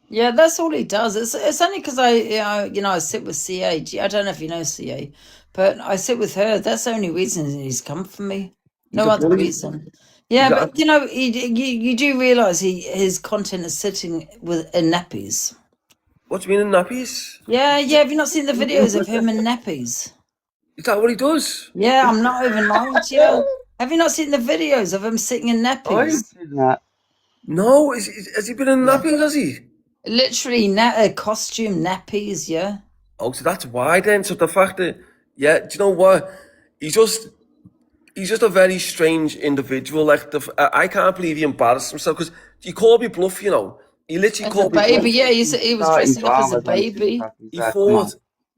Yeah, that's all he does. It's only because I sit with CA. I don't know if you know CA, but I sit with her. That's the only reason he's come for me. No other reason. Yeah, but you do realise his content is sitting in nappies. What do you mean in nappies? Yeah. Have you not seen the videos of him in nappies? Is that what he does? Yeah, I'm not even lying to you. Have you not seen the videos of him sitting in nappies? No, has he been in nappies, has he? Literally, costume nappies, yeah. Oh, so that's why then. So the fact that, yeah, do you know what? He's just a very strange individual. Like, I can't believe he embarrassed himself, because he called me bluff, you know. He literally As a called me baby, bluff. yeah, he was dressing up as a baby.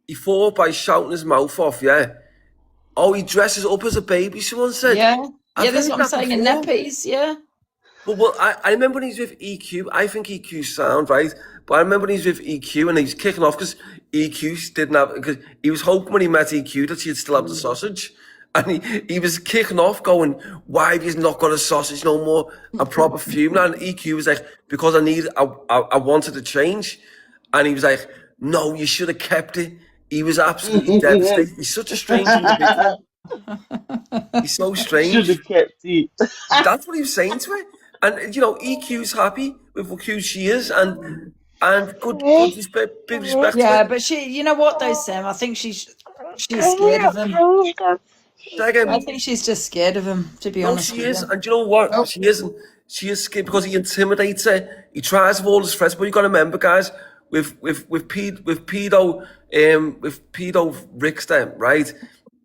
He fought by shouting his mouth off, yeah. Oh, he dresses up as a baby, someone said. Yeah, I've that's heard what I'm that saying, in before. nappies, yeah. Well, I remember when he's with EQ. I think EQ's sound, right? But I remember when he's with EQ and he's kicking off because EQ didn't have, because he was hoping when he met EQ that she'd still have the sausage. And he was kicking off going, why have you not got a sausage no more? And proper fuming. And EQ was like, because I wanted to change. And he was like, no, you should have kept it. He was absolutely devastated. He's such a strange individual. He's so strange. Should have kept it. That's what he was saying to her. And, you know, EQ's happy with who she is, and good respect, big respect Yeah, to her. but you know what though, Sam? I think she's scared of him. I think she's just scared of him, to be No, honest she with is. you. And do you know what? She isn't. She is scared because he intimidates her. He tries with all his friends. But you got to remember, guys, with pedo Rickster, right?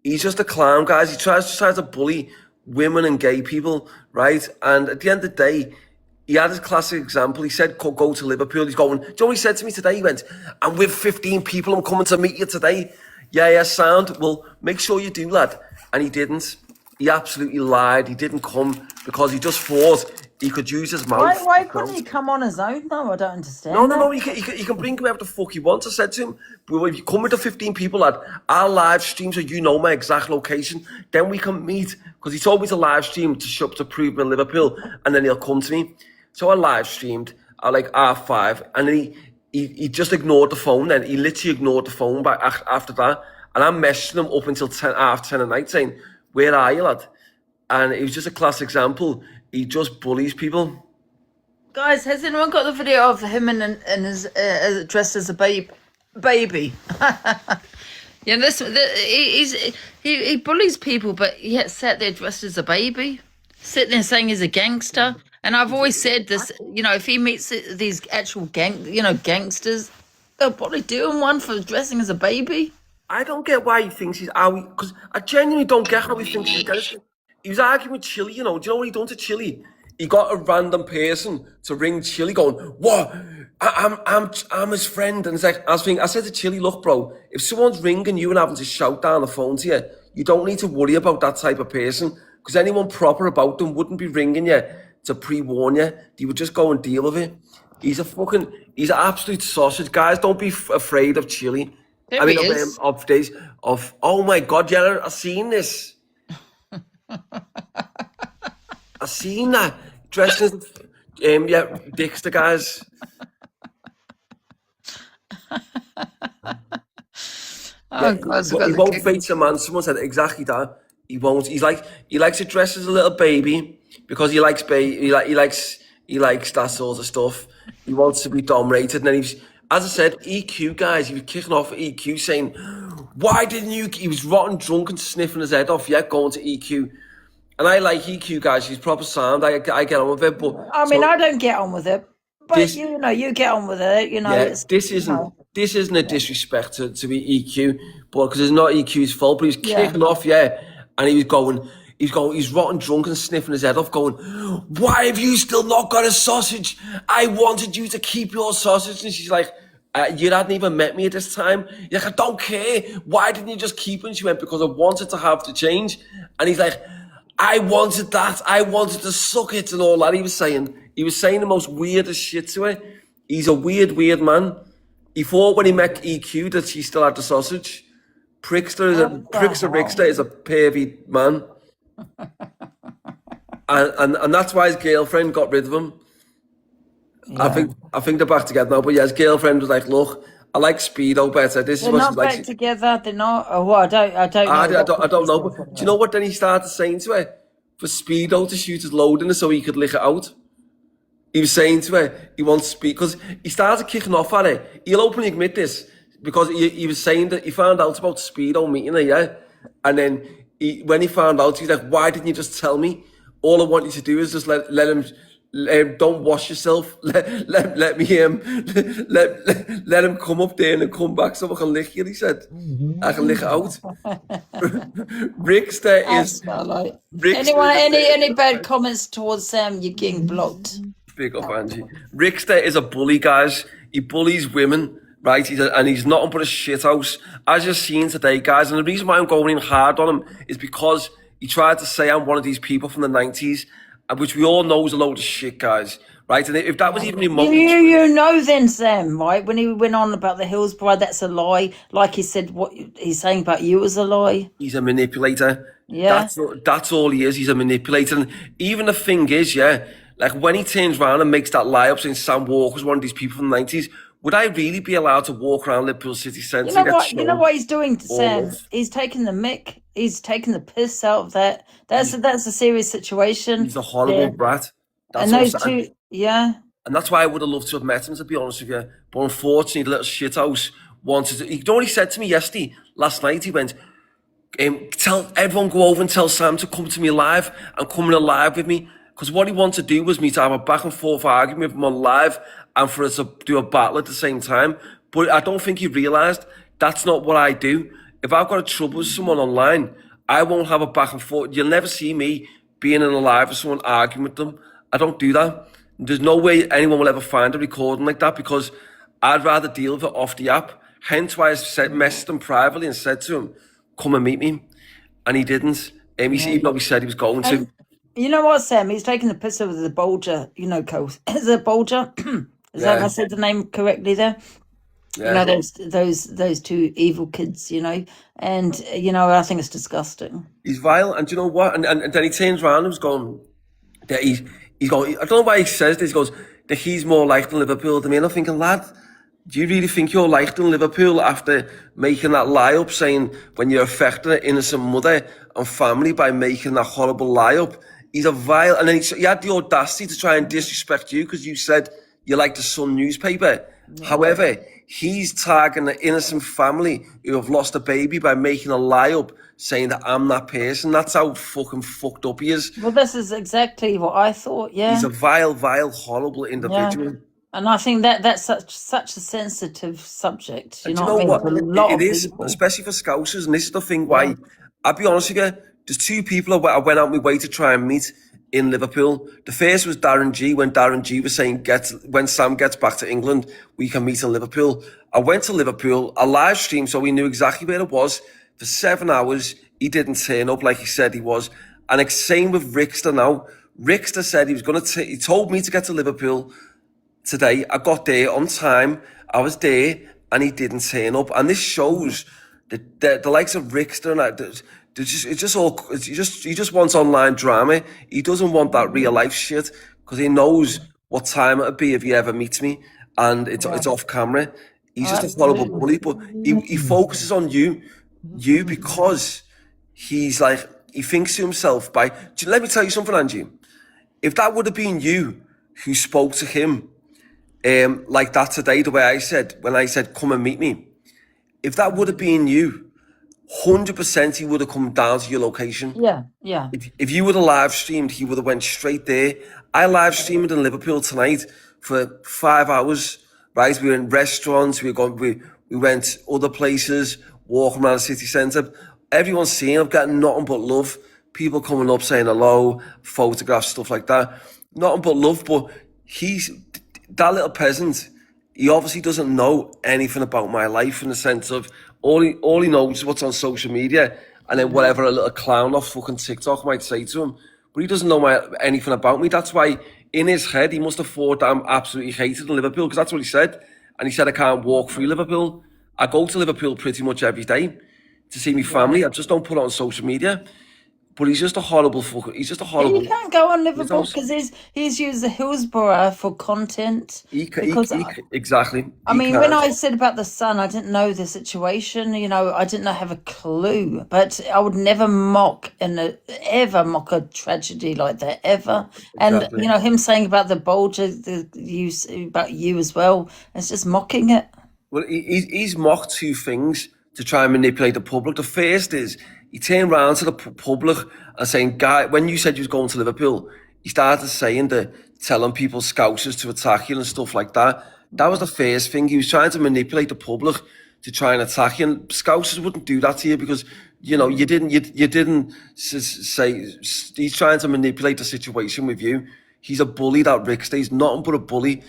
He's just a clown, guys. He tries to bully women and gay people, right? And at the end of the day, he had his classic example. He said, go to Liverpool. He's going, do you know what he said to me today? He went, I'm with 15 people. I'm coming to meet you today. Yeah, sound. Well, make sure you do, lad. And he didn't. He absolutely lied. He didn't come because he just thought he could use his mouth. Why couldn't he come on his own though? I don't understand. No. He can bring whoever the fuck he wants. I said to him, but if you come with the 15 people, lad, I'll live stream so you know my exact location. Then we can meet. Because he told me to live stream to prove him in Liverpool, and then he'll come to me. So I live streamed at like 5:30, and then he just ignored the phone. Then he literally ignored the phone back after that, and I'm messaging him up until 10:30 at night saying, "Where are you, lad?" And it was just a class example. He just bullies people. Guys, has anyone got the video of him and his dressed as a baby? Yeah, he bullies people, but yet sat there dressed as a baby, sitting there saying he's a gangster. And I've always said this, you know, if he meets these actual gangsters, they'll probably do him one for dressing as a baby. I don't get why he thinks he's because I genuinely don't get how he thinks he's gangster. He was arguing with Chili, you know. Do you know what he done to Chili? He got a random person to ring Chili, going, "What? I'm his friend." And it's like I said to Chili, "Look, bro, if someone's ringing you and having to shout down the phone to you, you don't need to worry about that type of person, because anyone proper about them wouldn't be ringing you to pre-warn you. They would just go and deal with it." He's an absolute sausage, guys. Don't be afraid of Chili. There he is. Oh my God, yeah, I've seen this. I've seen that. Dressed as, Dixter, guys. Oh, God, He won't face a man. Someone said exactly that. He won't. He likes to dress as a little baby because he likes he likes that sort of stuff. He wants to be dominated, and then as I said, EQ guys, he was kicking off at EQ saying, why didn't you, he was rotten drunk and sniffing his head off, going to EQ. And I like EQ guys, he's proper sound, I get on with it, but... I mean, I don't get on with it, but this, you get on with it, it's... this isn't a disrespect to be EQ, but because it's not EQ's fault, but he's kicking off, and he's rotten drunk and sniffing his head off going, why have you still not got a sausage? I wanted you to keep your sausage. And she's like, you hadn't even met me at this time. You're like, I don't care. Why didn't you just keep it? And she went, because I wanted to have the change. And he's like, I wanted that. I wanted to suck it and all that. He was saying the most weirdest shit to her. He's a weird man. He thought when he met EQ that she still had the sausage. Prickster is a pervy man. and that's why his girlfriend got rid of him. Yeah. I think they're back together now. But yeah, his girlfriend was like, "Look, I like Speedo better. This they're is what not she's like." Back together. They're not. Oh, well, I don't know. I don't know. But do you know what? Then he started saying to her for Speedo to shoot his load in her so he could lick it out. He was saying to her he wants Speed because he started kicking off at her. He'll openly admit this because he was saying that he found out about Speedo meeting her, and then when he found out, he's like, "Why didn't you just tell me? All I want you to do is just let him." Don't wash yourself. Let him come up there and come back so I can lick you. He said, I can lick it out. Rickster is. Any bad comments towards Sam, you're getting blocked. Big up, Angie. Rickster is a bully, guys. He bullies women, right? He's nothing but a shithouse. As you're seeing today, guys, and the reason why I'm going in hard on him is because he tried to say I'm one of these people from the 90s. Which we all know is a load of shit, guys, right? And if that was even remote... You know then, Sam, right? When he went on about the Hillsborough, that's a lie. Like he said, what he's saying about you is a lie. He's a manipulator. Yeah. That's all he is. He's a manipulator. And even the thing is, like when he turns around and makes that lie up saying Sam Walker's one of these people from the 90s, would I really be allowed to walk around Liverpool city centre? You know what he's doing, Sam? He's taking the mick. He's taking the piss out of that. That's a serious situation. He's a horrible brat. That's and those two, And that's why I would have loved to have met him, to be honest with you. But unfortunately, the little shithouse wanted to... You know what he said to me last night? He went, tell everyone go over and tell Sam to come to me live and come in live with me. Because what he wanted to do was me to have a back and forth argument with him on live and for us to do a battle at the same time. But I don't think he realised that's not what I do. If I've got a trouble with someone online, I won't have a back and forth. You'll never see me being in a live with someone arguing with them. I don't do that. There's no way anyone will ever find a recording like that because I'd rather deal with it off the app. Hence why I messaged him privately and said to him, come and meet me. And he didn't. Even though he said he was going to. You know what, Sam? He's taking the piss over the Bulger, Cole. Is it Bulger? Is that if I said the name correctly there? Yeah. Those two evil kids, and I think it's disgusting. He's vile, and do you know what? And then he turns around and was going that he's going. I don't know why he says this. He goes that he's more liked in Liverpool than me. And I'm thinking, lad, do you really think you're liked in Liverpool after making that lie up, saying when you're affecting an innocent mother and family by making that horrible lie up? He's a vile, and then he had the audacity to try and disrespect you because you said you like the Sun newspaper. Yeah. However, he's tagging the innocent family who have lost a baby by making a lie up, saying that I'm that person. That's how fucking fucked up he is. Well, this is exactly what I thought, yeah. He's a vile, horrible individual. Yeah. And I think that's such a sensitive subject. You know what I mean? It is, especially for Scousers, and this is the thing why, I'll be honest with you, there's two people I went out my way to try and meet in Liverpool. The first was Darren G, when Darren G was saying, when Sam gets back to England, we can meet in Liverpool. I went to Liverpool, a live stream, so we knew exactly where it was. For 7 hours, he didn't turn up like he said he was. And it's same with Rickster now. Rickster said he was going to, he told me to get to Liverpool today. I got there on time. I was there and he didn't turn up. And this shows the likes of Rickster and he just wants online drama. He doesn't want that real life shit because he knows what time it'll be if he ever meets me, and it's off camera. He's just a horrible bully, but he focuses on you because he's like, he thinks to himself let me tell you something, Angie. If that would have been you who spoke to him like that today, the way I said, when I said, come and meet me, if that would have been you, 100% he would have come down to your location. Yeah, yeah. If you would have live streamed, he would have went straight there. I live streamed in Liverpool tonight for 5 hours, right? We were in restaurants, we went other places, walking around the city centre. Everyone's seeing, I'm getting nothing but love. People coming up saying hello, photographs, stuff like that. Nothing but love, but that little peasant, he obviously doesn't know anything about my life in the sense of all he knows is what's on social media and then whatever a little clown off fucking TikTok might say to him. But he doesn't know anything about me. That's why in his head, he must have thought that I'm absolutely hated in Liverpool, because that's what he said. And he said, I can't walk through Liverpool. I go to Liverpool pretty much every day to see my family. I just don't put it on social media. But he's just a horrible fucker. He's just a horrible... You can't go on Liverpool because he's used the Hillsborough for content. Exactly. I mean, when I said about the Sun, I didn't know the situation. You know, I didn't have a clue. But I would never ever mock a tragedy like that, ever. And, you know, him saying about the bulge, about you as well, it's just mocking it. Well, he's mocked two things to try and manipulate the public. The first is he turned around to the public and saying, "Guy, when you said you was going to Liverpool," he started saying telling people Scousers to attack you and stuff like that. That was the first thing. He was trying to manipulate the public to try and attack you. And Scousers wouldn't do that to you because, you know, you didn't say, he's trying to manipulate the situation with you. He's a bully, that Rickster. He's nothing but a bully.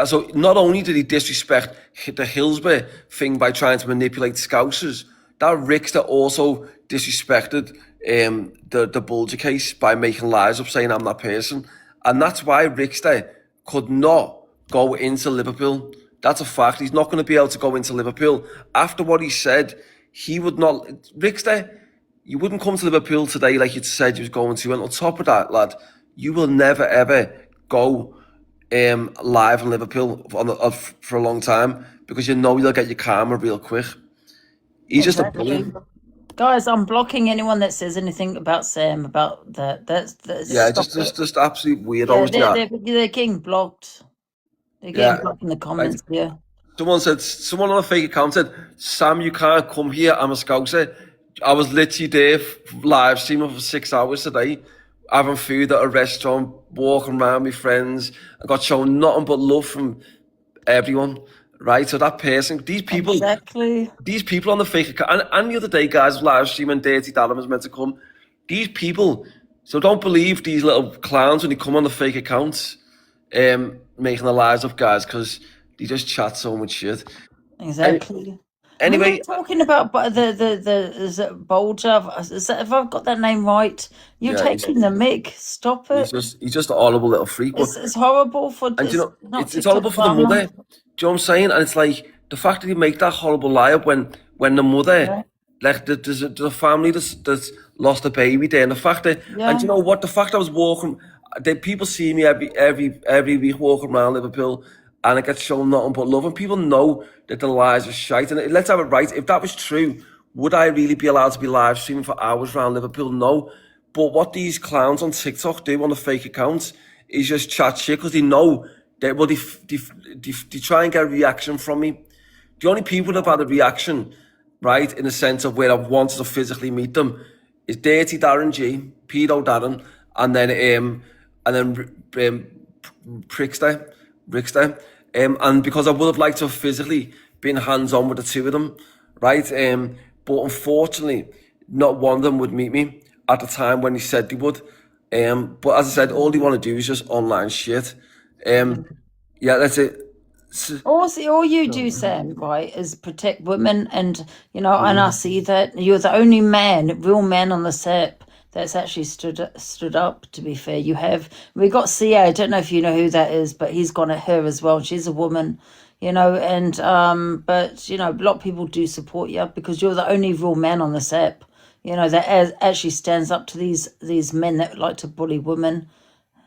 So not only did he disrespect the Hillsborough thing by trying to manipulate Scousers, that Rickster also disrespected the Bulger case by making lies up, saying I'm that person. And that's why Rickster could not go into Liverpool. That's a fact. He's not going to be able to go into Liverpool. After what he said, he would not... Rickster, you wouldn't come to Liverpool today like you said you was going to. And on top of that, lad, you will never, ever go live in Liverpool for a long time because you know you'll get your karma real quick. He's just a bully. Guys, I'm blocking anyone that says anything about Sam, about that. That's just absolute weirdos. They're getting blocked. They're getting blocked in the comments, Someone on a fake account said, Sam, you can't come here, I'm a Scouser. I was literally there live streaming for 6 hours today, having food at a restaurant, walking around with friends. I got shown nothing but love from everyone, right? So that person, these people on the fake account, and the other day, guys, live streaming, Dirty Darren was meant to come. These people, so don't believe these little clowns when they come on the fake accounts, making the lives up, guys, because they just chat so much shit. Exactly. Anyway, we were talking about is it Bulger? If I've got that name right, you're taking the mick. Stop it. He's just a horrible little freak. It's horrible for. And you know, it's horrible for the mother. Do you know what I'm saying? And it's like the fact that you make that horrible lie up when the mother, like there's a family that's lost a baby there, and the fact that, and you know what, the fact I was walking, people see me every week walking around Liverpool. And it gets shown nothing but love, and people know that the lies are shite. And let's have it right. If that was true, would I really be allowed to be live streaming for hours around Liverpool? No. But what these clowns on TikTok do on the fake accounts is just chat shit because they know that, well, they try and get a reaction from me. The only people that have had a reaction, right, in the sense of where I've wanted to physically meet them, is Dirty Darren G, Pedo Darren, and then Rickster. And because I would have liked to have physically been hands-on with the two of them, right? But unfortunately, not one of them would meet me at the time when he said they would. But as I said, all they want to do is just online shit. Yeah, that's it. All you do, Sam, right, is protect women, and you know, and I see that you're the only real man on the set that's actually stood up. To be fair, we got CA. I don't know if you know who that is, but he's gone at her as well. She's a woman, you know, and but you know, a lot of people do support you because you're the only real man on the set, you know, that actually stands up to these men that like to bully women.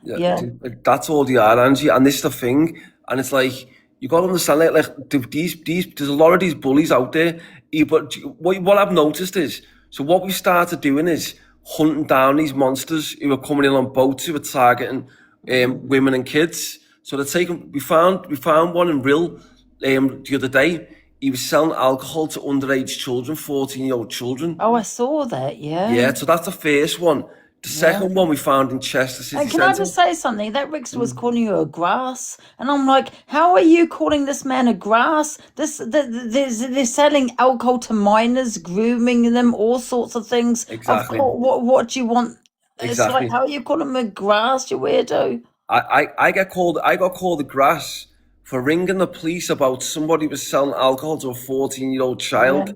Yeah. That's all they are, Angie, and this is the thing, and it's like you got to understand, like these there's a lot of these bullies out there. But what I've noticed is, so what we started doing is hunting down these monsters who are coming in on boats who are targeting women and kids So they're taking. We found one in Rill the other day. He was selling alcohol to underage children, 14-year-old children. Oh, I saw that. Yeah. Yeah, so that's the first one. The Yeah. second one we found in Chester City And can I Centre. just say something? That Rickster was calling you a grass, and I'm like, how are you calling this man a grass? They're selling alcohol to minors, grooming them, all sorts of things. Exactly. Of course, what do you want? It's like, Exactly. how are you calling him a grass, you weirdo? I got called the grass for ringing the police about somebody was selling alcohol to a 14-year-old child.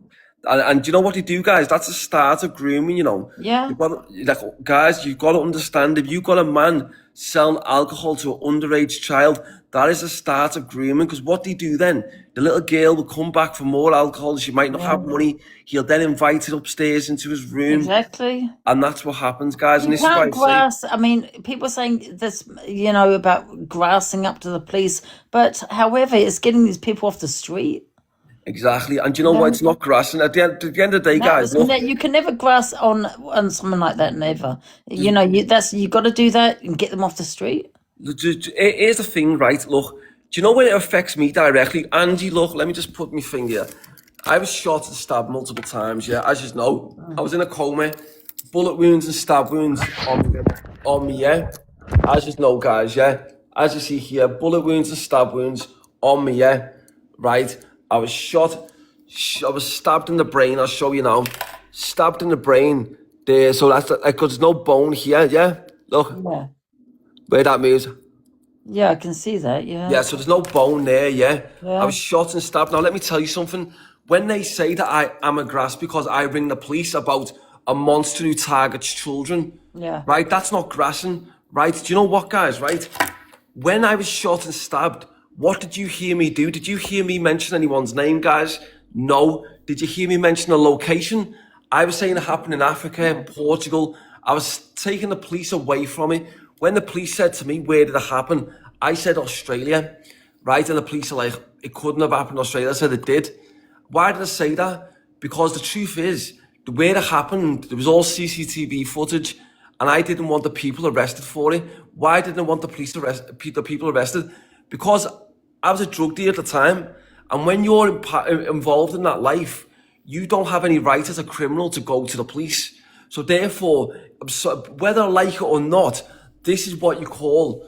And do you know what they do, guys? That's the start of grooming, you know. Yeah. Guys, you've got to understand, if you've got a man selling alcohol to an underage child, that is the start of grooming, because what they do then, the little girl will come back for more alcohol, she might not have money, he'll then invite her upstairs into his room. Exactly. And that's what happens, guys. And You this is why I can't say, grass. I mean, people are saying this, about grassing up to the police, but however, it's getting these people off the street. exactly. And do you know what? It's not grassing. At the end of the day, guys, look, You can never grass on someone like that. Never. You got to do that and get them off the street. here's the thing, right? Look, do you know when it affects me directly? Angie, look, let me just put my finger. I was shot and stabbed multiple times, yeah, as you know. I was in a coma, bullet wounds and stab wounds on me, yeah. As you know, guys, yeah. As you see here, bullet wounds and stab wounds on me, yeah. Right? I was shot, I was stabbed in the brain, I'll show you now. Stabbed in the brain there, so that's, like, there's no bone here, yeah? Look, Yeah. where that moves. Yeah, I can see that. Yeah. Yeah, so there's no bone there, yeah? Yeah. I was shot and stabbed. Now, let me tell you something. When they say that I am a grass because I ring the police about a monster who targets children, Yeah. right? That's not grassing, right? Do you know what, guys, right? When I was shot and stabbed, what did you hear me do? Did you hear me mention anyone's name, guys? No. Did you hear me mention a location? I was saying it happened in Africa, in Portugal. I was taking the police away from it. When the police said to me, where did it happen? I said Australia, right? And the police are like, it couldn't have happened in Australia. I said it did. Why did I say that? Because the truth is, where it happened, there was all CCTV footage, and I didn't want the people arrested for it. Why didn't I want the people arrested? Because I was a drug dealer at the time, and when you're involved in that life, you don't have any right as a criminal to go to the police. So therefore, whether I like it or not, this is what you call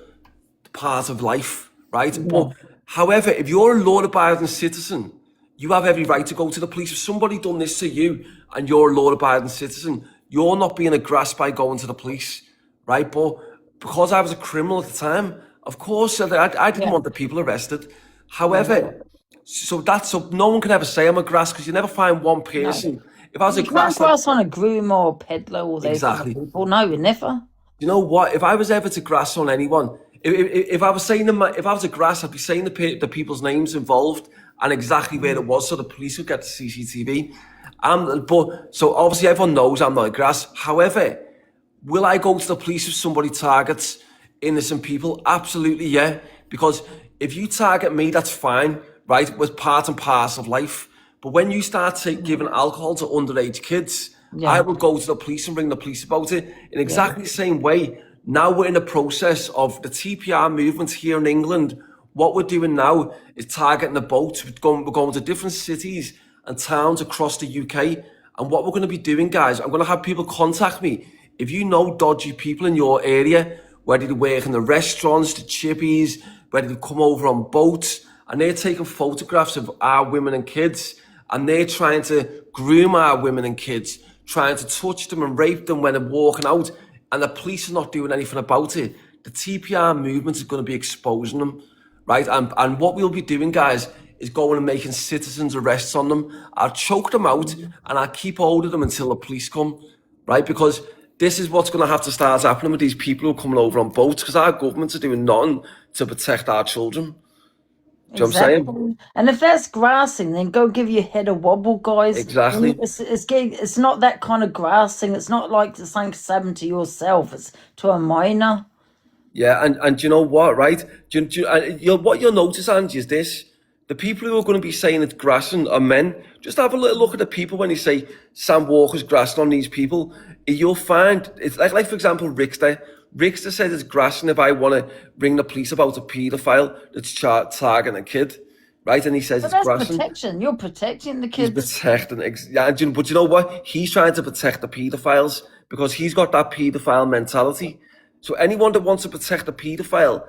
part of life, right? Yeah. But however, if you're a law-abiding citizen, you have every right to go to the police. If somebody done this to you and you're a law-abiding citizen, you're not being a grass by going to the police, right? But because I was a criminal at the time, of course, I didn't want the people arrested. However, so no one can ever say I'm a grass, because you never find one person. If I was You a grass, can't grass on a groom or a peddler or those kind of exactly. people. No, you never. You know what? If I was ever to grass on anyone, if I was saying if I was a grass, I'd be saying the people's names involved and exactly where it was, so the police would get the CCTV. But so obviously everyone knows I'm not a grass. However, will I go to the police if somebody targets innocent people? Absolutely, yeah. Because if you target me, that's fine, right? With part and parcel of life. But when you start giving alcohol to underage kids, I will go to the police and ring the police about it in exactly the same way. Now we're in the process of the TPR movement here in England. What we're doing now is targeting the boats. We're going to different cities and towns across the UK. And what we're going to be doing, guys, I'm going to have people contact me. If you know dodgy people in your area, whether they work in the restaurants, the chippies, whether they come over on boats, and they're taking photographs of our women and kids, and they're trying to groom our women and kids, trying to touch them and rape them when they're walking out, and the police are not doing anything about it, the TPR movement is going to be exposing them, right? And what we'll be doing, guys, is going and making citizens' arrests on them. I'll choke them out, and I'll keep hold of them until the police come, right? Because this is what's going to have to start happening with these people who are coming over on boats, because our governments are doing nothing to protect our children. Do you know what I'm saying? And if that's grassing, then go give your head a wobble, guys. Exactly. It's not that kind of grassing. It's not like the same happened to yourself. It's to a minor. Yeah, and do you know what, right? What you'll notice, Angie, is this. the people who are going to be saying it's grassing are men. Just have a little look at the people when you say Sam Walker's grassing on these people. You'll find it's like for example, Rickster. Rickster said it's grassing if I want to ring the police about a paedophile that's targeting a kid, right? And he says But it's that's grassing. protection. You're protecting the He's kids. protecting, but you know what? He's trying to protect the paedophiles because he's got that paedophile mentality. So anyone that wants to protect a paedophile,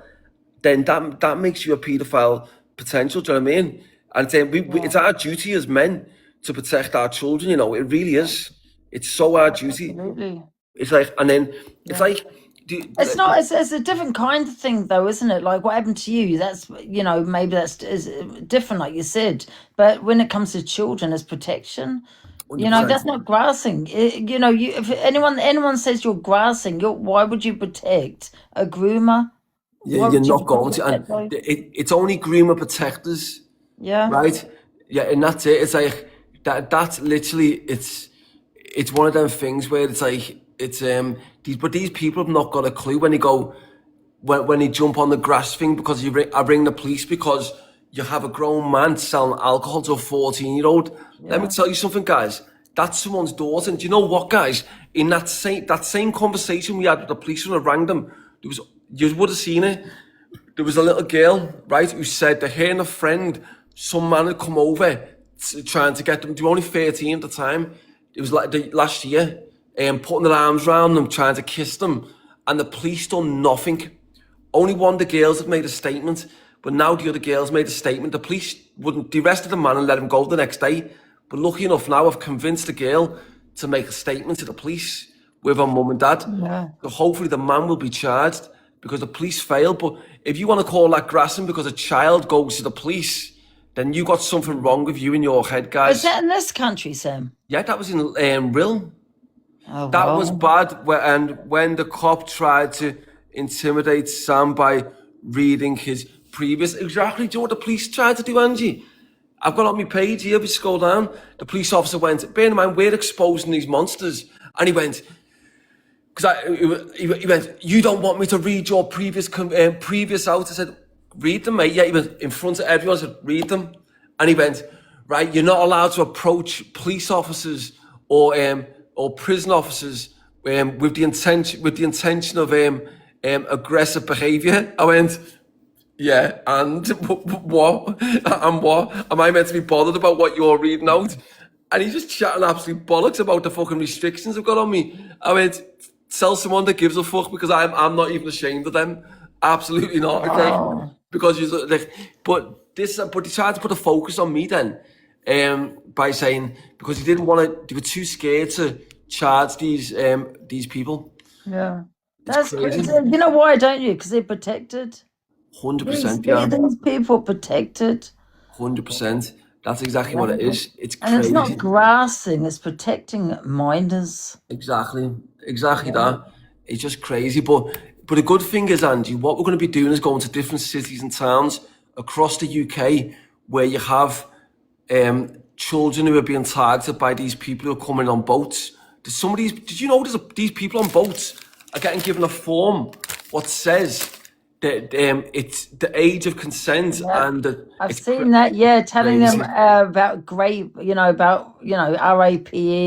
then that makes you a paedophile potential. Do you know what I mean? And then it's our duty as men to protect our children. You know, it really is. It's so our duty. Absolutely. It's like, and then it's like. It's not. It's a different kind of thing, though, isn't it? Like what happened to you. That's maybe that's is different, like you said. But when it comes to children, it's protection. 100%. That's not grassing. If anyone says you're grassing, why would you protect a groomer? Yeah, you're not going to. And it's only groomer protectors. Yeah. Right. Yeah, and that's it. It's like that. That's literally. It's one of them things where it's like these people have not got a clue when they go when they jump on the grass thing because I bring the police because you have a grown man selling alcohol to a 14-year-old. Yeah. Let me tell you something, guys. That's someone's daughter. And do you know what, guys? In that same conversation we had with the police when I rang them, you would have seen it. There was a little girl, right, who said that her and a friend, some man had come over trying to get them. They were only 13 at the time. It was like last year, putting their arms around them, trying to kiss them, and the police done nothing. Only one of the girls had made a statement, but now the other girls made a statement. The police wouldn't. They arrested the man and let him go the next day. But lucky enough, now I've convinced the girl to make a statement to the police with her mum and dad. Yeah. So hopefully the man will be charged because the police failed. But if you want to call that grassing because a child goes to the police, then you got something wrong with you in your head, guys. Is that in this country, Sam? Yeah, that was in Rill. Oh, That wow. was bad. And when the cop tried to intimidate Sam by reading his previous... Exactly. Do you know what the police tried to do, Angie? I've got on my page here, if you scroll down. The police officer went, bear in mind, we're exposing these monsters. And he went... He went, you don't want me to read your previous out? I said, read them, mate. Yeah, he went in front of everyone. I said, read them. And he went, right, you're not allowed to approach police officers or prison officers with the intention of aggressive behaviour. I went, yeah, and what? And what? Am I meant to be bothered about what you're reading out? And he's just chatting absolute bollocks about the fucking restrictions I've got on me. I went, tell someone that gives a fuck because I'm not even ashamed of them. Absolutely not. Okay? Wow. Because you're like, but he tried to put a focus on me then, by saying because he didn't want to. They were too scared to charge these people. Yeah. It's That's crazy. You know why, don't you? Because they're protected. 100%, yeah. These people are protected. 100%. That's exactly what it is. It's And crazy. it's not grassing, it's protecting minors. Exactly that. It's just crazy. But the good thing is, Angie, what we're going to be doing is going to different cities and towns across the UK where you have children who are being targeted by these people who are coming on boats. Did you know these people on boats are getting given a form what says that it's the age of consent and that I've seen that, telling crazy. them about RAPE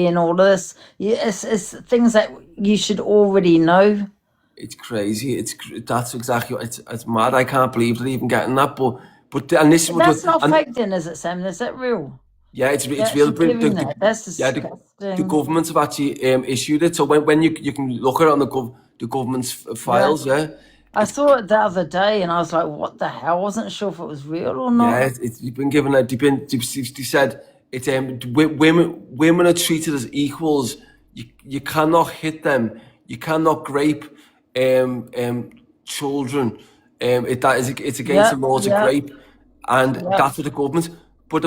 and all this. Yeah, it's things that you should already know. It's crazy. That's exactly what it's mad. I can't believe they're even getting that. But and this But that's not fake then, is it, Sam? Is that real? Yeah, it's They're real. actually giving that. That's disgusting. The government have actually issued it. So when you can look at it on the government's files, yeah. I saw it the other day and I was like, what the hell? I wasn't sure if it was real or not. Yeah, you've been given a. They said it's women are treated as equals. You cannot hit them. You cannot grape children. It's against the law to grape, and that's what the government. But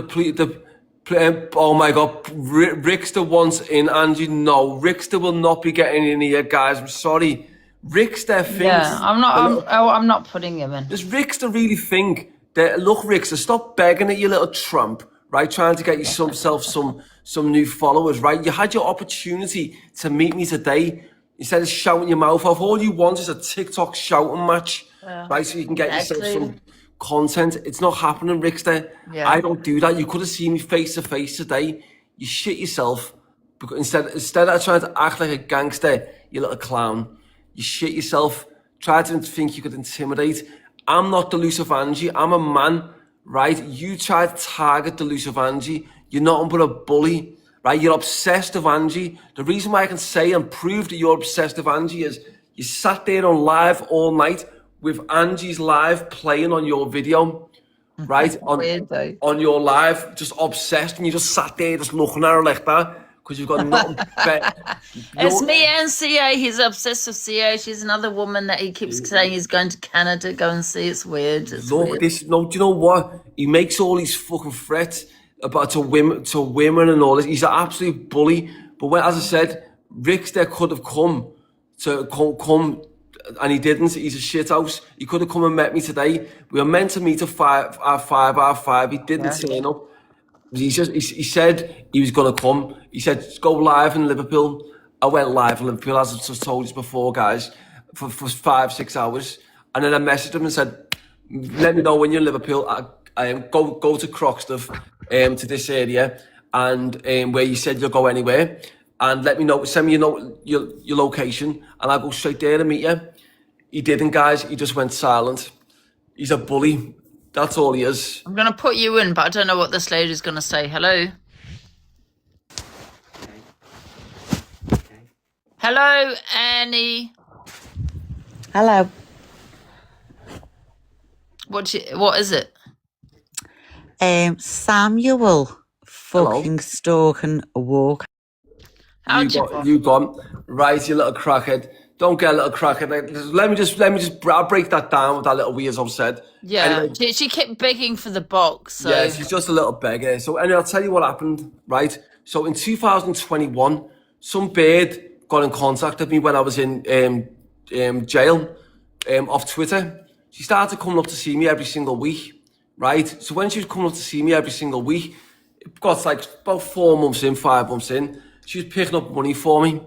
oh my God, Rickster wants in, Angie. No, Rickster will not be getting in here, guys. I'm sorry. Rickster thinks. Yeah, I'm not putting him in. Does Rickster really think that? Look, Rickster, stop begging it, you little tramp. Right, trying to get yourself some new followers. Right, you had your opportunity to meet me today. Instead of shouting your mouth off, all you want is a TikTok shouting match. Right, so you can get yourself some content. It's not happening, Rickster. Yeah. I don't do that. You could have seen me face to face today. You shit yourself. Because instead of trying to act like a gangster, you little clown, you shit yourself. Try to think you could intimidate. I'm not delusive Angie. I'm a man, right? You try to target delusive Angie. You're nothing but a bully, right? You're obsessed with Angie. The reason why I can say and prove that you're obsessed with Angie is you sat there on live all night with Angie's live playing on your video, right? On your live, just obsessed, and you just sat there just looking at her like that because you've got nothing better. It's me and CA. He's obsessed with CA. She's another woman that he keeps saying he's going to Canada. Go and see. It's weird. It's Look, weird. this. No, do you know what? He makes all these fucking threats about to women and all this. He's an absolute bully. But when, as I said, Rick there could have come, and he didn't. He's a shithouse. He could have come and met me today. We were meant to meet at 5:05. He didn't turn up. He said he was going to come. He said, go live in Liverpool. I went live in Liverpool, as I've just told you before, guys, for 5-6 hours. And then I messaged him and said, let me know when you're in Liverpool. I go to Croxteth, to this area, and where you said you'll go anywhere. And let me know, send me your location, and I'll go straight there and meet you. He didn't, guys. He just went silent. He's a bully. That's all he is. I'm going to put you in, but I don't know what this lady's going to say. Hello? Hello, Annie. Hello. What is it? Samuel fucking stalking a walk. You gone right, you little crackhead. Don't get a little crackhead. Let me just. I'll break that down with that little weirdo said. Yeah, anyway, she kept begging for the box. So. Yeah, she's just a little beggar. So anyway, I'll tell you what happened. Right. So in 2021, some bird got in contact with me when I was in jail off Twitter. She started coming up to see me every single week. Right. So when she was coming up to see me every single week, it got like about 4 months in, 5 months in. She was picking up money for me.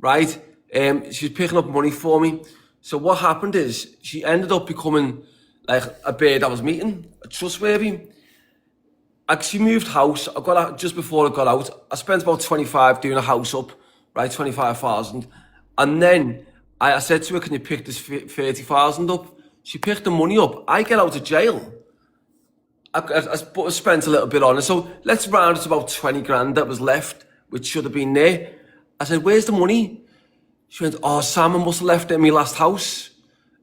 Right. She was picking up money for me. So what happened is she ended up becoming like a bird I was meeting, a trustworthy. She moved house. I got out just before I got out. I spent about 25 doing a house up, right, 25,000. And then I said to her, can you pick this 30,000 up? She picked the money up. I get out of jail. I spent a little bit on it. So let's round it to about 20 grand that was left, which should have been there. I said, where's the money? She went, oh, Sam, I must have left it in my last house.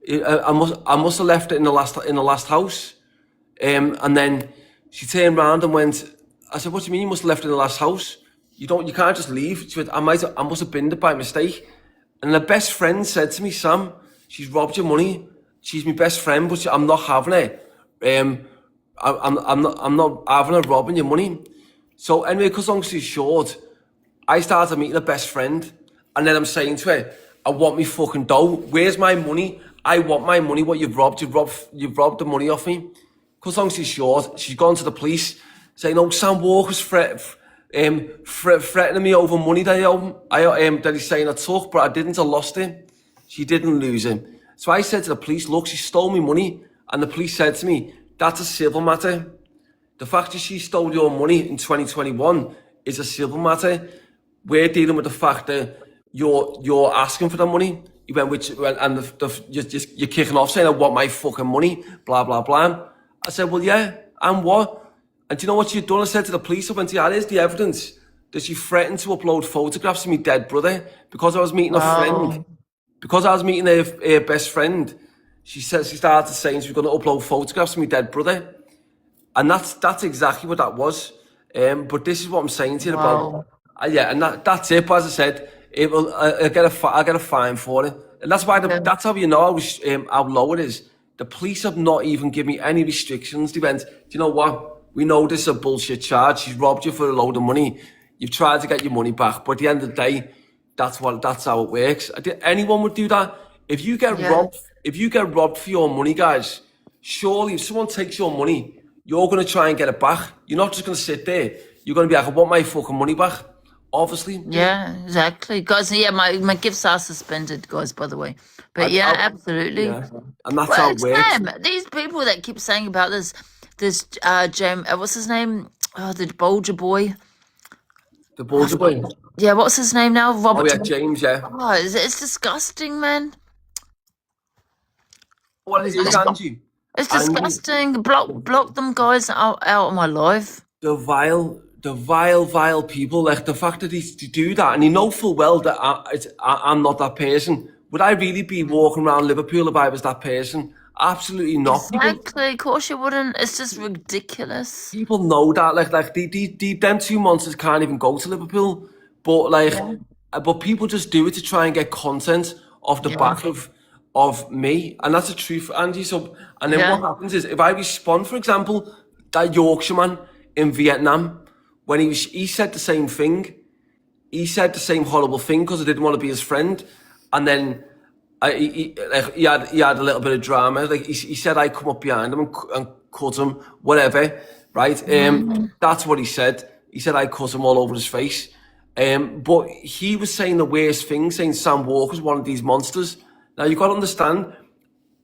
I must have left it in the last house. And then she turned around and went, I said, what do you mean you must have left it in the last house? You can't just leave. She went, I must have binned it by mistake. And her best friend said to me, Sam, she's robbed your money. She's my best friend, but I'm not having it. I'm not having her robbing your money. So anyway, because long story short, I started meeting her best friend. And then I'm saying to her, I want me fucking dough. Where's my money? I want my money. What you've robbed the money off me. Because long story short, she's gone to the police saying, oh, Sam Walker's threatening me over money that he's saying I took, but I didn't. I lost it. She didn't lose him. So I said to the police, look, she stole me money. And the police said to me, that's a civil matter. The fact that she stole your money in 2021 is a civil matter. We're dealing with the fact that you're asking for the money. You're kicking off saying, I want my fucking money, blah, blah, blah. I said, well, yeah, and what? And do you know what she'd done? I said to the police, I went, yeah, there's the evidence that she threatened to upload photographs of my dead brother because I was meeting a friend. Because I was meeting her best friend, she started saying she was going to upload photographs of my dead brother. And that's exactly what that was. But this is what I'm saying to you about. Yeah, and that's it. But as I said, I get a fine for it, and that's why that's how you know how low it is. The police have not even given me any restrictions. They went, do you know what? We know this is a bullshit charge. She's robbed you for a load of money. You've tried to get your money back, but at the end of the day, that's how it works. Anyone would do that. If you get robbed for your money, guys, surely if someone takes your money, you're going to try and get it back. You're not just going to sit there. You're going to be like, I want my fucking money back. obviously. Yeah, exactly. Guys, yeah, my gifts are suspended, guys, by the way. But yeah, absolutely. Yeah, and that's how Well, it works. Sam, these people that keep saying about this James, what's his name? Oh, the Bulger boy. The Bulger boy. Yeah, what's his name now? Robert. Oh yeah, James. Yeah. Oh, it's disgusting, man. What it is, Angie? It's Angie, disgusting. Block them guys out of my life. the vile people. Like the fact that he do that, and he know full well that I'm not that person. Would I really be walking around Liverpool if I was that person? Absolutely not. Exactly. Of course you wouldn't. It's just ridiculous. People know that. Like them 2 monsters can't even go to Liverpool. But but people just do it to try and get content off the back of me, and that's the truth, Angie. So, and then what happens is, if I respond, for example, that Yorkshireman in Vietnam, when he said the same thing, he said the same horrible thing because I didn't want to be his friend, and then he had a little bit of drama. Like he said, I come up behind him and cut him, whatever, right? That's what he said. He said I cut him all over his face. But he was saying the worst thing, saying Sam Walker's one of these monsters. Now you've got to understand,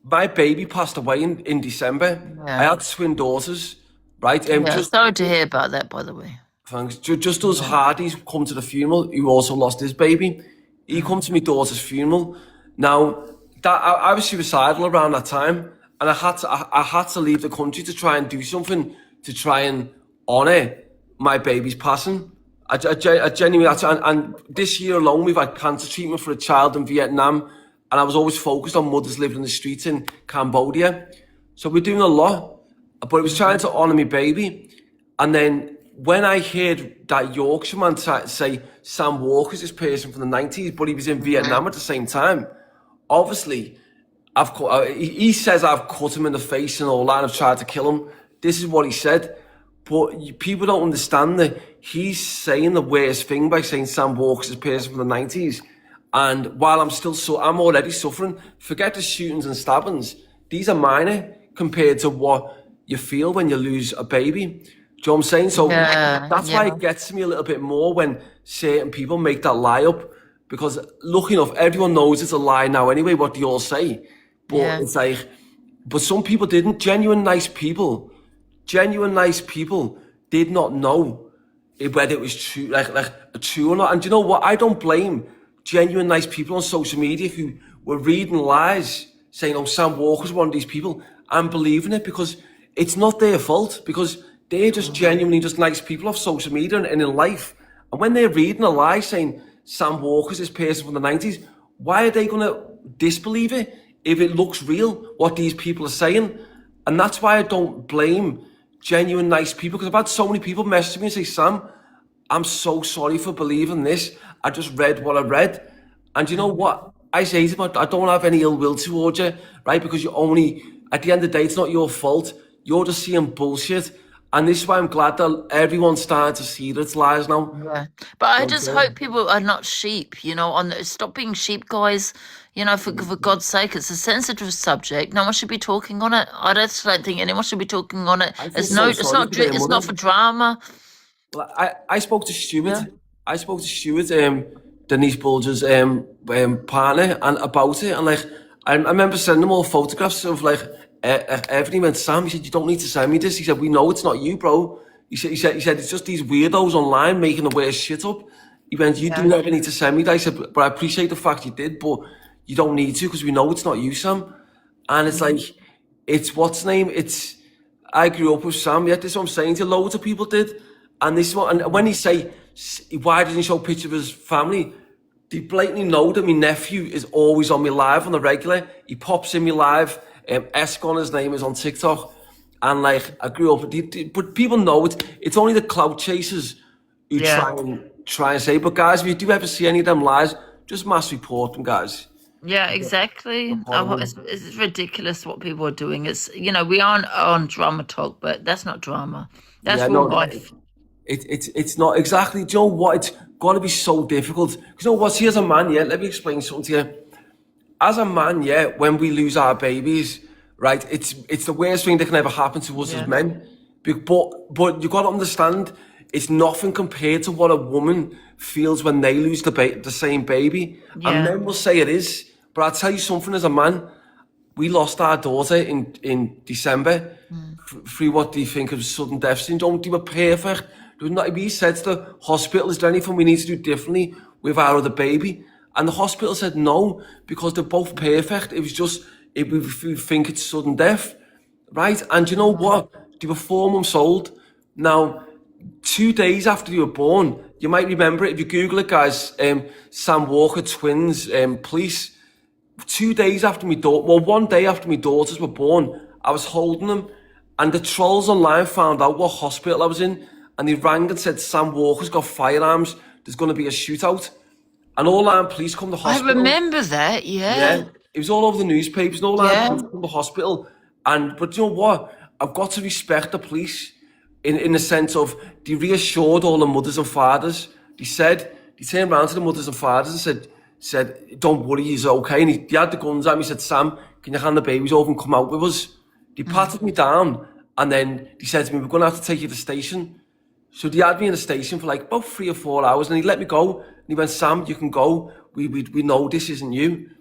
my baby passed away in December. Yeah. I had twin daughters, right? Sorry to hear about that, by the way. Thanks. Just as Hardy's come to the funeral, who also lost his baby. He come to my daughter's funeral. Now, I was suicidal around that time, and I had to leave the country to try and do something to try and honour my baby's passing. I genuinely, and this year alone, we've had cancer treatment for a child in Vietnam, and I was always focused on mothers living in the streets in Cambodia. So we're doing a lot, but it was trying to honour my baby. And then when I heard that Yorkshireman say Sam Walker's this person from the 90s, but he was in Vietnam at the same time, obviously, he says I've cut him in the face and all that, and I've tried to kill him. This is what he said. But people don't understand that he's saying the worst thing by saying Sam Walker's this person from the 90s. And while I'm already suffering, forget the shootings and stabbings. These are minor compared to what you feel when you lose a baby. Do you know what I'm saying? So that's why it gets to me a little bit more when certain people make that lie up. Because lucky enough, everyone knows it's a lie now anyway, what they all say. But it's like, but some people didn't. Genuine nice people did not know whether it was true, like true or not. And do you know what? I don't blame genuine nice people on social media who were reading lies saying, oh, Sam Walker's one of these people, and believing it, because it's not their fault, because they're just genuinely just nice people off social media and in life. And when they're reading a lie saying Sam Walker's this person from the 90s, why are they going to disbelieve it if it looks real, what these people are saying? And that's why I don't blame genuine nice people, because I've had so many people message me and say, Sam, I'm so sorry for believing this. I just read what I read. And you know what? I say to them, I don't have any ill will towards you, right? Because at the end of the day, it's not your fault. You're just seeing bullshit. And this is why I'm glad that everyone's starting to see that it's lies now. Yeah. But I just hope people are not sheep, stop being sheep, guys. For God's sake, it's a sensitive subject. No one should be talking on it. I just don't think anyone should be talking on it. It's not for drama. Well, I spoke to Stuart. I spoke to Stuart, Denise Bulger's partner, and about it. And I remember sending him all photographs of everything. He went, Sam, he said, you don't need to send me this. He said, we know it's not you, bro. He said it's just these weirdos online making the worst shit up. He went, you do never need to send me that. I said, but I appreciate the fact you did, but you don't need to, because we know it's not you, Sam. And it's it's what's name? I grew up with Sam. Yeah, this is what I'm saying to you. Loads of people did. And this is what, and when he say, why didn't he show pictures of his family? They blatantly know that my nephew is always on me live on the regular. He pops in me live. Escon, his name, is on TikTok. And I grew up, but people know it's only the clout chasers who try and say, but guys, if you do ever see any of them lies, just mass report them, guys. Yeah, exactly. It's ridiculous what people are doing. It's, we aren't on drama talk, but that's not drama. That's real life. It's not exactly. Do you know what? It's got to be so difficult. Because you know what? See, as a man, let me explain something to you. As a man, when we lose our babies, right, it's the worst thing that can ever happen to us as men. But you got to understand, it's nothing compared to what a woman feels when they lose the same baby. And Yeah. men will say it is, but I'll tell you something as a man, we lost our daughter in December through what they think of sudden death syndrome. They were perfect. There was not, we said to the hospital, is there anything we need to do differently with our other baby? And the hospital said no, because they're both perfect. It was just, we think it's sudden death, right? And you know what? They were 4 months old. Now, 2 days after you were born, you might remember it, if you Google it, guys, Sam Walker twins, police, 2 days after my daughter, well, 1 day after my daughters were born, I was holding them, and the trolls online found out what hospital I was in, and they rang and said, Sam Walker's got firearms, there's going to be a shootout. And all our police come to I hospital. remember that, yeah. Yeah, it was all over the newspapers, and all our police come to hospital. But you know what? I've got to respect the police in the sense of they reassured all the mothers and fathers. They turned around to the mothers and fathers and said, don't worry, he's okay. And he had the guns at me, he said, Sam, can you hand the babies over and come out with us? They patted me down, and then they said to me, we're going to have to take you to the station. So they had me in the station for like about 3 or 4 hours, and he let me go. And he went, Sam, you can go. We know this isn't you,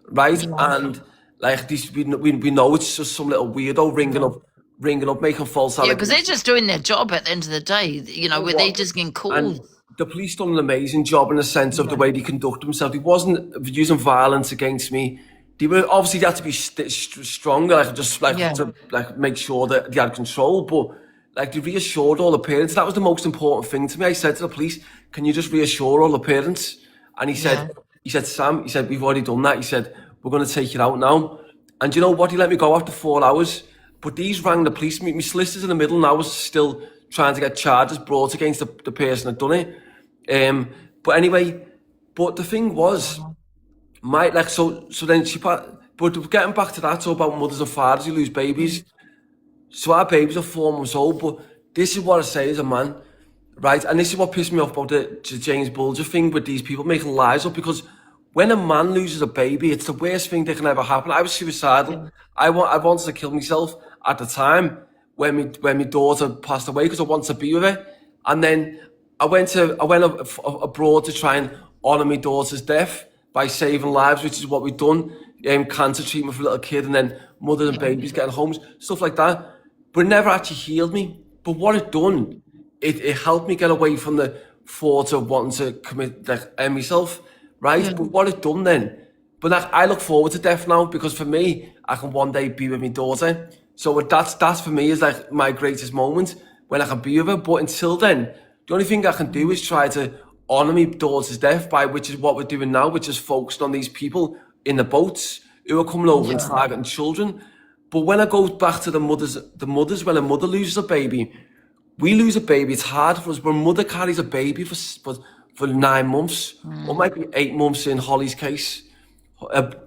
right? And like this, we know it's just some little weirdo ringing up, making false Yeah, allegations. because they're just doing their job at the end of the day, you know, where they're just getting calls. And the police done an amazing job in the sense of the way they conduct themselves. They wasn't using violence against me. They were obviously they had to be strong, to make sure that they had control. But like they reassured all the parents. That was the most important thing to me. I said to the police, "Can you just reassure all the parents?" And he said, "Sam, we've already done that." He said, "We're going to take you out now." And you know what? He let me go after 4 hours. But these rang the police. My solicitor's in the middle now, was still trying to get charges brought against the person that done it. But anyway, but the thing was, so then but getting back to that, so about mothers and fathers who lose babies. So our babies are 4 months old, but this is what I say as a man, right? And this is what pissed me off about the James Bulger thing with these people making lies up, because when a man loses a baby, it's the worst thing that can ever happen. I was suicidal. I wanted to kill myself at the time when my daughter passed away, because I wanted to be with her. And then I went abroad to try and honour my daughter's death by saving lives, which is what we've done. Cancer treatment for a little kid, and then mothers and babies getting homes, stuff like that. But it never actually healed me. But what it done, it helped me get away from the thought of wanting to commit myself, right? Yeah. But what it done then, but I look forward to death now, because for me, I can one day be with my daughter. So that's for me is like my greatest moment, when I can be with her. But until then, the only thing I can do is try to honour my daughter's death, which is what we're doing now, which is focused on these people in the boats who are coming over and targeting children. But when I go back to the mothers, when a mother loses a baby, we lose a baby, it's hard for us. When a mother carries a baby for 9 months, or might be 8 months in Holly's case.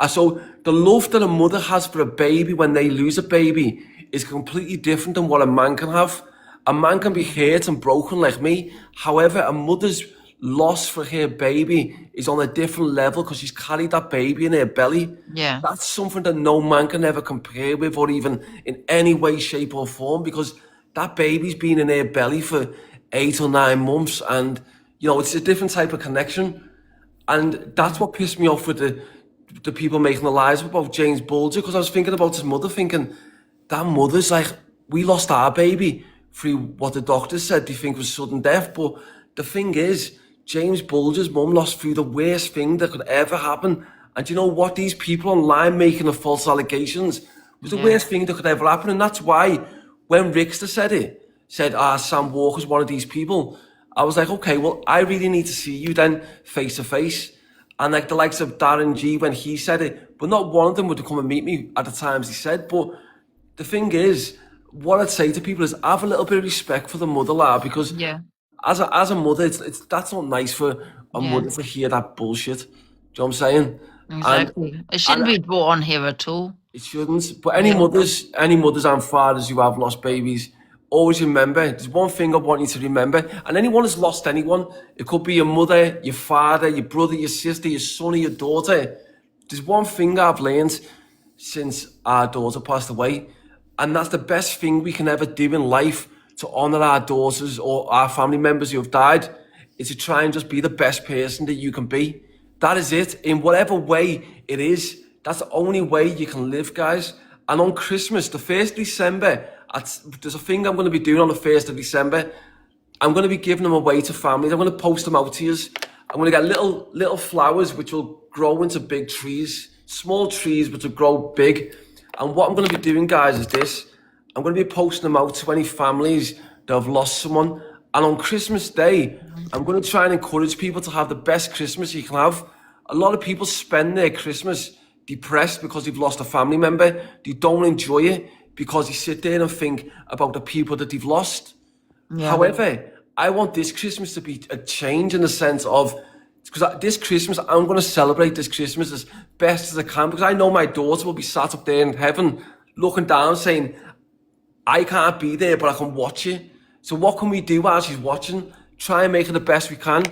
So the love that a mother has for a baby when they lose a baby is completely different than what a man can have. A man can be hurt and broken like me. However, a mother's loss for her baby is on a different level, because she's carried that baby in her belly. Yeah. That's something that no man can ever compare with, or even in any way, shape or form, because that baby's been in her belly for 8 or 9 months, and you know, it's a different type of connection. And that's what pissed me off with the people making the lies about James Bulger, because I was thinking about his mother, thinking that mother's like, we lost our baby through what the doctors said they think was sudden death. But the thing is, James Bulger's mum lost through the worst thing that could ever happen. And you know what? These people online making the false allegations was the worst thing that could ever happen. And that's why when Rickster said, Sam Walker's one of these people, I was like, okay, well, I really need to see you then face to face. And like the likes of Darren G, when he said it, but not one of them would come and meet me at the times he said. But the thing is, what I'd say to people is have a little bit of respect for the mother, lad, because as a mother, that's not nice for a mother to hear that bullshit. Do you know what I'm saying? Exactly. It shouldn't be brought on here at all. It shouldn't. But any mothers and fathers who have lost babies, always remember, there's one thing I want you to remember, and anyone who's lost anyone, it could be your mother, your father, your brother, your sister, your son or your daughter. There's one thing I've learned since our daughter passed away, and that's the best thing we can ever do in life, to honour our daughters or our family members who have died is to try and just be the best person that you can be. That is it. In whatever way it is, that's the only way you can live, guys. And on Christmas, the 1st of December, there's a thing I'm going to be doing on the 1st of December. I'm going to be giving them away to families. I'm going to post them out to you. I'm going to get little flowers which will grow into big trees, small trees which will grow big. And what I'm going to be doing, guys, is this. I'm going to be posting them out to any families that have lost someone. And on Christmas Day, I'm going to try and encourage people to have the best Christmas you can have. A lot of people spend their Christmas depressed because they've lost a family member. They don't enjoy it because they sit there and think about the people that they've lost. Yeah. However, I want this Christmas to be a change in the sense of, because this Christmas, I'm going to celebrate this Christmas as best as I can, because I know my daughter will be sat up there in heaven looking down saying, I can't be there, but I can watch it. So what can we do while she's watching? Try and make it the best we can.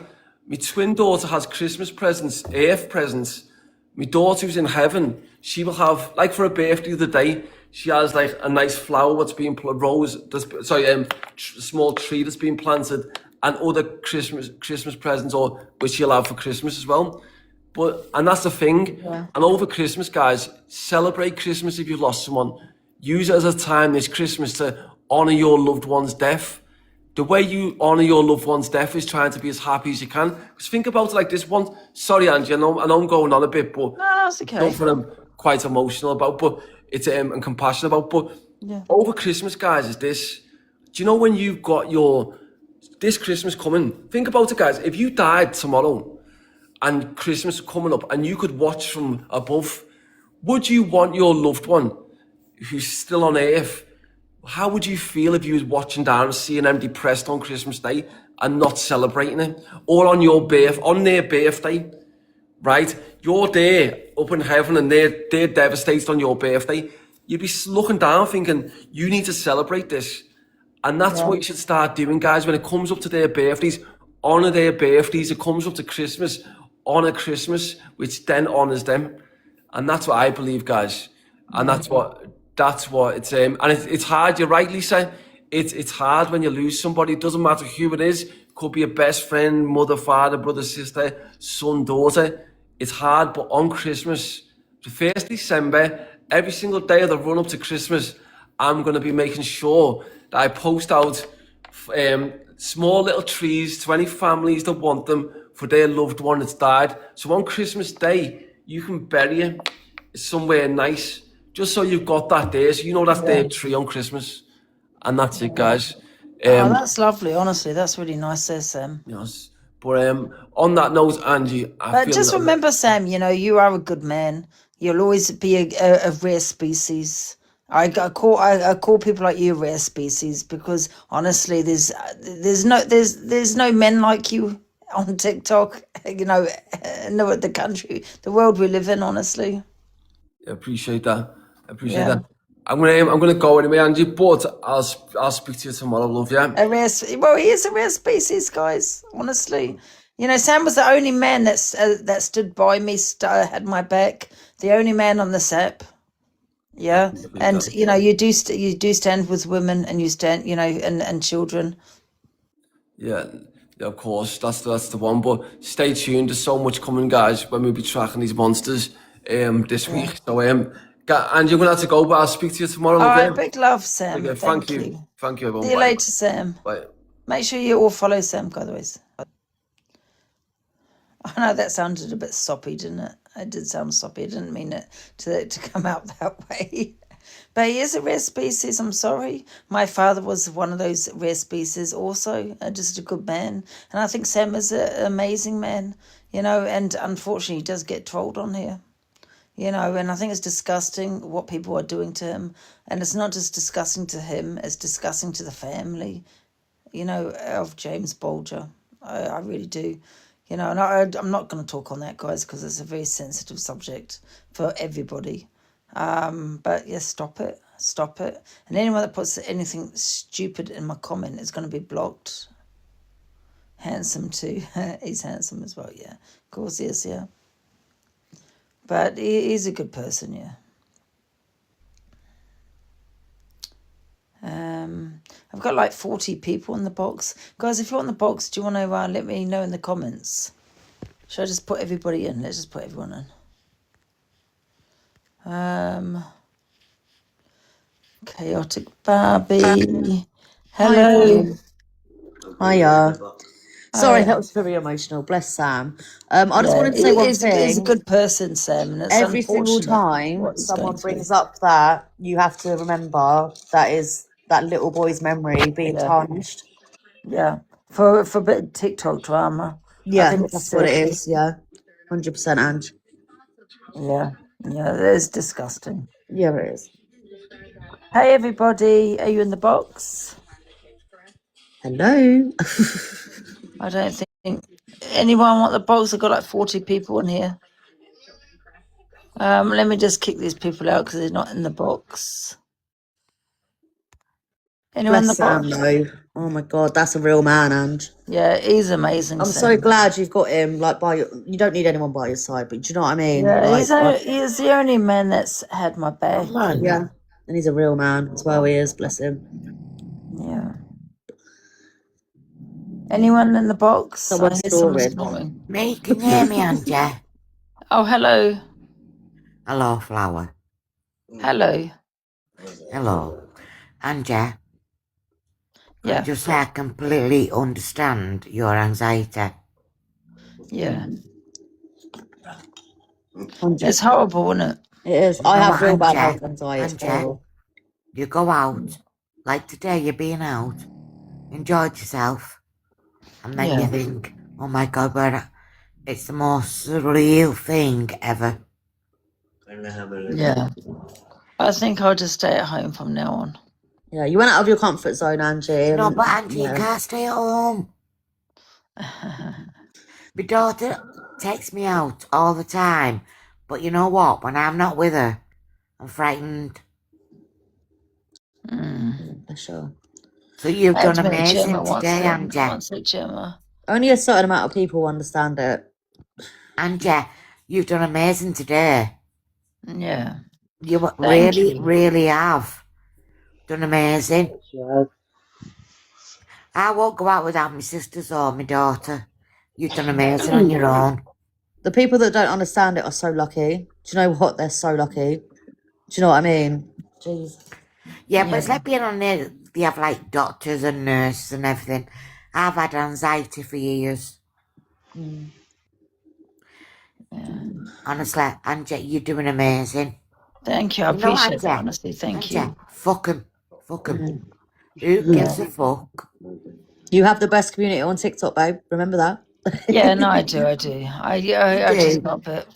My twin daughter has Christmas presents, earth presents. My daughter who's in heaven, she will have, like for her birthday the other day, she has like a nice flower that's being small tree that's being planted, and other Christmas presents or which she'll have for Christmas as well. And that's the thing. Yeah. And over Christmas, guys, celebrate Christmas if you've lost someone. Use it as a time this Christmas to honour your loved one's death. The way you honour your loved one's death is trying to be as happy as you can. Because think about it like this one. Sorry, Angie, I know I'm going on a bit, but No, it's okay. something I'm quite emotional about, but it's and compassionate about. But over Christmas, guys, is this. Do you know when you've got this Christmas coming? Think about it, guys. If you died tomorrow and Christmas coming up and you could watch from above, would you want your loved one who's still on earth? How would you feel if you was watching down and seeing them depressed on Christmas Day and not celebrating it? Or on their birthday, right? You're there up in heaven and they're devastated on your birthday. You'd be looking down thinking, you need to celebrate this. And that's what you should start doing, guys. When it comes up to their birthdays, honour their birthdays. It comes up to Christmas, honour Christmas, which then honours them. And that's what I believe, guys. And that's what it's and it's hard. You're right, Lisa. It's hard when you lose somebody. It doesn't matter who it is. Could be a best friend, mother, father, brother, sister, son, daughter. It's hard, but on Christmas, the 1st December, every single day of the run up to Christmas, I'm going to be making sure that I post out small little trees to any families that want them for their loved one that's died. So on Christmas Day, you can bury it somewhere nice, just so you've got that there, so you know that's their tree on Christmas. And that's it, guys. That's lovely, honestly. That's really nice there, Sam. Yes. But on that note, Angie, But just remember, Sam, you are a good man. You'll always be a rare species. I call people like you rare species because honestly, there's no men like you on TikTok. No, the world we live in. Honestly, I appreciate that. That. I'm gonna go anyway, Angie. But I'll speak to you tomorrow, love. Yeah. He is a rare species, guys. Honestly, Sam was the only man that stood by me, had my back. The only man on the SAP. Yeah, and you do stand with women, and you stand, and children. Yeah, of course, that's the one. But stay tuned. There's so much coming, guys. When we'll be tracking these monsters this week. So and you're gonna have to go, but I'll speak to you tomorrow. All right, big love, Sam. Okay, thank you, everyone. See you later, Sam. Bye. Make sure you all follow Sam, by the way. I know that sounded a bit soppy, didn't it? It did sound soppy. I didn't mean it to come out that way. But he is a rare species. I'm sorry. My father was one of those rare species also, just a good man. And I think Sam is an amazing man, and unfortunately he does get trolled on here. And I think it's disgusting what people are doing to him. And it's not just disgusting to him, it's disgusting to the family, of James Bolger. I really do. And I'm not going to talk on that, guys, because it's a very sensitive subject for everybody. But yes, stop it. And anyone that puts anything stupid in my comment is going to be blocked. Handsome too. He's handsome as well, yeah. Of course he is, yeah. But he's a good person, yeah. I've got like 40 people in the box. Guys, if you're on the box, do you want to let me know in the comments? Should I just put everybody in? Let's just put everyone in. Chaotic Barbie. Hello. Hiya. Sorry, Hi. that was very emotional. Bless Sam. I just Yeah, wanted to say one he's a thing. good person, Sam, and it's Every single unfortunate time what he's going someone through. brings up that, you have to remember that is that little boy's memory being Yeah, tarnished. yeah. For a bit of TikTok drama, I Yeah, think it's that's what it silly. is. Yeah, 100%, Ange. Yeah, yeah, it's disgusting. Yeah, it is. Hey, everybody, are you in the box? Hello. I don't think anyone want the box. I've got like 40 people in here. Let me just kick these people out because they're not in the box. Anyone in the Bless Sam, box? though. Oh my God, that's a real man, Ange. Yeah, he's amazing, I'm so Sam. glad you've got him. Like you don't need anyone by your side, but do you know what I mean? Yeah, Like, he's the only man that's had my back. yeah, and he's a real man as well. He is. Bless him. Yeah. Anyone in the box? I Someone's hear someone snoring. snoring. Me, can you hear me, Angie? Oh, hello. Hello, Flower. Hello. Hello. Angie, can I Yeah. just say I completely understand your anxiety. Yeah. 100%. It's horrible, isn't it? It is. You I know have what, real bad Angie? health anxiety. It's Angie, horrible. you go out, like today you're being out, enjoyed yourself, and then you Yeah. think, oh my God, it's the most surreal thing ever. Yeah. I think I'll just stay at home from now on. Yeah, you went out of your comfort zone, Angie. No, And, but Angie, you yeah. can't stay at home. My daughter takes me out all the time, but you know what? When I'm not with her, I'm frightened. For sure. So you've I had done to meet Gemma amazing today, Angie. once at Gemma. Only a certain amount of people understand it. Angie, you've done amazing today. Yeah. You Thank really, you. really have done amazing. I won't go out without my sisters or my daughter. You've done amazing on your own. The people that don't understand it are so lucky. Do you know what? They're so lucky. Do you know what I mean? Jeez. Yeah, but it's like being on there. They have like doctors and nurses and everything. I've had anxiety for years. Yeah. Honestly, Angie, you're doing amazing. Thank you. I You know, appreciate Angie, that, honestly. Thank Angie, you. fuck 'em. Fuck 'em. Who gives a fuck? You have the best community on TikTok, babe. Remember that? Yeah, no, I do. I You I just do. got a bit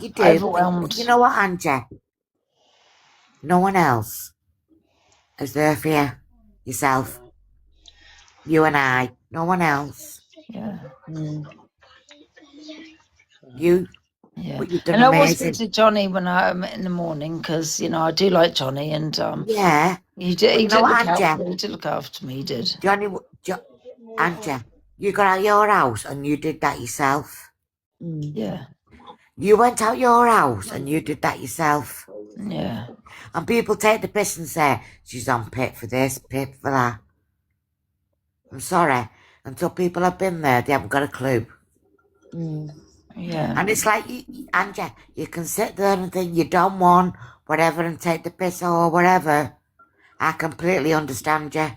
You do. overwhelmed. But you know what, Angie? No one else is there for you. Yourself. You and I. No one else. Yeah. You. Yeah. But you've done And I will speak amazing. to Johnny when I'm in the morning because, I do like Johnny and Yeah. he did But you know what, look after Angie? me. He did look after me. He did. Angie, you got out your house and you did that yourself. Yeah. You went out your house and you did that yourself. Yeah. And people take the piss and say, she's on pit for this, pit for that. I'm sorry. Until people have been there, they haven't got a clue. Yeah. And it's like, Angie, you can sit there and think you don't want whatever and take the piss or whatever. I completely understand you.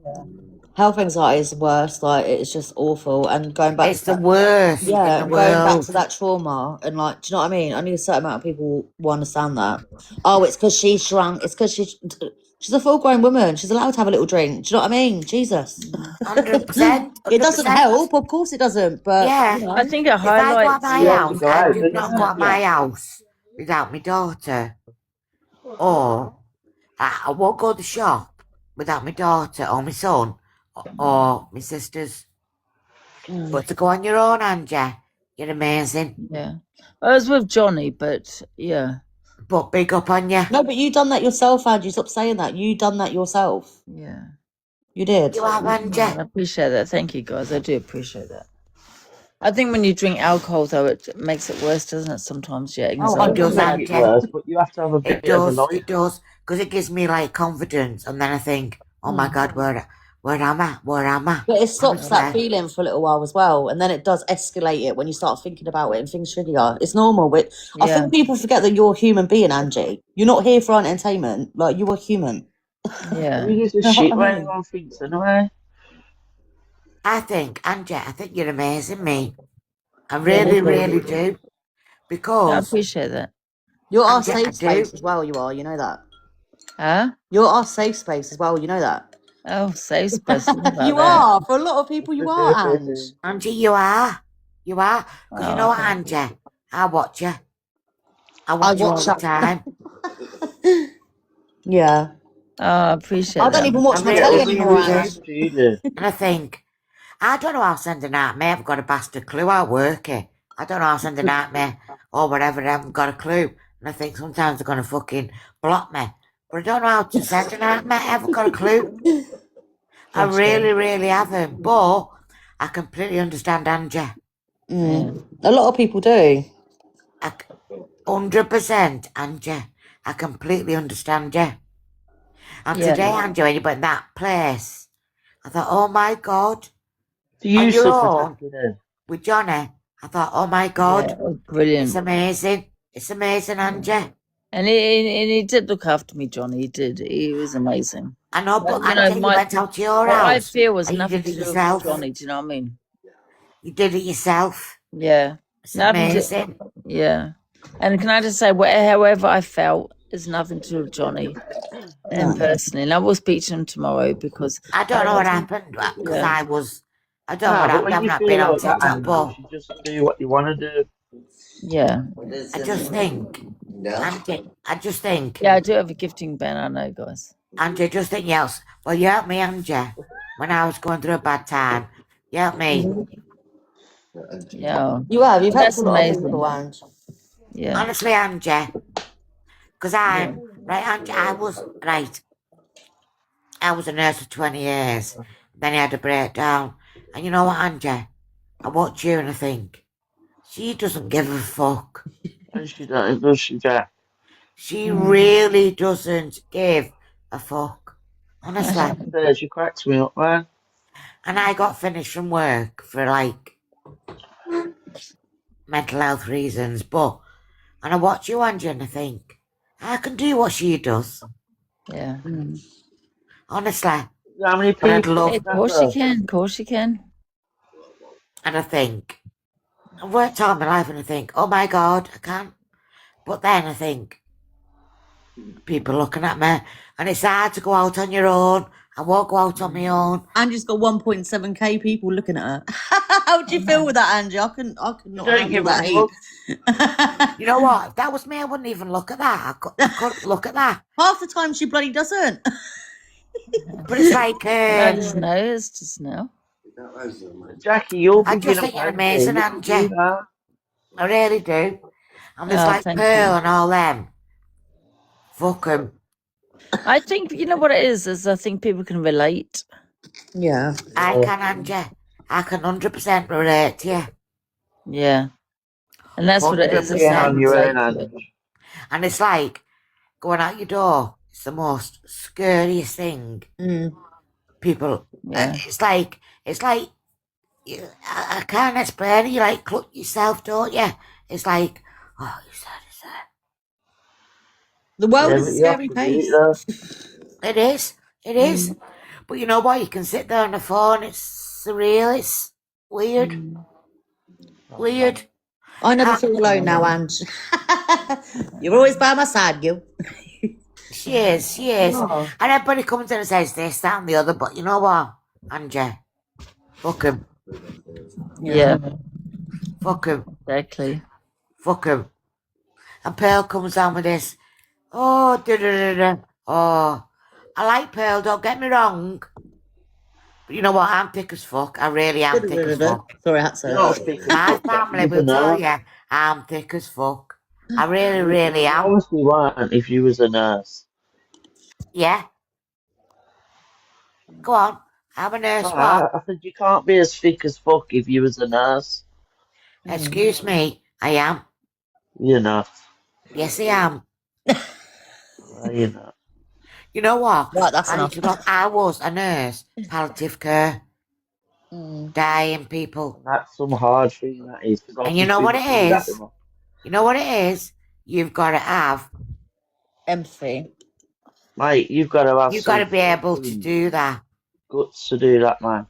Yeah. Health anxiety is the worst. Like, it's just awful. And going back It's to the that, worst in yeah, the and going back world. to that trauma and like, do you know what I mean? Only a certain amount of people will understand that. Oh, it's because she's drunk. It's because she's a full-grown woman. She's allowed to have a little drink. Do you know what I mean? Jesus. 100%. It doesn't 100%. help. Of course it doesn't. But Yeah. I think it If I go out highlights. my house, I do not go out my house without my daughter. Or I won't go to the shop without my daughter or my son or my sisters. But to go on your own, Angie, you're amazing. Yeah. I was with Johnny, but yeah. But big up on you. no, but you done that yourself, Angie. Stop saying that. You done that yourself. Yeah. You did. You have, Angie. I appreciate that. Thank you, guys. I do appreciate that. I think when you drink alcohol, though, it makes it worse, doesn't it? Sometimes, yeah, Oh, It I anxiety. don't does, make it Angie. worse, but you have to have a bit of a life. It does, because it gives me like confidence, and then I think, oh my Mm. God, where am I? Where am I? But it stops that Honestly, feeling for a little while as well, and then it does escalate it when you start thinking about it and things trigger you. It's normal. But I Yeah, think people forget that you're a human being, Angie. You're not here for entertainment. Like, you are human. yeah, Who gives a You know what shit I what mean? anyone thinks anyway? Angie, I think you're amazing, me. I Yeah, me really, too. really do, I because appreciate that. You're our Angie, I safe space do. as well, you are. You know that. Huh? You're our safe space as well. You know that. Oh, safe space. I don't know about You that. are. For a lot of people, you are, Ange. Angie, you are, because you know Oh, what, Angie, I watch you. I I watch you all watch the that. time. Yeah. I appreciate I don't that. even I watch my telly really, What anymore, really Ange. do. podcast do you do? And I think, I don't know how sending out me, I haven't got a bastard clue how to work it. I don't know how sending out me or whatever, I haven't got a clue. And I think sometimes they're going to fucking block me. But I don't know how to send it out me, I haven't got a clue. I Bless you. really, really haven't. But I completely understand Angie. Yeah, A lot of people do. 100% Angie. I completely understand you. And yeah. today, Angie, when you went that place, I thought, oh my God, Do you on your suffer, own Jackie, then? with Johnny. I thought, oh my Yeah, God, it was it's brilliant. amazing. It's amazing, Angie. And he did look after me, Johnny. He did. He was amazing. I know, But but you know, Angie, you went out to your what I house feel was and you nothing did to it do with yourself. Johnny. Do you know what I mean? You did it yourself. Yeah, It's nothing to. amazing. Yeah, and can I just say, however I felt is nothing to do with Johnny and No. personally. And I will speak to him tomorrow because I I don't know don't what want to. happened because Yeah, I don't know No, what but happened. when I've you not been on feel like that, TikTok, Angie, you but should just do what you want to do. yeah, I just think, Angie, I just think, yeah. I do have a gifting ban. I know, guys. Angie, just think else. Well, you helped me, Angie, when I was going through a bad time. You helped me. Yeah, You have. You've helped a that's lot of amazing. people, Ange. Yeah, Honestly, Angie, because yeah, Angie, I was a nurse for 20 years. Then I had a breakdown. And you know what, Angie? I watch you and I think, she doesn't give a fuck. And she does, she, Jack? She really doesn't give a fuck. Honestly. She cracks me up, man. And I got finished from work for like mental health reasons, and I watch you, Angie, and I think, I can do what she does. yeah. Honestly. How many But I'd people Hey, love, of course you can. Of course you can. and I think, I've worked all my life and I think, oh my God, I can't. But then I think, people looking at me, and it's hard to go out on your own. I won't go out on my own. Angie's got 1.7k people looking at her. How do you feel with that, Angie? I could not don't handle give a that heat. fuck. You know what? If that was me, I wouldn't even look at that. I couldn't look at that. Half the time she bloody doesn't. But it's like, I just know. It's just now. Jackie, you're I big just enough, think you're Angie. amazing, You can do Angie. that. I really do. And there's Oh, like thank Pearl you. and all them. Fuck 'em. I think you know what it is I think people can relate. Yeah. I can, Angie. I can 100% relate to you. Yeah, and that's what it is. Step It's in I on 100%. your own, relate to it. Angie. And it's like going out your door. It's the most scariest thing. People, Yeah, it's like, I can't explain it. You like cluck yourself, don't you? It's like, oh, it's there. The world Yeah, is but a you have scary to do it, place. though. It is. It is. But you know what? You can sit there on the phone. It's surreal. It's weird. Weird. I never feel alone now, Ange. You're always by my side, you. She is. She is. Oh, And everybody comes in and says this, that, and the other. But you know what, Angie? Fuck him. yeah, Fuck him. exactly. Fuck him. And Pearl comes down with this. Oh, da-da-da-da. Oh, I like Pearl, don't get me wrong. But you know what? I'm thick as fuck. I really am thick as fuck. Sorry, I had you're to. not thick as My fuck, Jackie. family You're the will tell nurse. you I'm thick as fuck. I really, really You am. obviously weren't if you was a nurse. Yeah. Go on. I'm a nurse, what? I said you can't be as thick as fuck if you was a nurse. Excuse me, I am. You're not. Yes, I am. Well, you're not. You know what? Right, that's I enough. used to look, I was a nurse, palliative care, dying people. That's some hard thing that is, because And I've you just know been what it through that is? with my... You know what it is? You've got to have, Empathy. Mate, you've got to have you've got to some be able to fucking do that. guts to do that, man.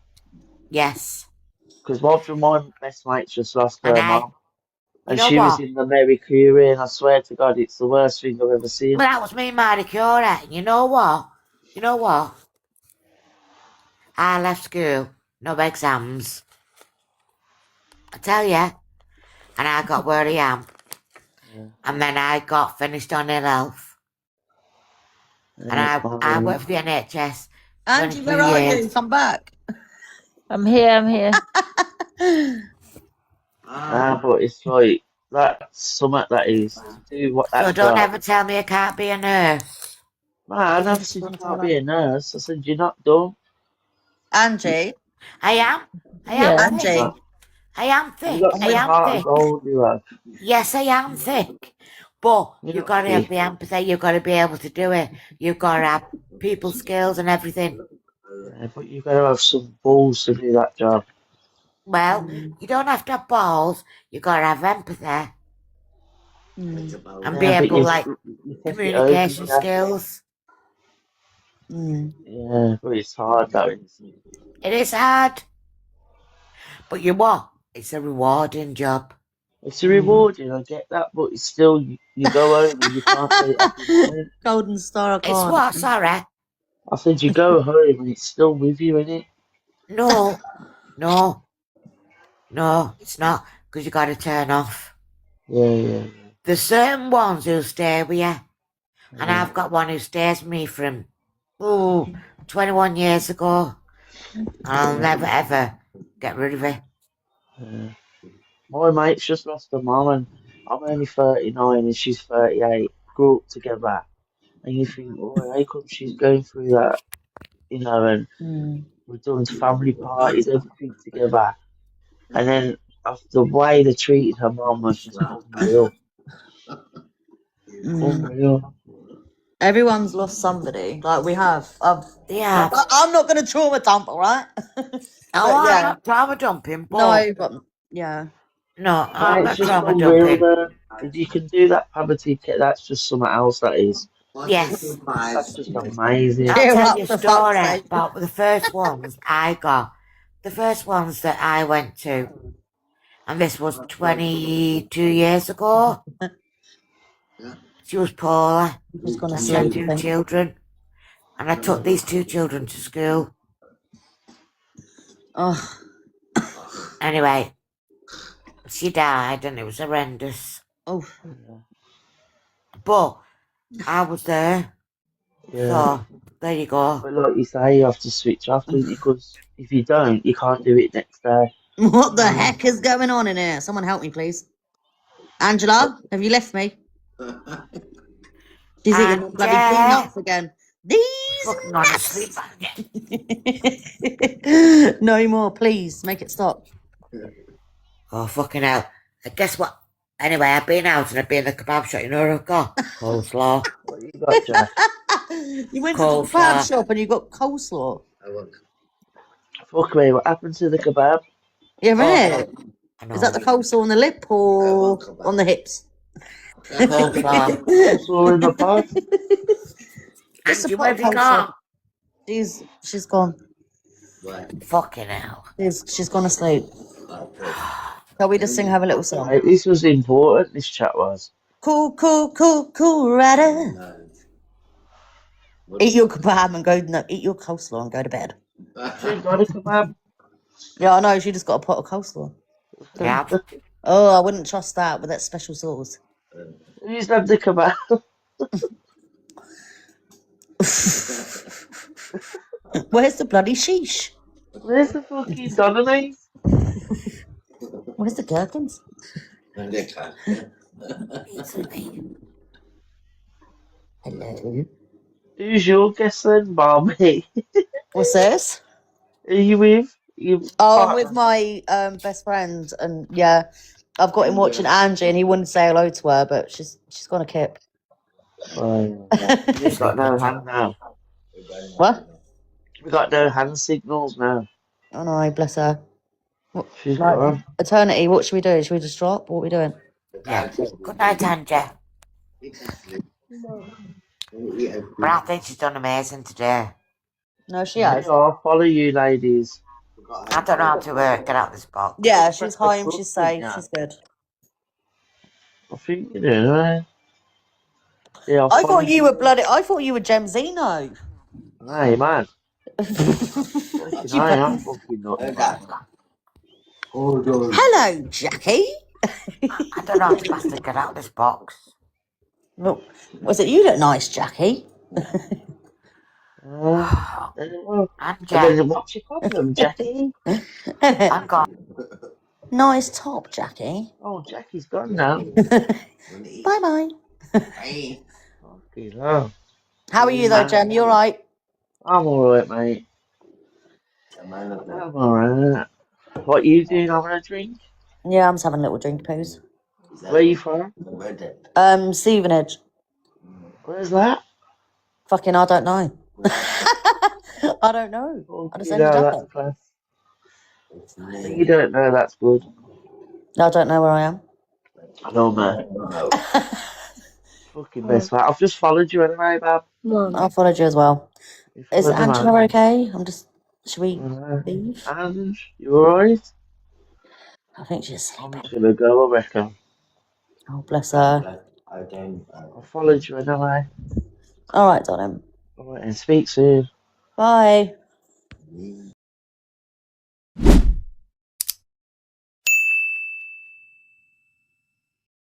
Yes. Because one of my best mates just lost And her I, mum, you and know she was what? in the Mary Curie, and I swear to God, it's the worst thing I've ever seen. Well, that was me, Marie Curie. You know what? You know what? I left school, no exams. I tell you, and I got where I am. Yeah. And then I got finished on ill health. And I worked for the NHS Angie, 23 where are you? years. Come back. I'm here. I'm here. Nah, but it's like, that's something that is, to do what So that don't job. ever tell me I can't be a nurse. Man, I never She's said you gonna tell can't her. be a nurse. I said you're not dumb. Angie. I am. I am Yeah. thick. Nah. I am You thick. got I'm I some with am heart of thick. gold, you have. Yes, I am thick. But You're you've not got to have thick. the empathy. You've got to be able to do it. You've got to have people skills and everything. Yeah, but you've got to have some balls to do that job. Well, you don't have to have balls. You've got to have empathy and be Yeah, but able, you, like, you take it over, communication don't you? skills. Yeah, but it's hard though. It is hard. But you what? It's a rewarding job. It's a rewarding, I get that, but it's still, you go home and you can't say happy morning. Golden Star, I It's can't. what? Sorry. I said you go home and it's still with you, innit? No. No. No, it's not. Because you got to turn off. Yeah. There's certain ones who'll stay with you. And Yeah. I've got one who stays with me from, 21 years ago. And I'll never, ever get rid of it. Yeah. My mate's just lost her mum, and I'm only 39 and she's 38. Grew up together, and you think, oh, how come she's going through that? You know, and we've done family parties, everything together, and then the way they treated her mum was just unreal. Unreal. Everyone's lost somebody. Like we have. Yeah. I'm not going to trauma dump, all right? Oh, But I'm yeah. not trauma dumping, but... No, but yeah. No, I'm Mate, it's not just trauma unreal, dumping. man. If you can do that poverty kit, that's just something else, that is. Yes. That's just amazing. I'll Cheer tell up, you a for fuck's story sake. about the first ones I got. The first ones that I went to. And this was 22 years ago. She was poor. Just gonna And she had sleep, I 2 think. children. And I took these 2 children to school. Oh, Anyway, she died and it was horrendous. oh. But I was there. Yeah. So, there you go. But like you say, you have to switch off, don't you? Because if you don't, you can't do it next day. What the heck is going on in here? Someone help me, please. Angela, have you left me? She's eating them bloody peanuts again. These fucking on asleep. No more, please. Make it stop. Oh, fucking hell. Guess what? Anyway, I've been out and I've been in the kebab shop. You know what I've got? Coleslaw. What you got, Jack? You went to the Coleslaw. kebab shop and you got coleslaw. Fuck me, what happened to the kebab? Yeah, Oh, right. I know. Is that the coleslaw on the lip or on the hips? Coleslaw. Coleslaw in the pot? Just a Angie, pot where of have you coleslaw. gone? She's gone. Fucking hell. She's gone asleep. Can we just have a little song? Right, this was important, this chat was. Cool, rider. Eat your kebab and go. No, eat your coleslaw and go to bed. She got a kebab? Yeah, I know. She just got a pot of coleslaw. Yeah. Oh, I wouldn't trust that with that special sauce. Who's had the kebab? Where's the bloody sheesh? Where's the fucking Donnelly? Where's the gherkins? Hello. Who's your guest then, Barbie? What's this? Are you with? Oh, I'm with my best friend, and yeah, I've got him watching Angie, and he wouldn't say hello to her, but she's gone a kip. Oh, you've got no hand now. What? We've got no hand signals now. Oh no, bless her. What, She's like gone. eternity. What should we do? Should we just drop? What are we doing? Yeah. Good night, Angie. But I think she's done amazing today. No, she Yeah, has. I'll follow you, ladies. I don't know how to get out this box. Yeah, Good she's breakfast home. cook, She's didn't safe. ya? She's good. I think you do, right? Yeah, I'll I follow thought you were you. bloody. I thought you were Gemzino. Hey, man. Fucking You I am both- fucking nuts, man. Hello, Jackie. I don't know how to bastard get out this box. Well, was it you look nice, Jackie? And Angie, then what's your problem, Jackie? hang on. Nice top, Jackie. Oh, Jackie's gone now. Bye bye. Fucking hell. How are you though, Jem? You alright? I'm alright, mate. I'm alright. What you doing? Having a drink? Yeah, I'm just having a little drink, please. Where you from? Stevenage. Where's that? Fucking, I don't know. I don't know. I just You ended know, up that's there. class. You don't know, that's good. I don't know where I am. I know, man. Fucking best, mate. I've just followed you anyway, Bab. I followed you as well. You Is followed the Angela man. okay? Should we Uh, leave? and you alright? I think she's I'm sleeping. just gonna go, I reckon. Oh, bless her. I followed you anyway. Alright, darling. Alright, and speak soon. Bye.